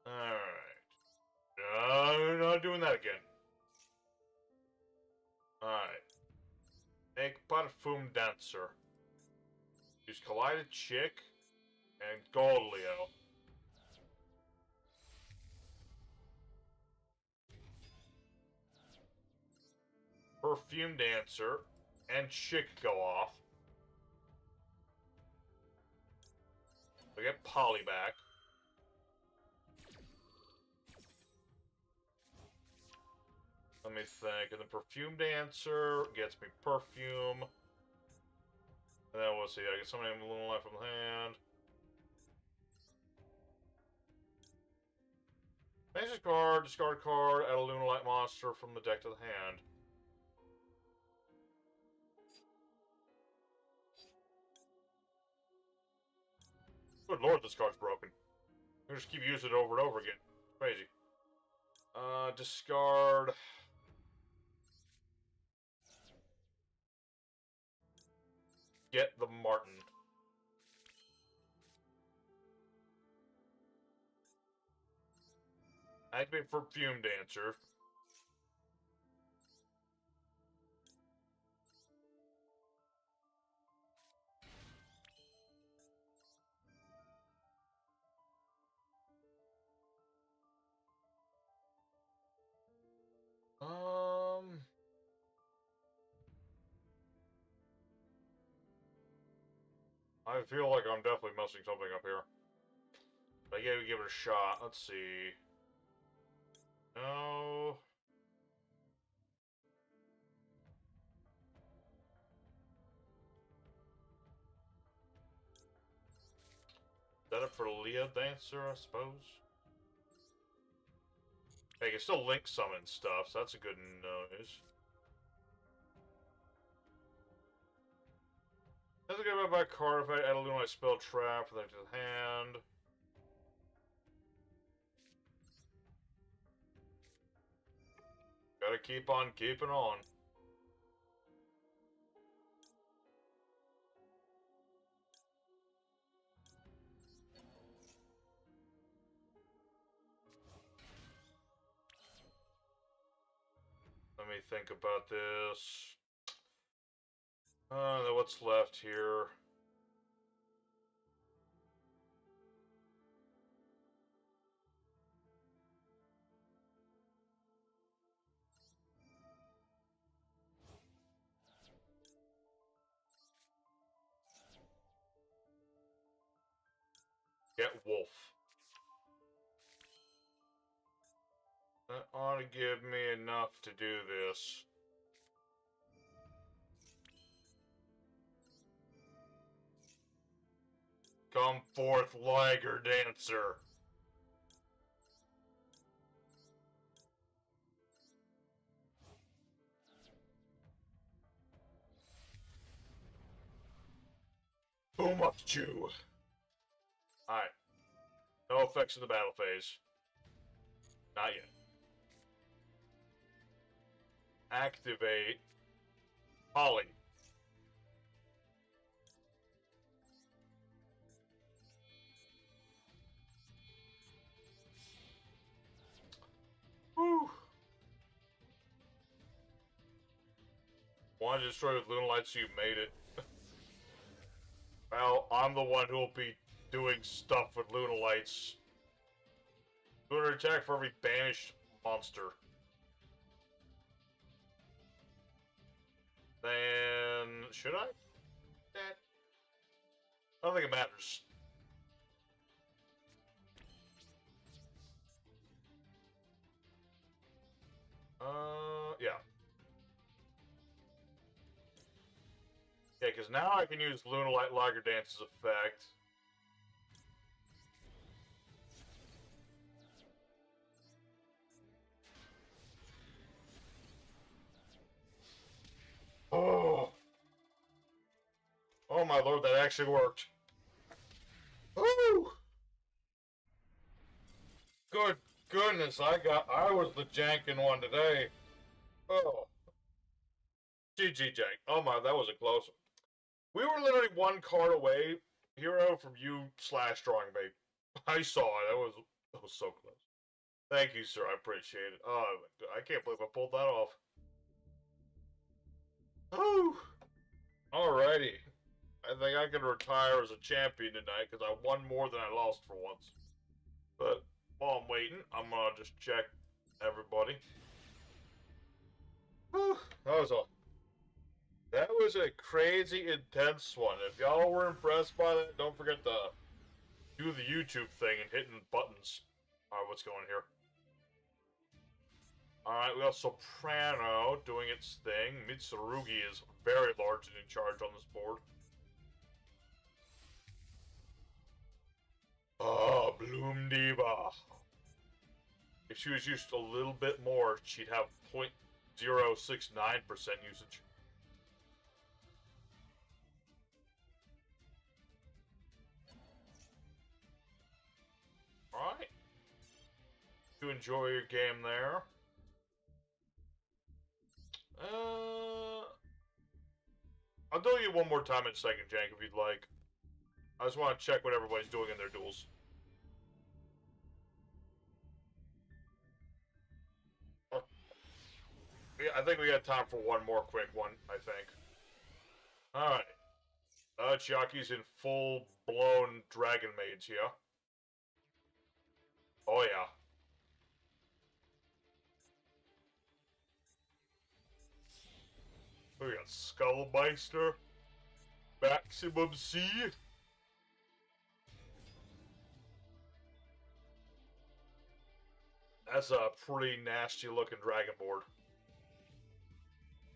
Speaker 1: Alright. No, not doing that again. Alright. Make Parfum Dancer. Use Collided Chick and Golio. Perfume Dancer and Chick go off. I get Polly back. Let me think. And the Perfume Dancer gets me Perfume. And then we'll see. I get something a little life from the hand. Basic card, discard card, add a Lunalight monster from the deck to the hand. Good lord, this card's broken. I'm gonna just keep using it over and over again. Crazy. Discard. Get the Martin. Activate Perfume Dancer. I feel like I'm definitely messing something up here. But I gotta give it a shot. Let's see. No. Is that it for Leah Dancer, I suppose? Hey, you can still link summon stuff, so that's a good news. Doesn't get about my card if I add a Lunalight spell trap for them to the hand. Gotta keep on keeping on. Let me think about this. What's left here? Get Wolf. That ought to give me enough to do this. Come forth, Liger Dancer. Boom up you. Alright. No effects in the battle phase. Not yet. Activate Polly. Woo! Wanted to destroy with Lunalight, so you made it. Well, I'm the one who will be doing stuff with Lunalights. Doing an attack for every banished monster. Then... should I? I don't think it matters. Yeah. Yeah, because now I can use Lunalight Lager Dance's effect. Oh! Oh my lord, that actually worked. Woo! Good goodness, I was the jankin' one today. Oh. GG Jank. Oh my, that was a close one. We were literally one card away, hero, from you slash drawing bait. I saw it. That was so close. Thank you, sir. I appreciate it. Oh, I can't believe I pulled that off. Whew. Alrighty. I think I can retire as a champion tonight because I won more than I lost for once. But while I'm waiting, I'm gonna just check everybody. Whew. That was a crazy intense one. If y'all were impressed by that, don't forget to do the YouTube thing and hitting buttons. Alright, what's going here? Alright, we got Soprano doing its thing. Mitsurugi is very large and in charge on this board. Ah, Bloom Diva. If she was used a little bit more, she'd have 0.069% usage. Alright. You enjoy your game there. I'll do you one more time in a second, Jank, if you'd like. I just want to check what everybody's doing in their duels. Yeah, I think we got time for one more quick one, I think. Alright. Chiaki's in full-blown Dragon Maids here. Oh, yeah. We got Skullmeister. Maximum C. That's a pretty nasty looking dragon board.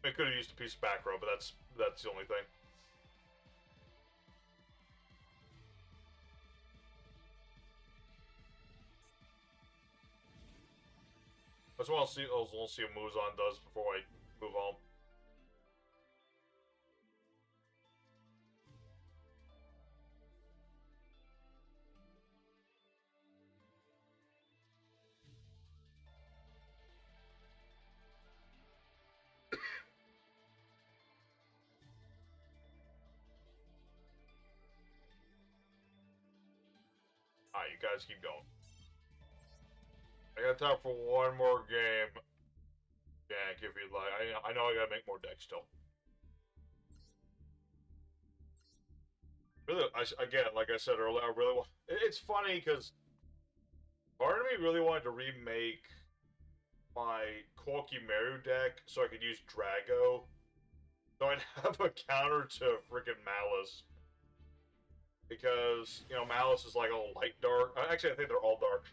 Speaker 1: I could have used a piece of back row, but that's the only thing. I just want to see what Muzan does before I move home. Alright, you guys keep going. I got time for one more game. Jank, if you'd like. I know I gotta make more decks still. Really, again, like I said earlier, I really want... It's funny, because part of me really wanted to remake my Corky Meru deck so I could use Drago. So I'd have a counter to freaking Malice. Because, you know, Malice is like all light dark. Actually, I think they're all dark.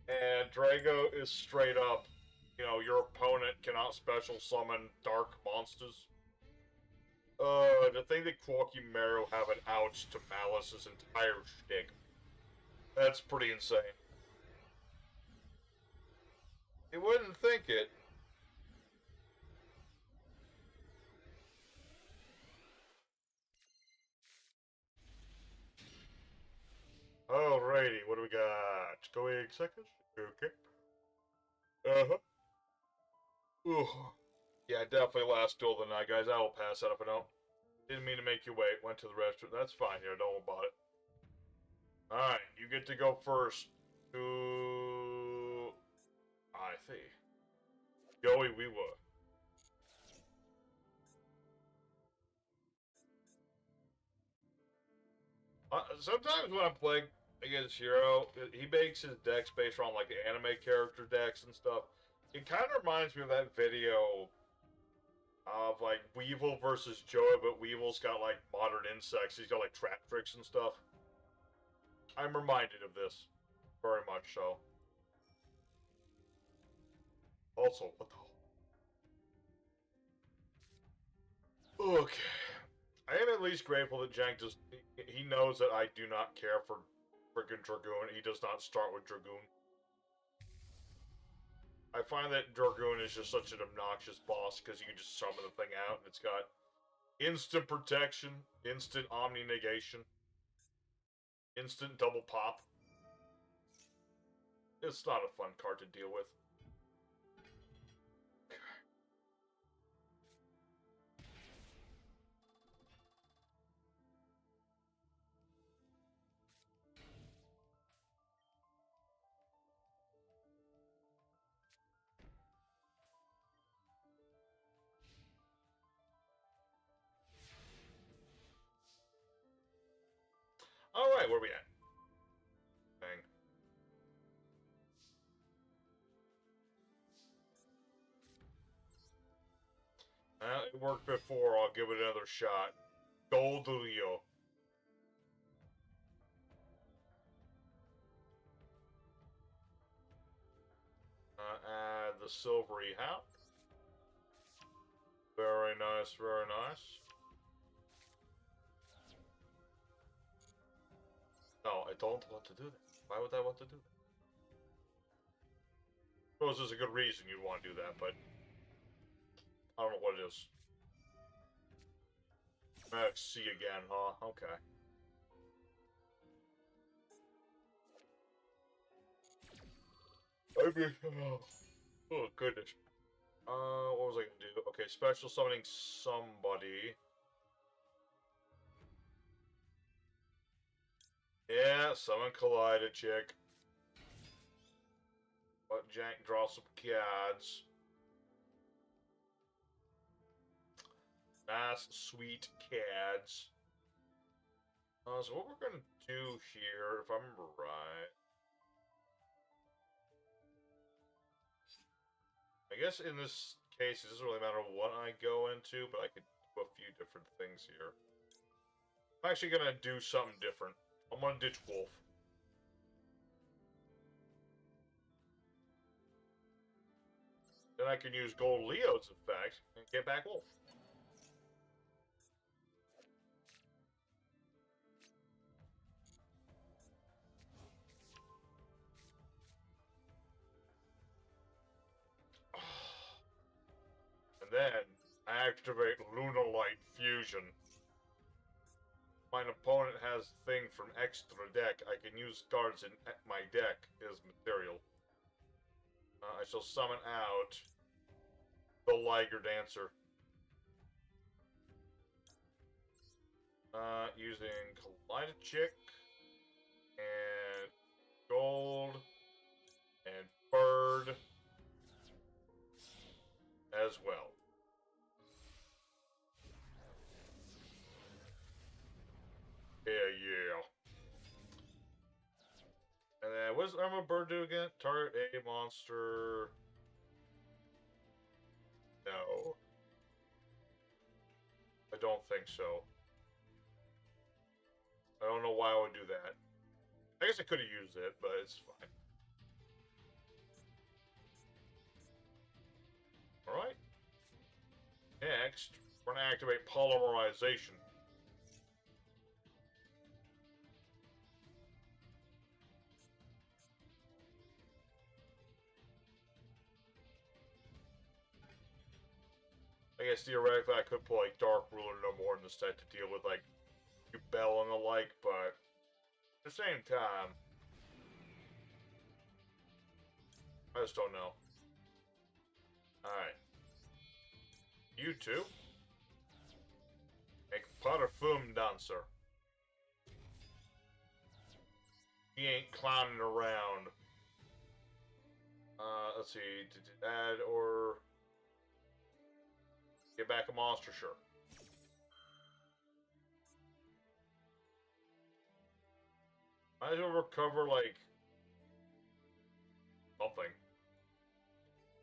Speaker 1: And Drago is straight up, you know, your opponent cannot special summon dark monsters. To think that Corky Meru have an ouch to Malice's entire shtick. That's pretty insane. You wouldn't think it. Alrighty, what do we got? Going seconds? Okay. Uh-huh. Ooh. Yeah, definitely last duel of the night, guys. I will pass that if I don't. Didn't mean to make you wait. Went to the restroom. That's fine here. Don't worry about it. Alright, you get to go first. I see. Joey, we were. Sometimes when I'm playing against Hero, he makes his decks based on like the anime character decks and stuff. It kind of reminds me of that video of like Weevil versus Joey, but Weevil's got like modern insects. He's got like trap tricks and stuff. I'm reminded of this, very much so. Also, what the hell? Okay. I am at least grateful that Jank just he knows that I do not care for friggin' Dragoon. He does not start with Dragoon. I find that Dragoon is just such an obnoxious boss because you can just summon the thing out and it's got instant protection, instant omni negation, instant double pop. It's not a fun card to deal with. Alright, where we at? Bang. It worked before, I'll give it another shot. Gold Leo. Add the silvery hound. Very nice, very nice. No, I don't want to do that. Why would I want to do that? I suppose there's a good reason you'd want to do that, but I don't know what it is. Max C again, huh? Okay. Oh goodness. What was I gonna do? Okay, special summoning somebody. Yeah, summon Collider chick. Let Jank draw some cards. Nice, sweet cards. So what we're gonna do here, if I remember right, I guess in this case it doesn't really matter what I go into, but I could do a few different things here. I'm actually gonna do something different. I'm gonna ditch Wolf. Then I can use Gold Leo's effect and get back Wolf. And then I activate Lunalight Fusion. My opponent has thing from extra deck. I can use cards in my deck as material. I shall summon out the Liger Dancer. Using Collider Chick and Gold and Bird as well. Yeah. And then what does Armor Bird do again? Target a monster. No. I don't think so. I don't know why I would do that. I guess I could have used it, but it's fine. Alright. Next, we're going to activate Polymerization. I guess theoretically I could pull like Dark Ruler no more in the set to deal with like Bell and the like, but at the same time, I just don't know. Alright. You two make Parfum Dancer. He ain't clowning around. Let's see, add or get back a monster, sure. Might as well recover, like, something.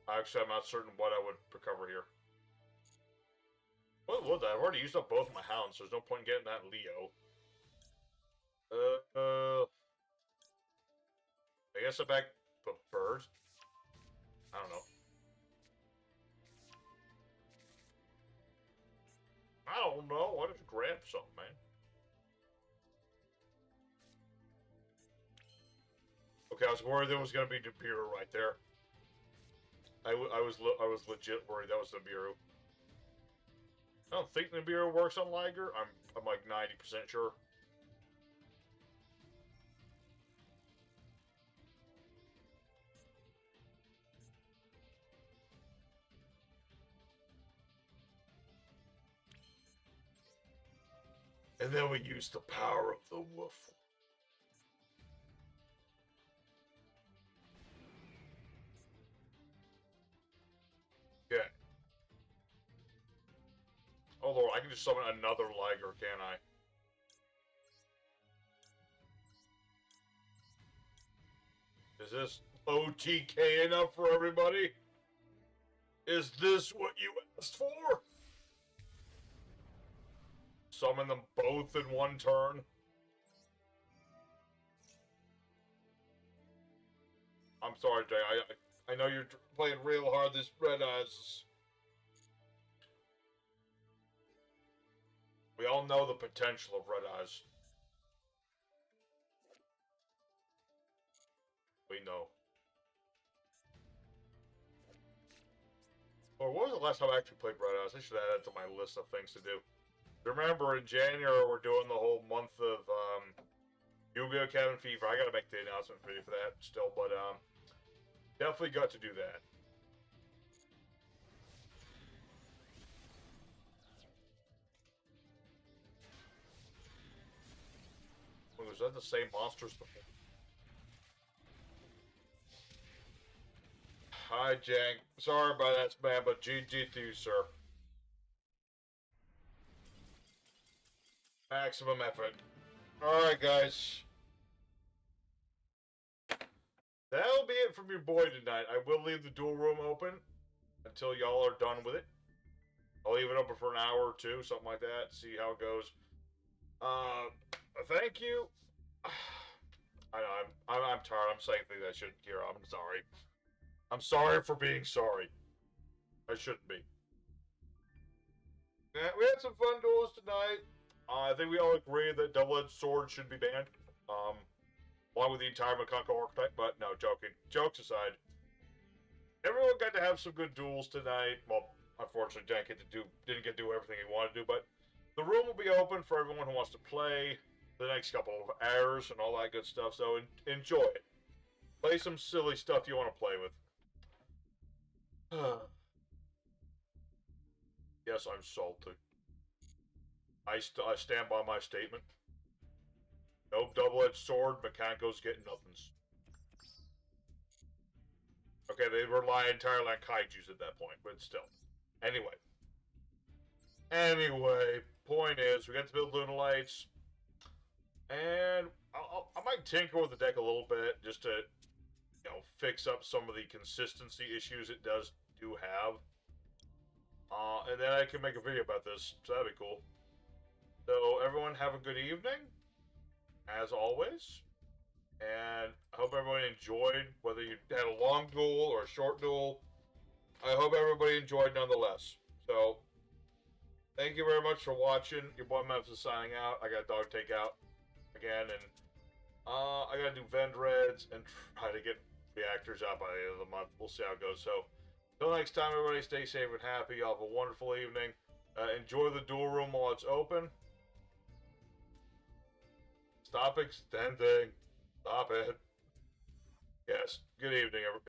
Speaker 1: Actually, I'm not certain what I would recover here. What would that? I've already used up both my hounds, so there's no point in getting that Leo. I guess I back the bird. I don't know. I don't know. I just grabbed something, man. Okay, I was worried there was gonna be Nibiru right there. I was legit worried that was Nibiru. I don't think Nibiru works on Liger. I'm like 90% sure. And then we use the power of the wolf. Okay. Oh lord, I can just summon another Liger, can't I? Is this OTK enough for everybody? Is this what you asked for? Summon them both in one turn? I'm sorry, Jay. I know you're playing real hard this Red Eyes. We all know the potential of Red Eyes. We know. Or what was the last time I actually played Red Eyes? I should add that to my list of things to do. Remember, in January, we're doing the whole month of Yu-Gi-Oh! Cabin Fever. I gotta make the announcement video for that still, but definitely got to do that. Was that the same monsters before? Hi, Jank. Sorry about that, man, but GG to you, sir. Maximum effort. Alright, guys. That'll be it from your boy tonight. I will leave the duel room open until y'all are done with it. I'll leave it open for an hour or two, something like that, see how it goes. Thank you. I know, I'm tired. I'm saying things I shouldn't hear. I'm sorry. I'm sorry for being sorry. I shouldn't be. Yeah, we had some fun duels tonight. I think we all agree that double-edged sword should be banned. Along with the entire Makanko archetype, but no, joking. Jokes aside. Everyone got to have some good duels tonight. Well, unfortunately, didn't get to do everything he wanted to, but the room will be open for everyone who wants to play the next couple of hours and all that good stuff, so enjoy it. Play some silly stuff you want to play with. Yes, I'm salty. I stand by my statement. No double-edged sword, Makanko's getting nothings. Okay, they rely entirely on kaijus at that point, but still. Anyway, point is, we got to build Lunalights, and I might tinker with the deck a little bit just to, fix up some of the consistency issues it do have. And then I can make a video about this, so that'd be cool. So everyone have a good evening, as always. And I hope everyone enjoyed, whether you had a long duel or a short duel. I hope everybody enjoyed nonetheless. So, thank you very much for watching. Your boy Memphis is signing out. I got dog takeout again, and I gotta do Vendreds and try to get reactors out by the end of the month. We'll see how it goes. So, until next time, everybody stay safe and happy. Y'all have a wonderful evening. Enjoy the duel room while it's open. Stop extending. Stop it. Yes. Good evening, everybody.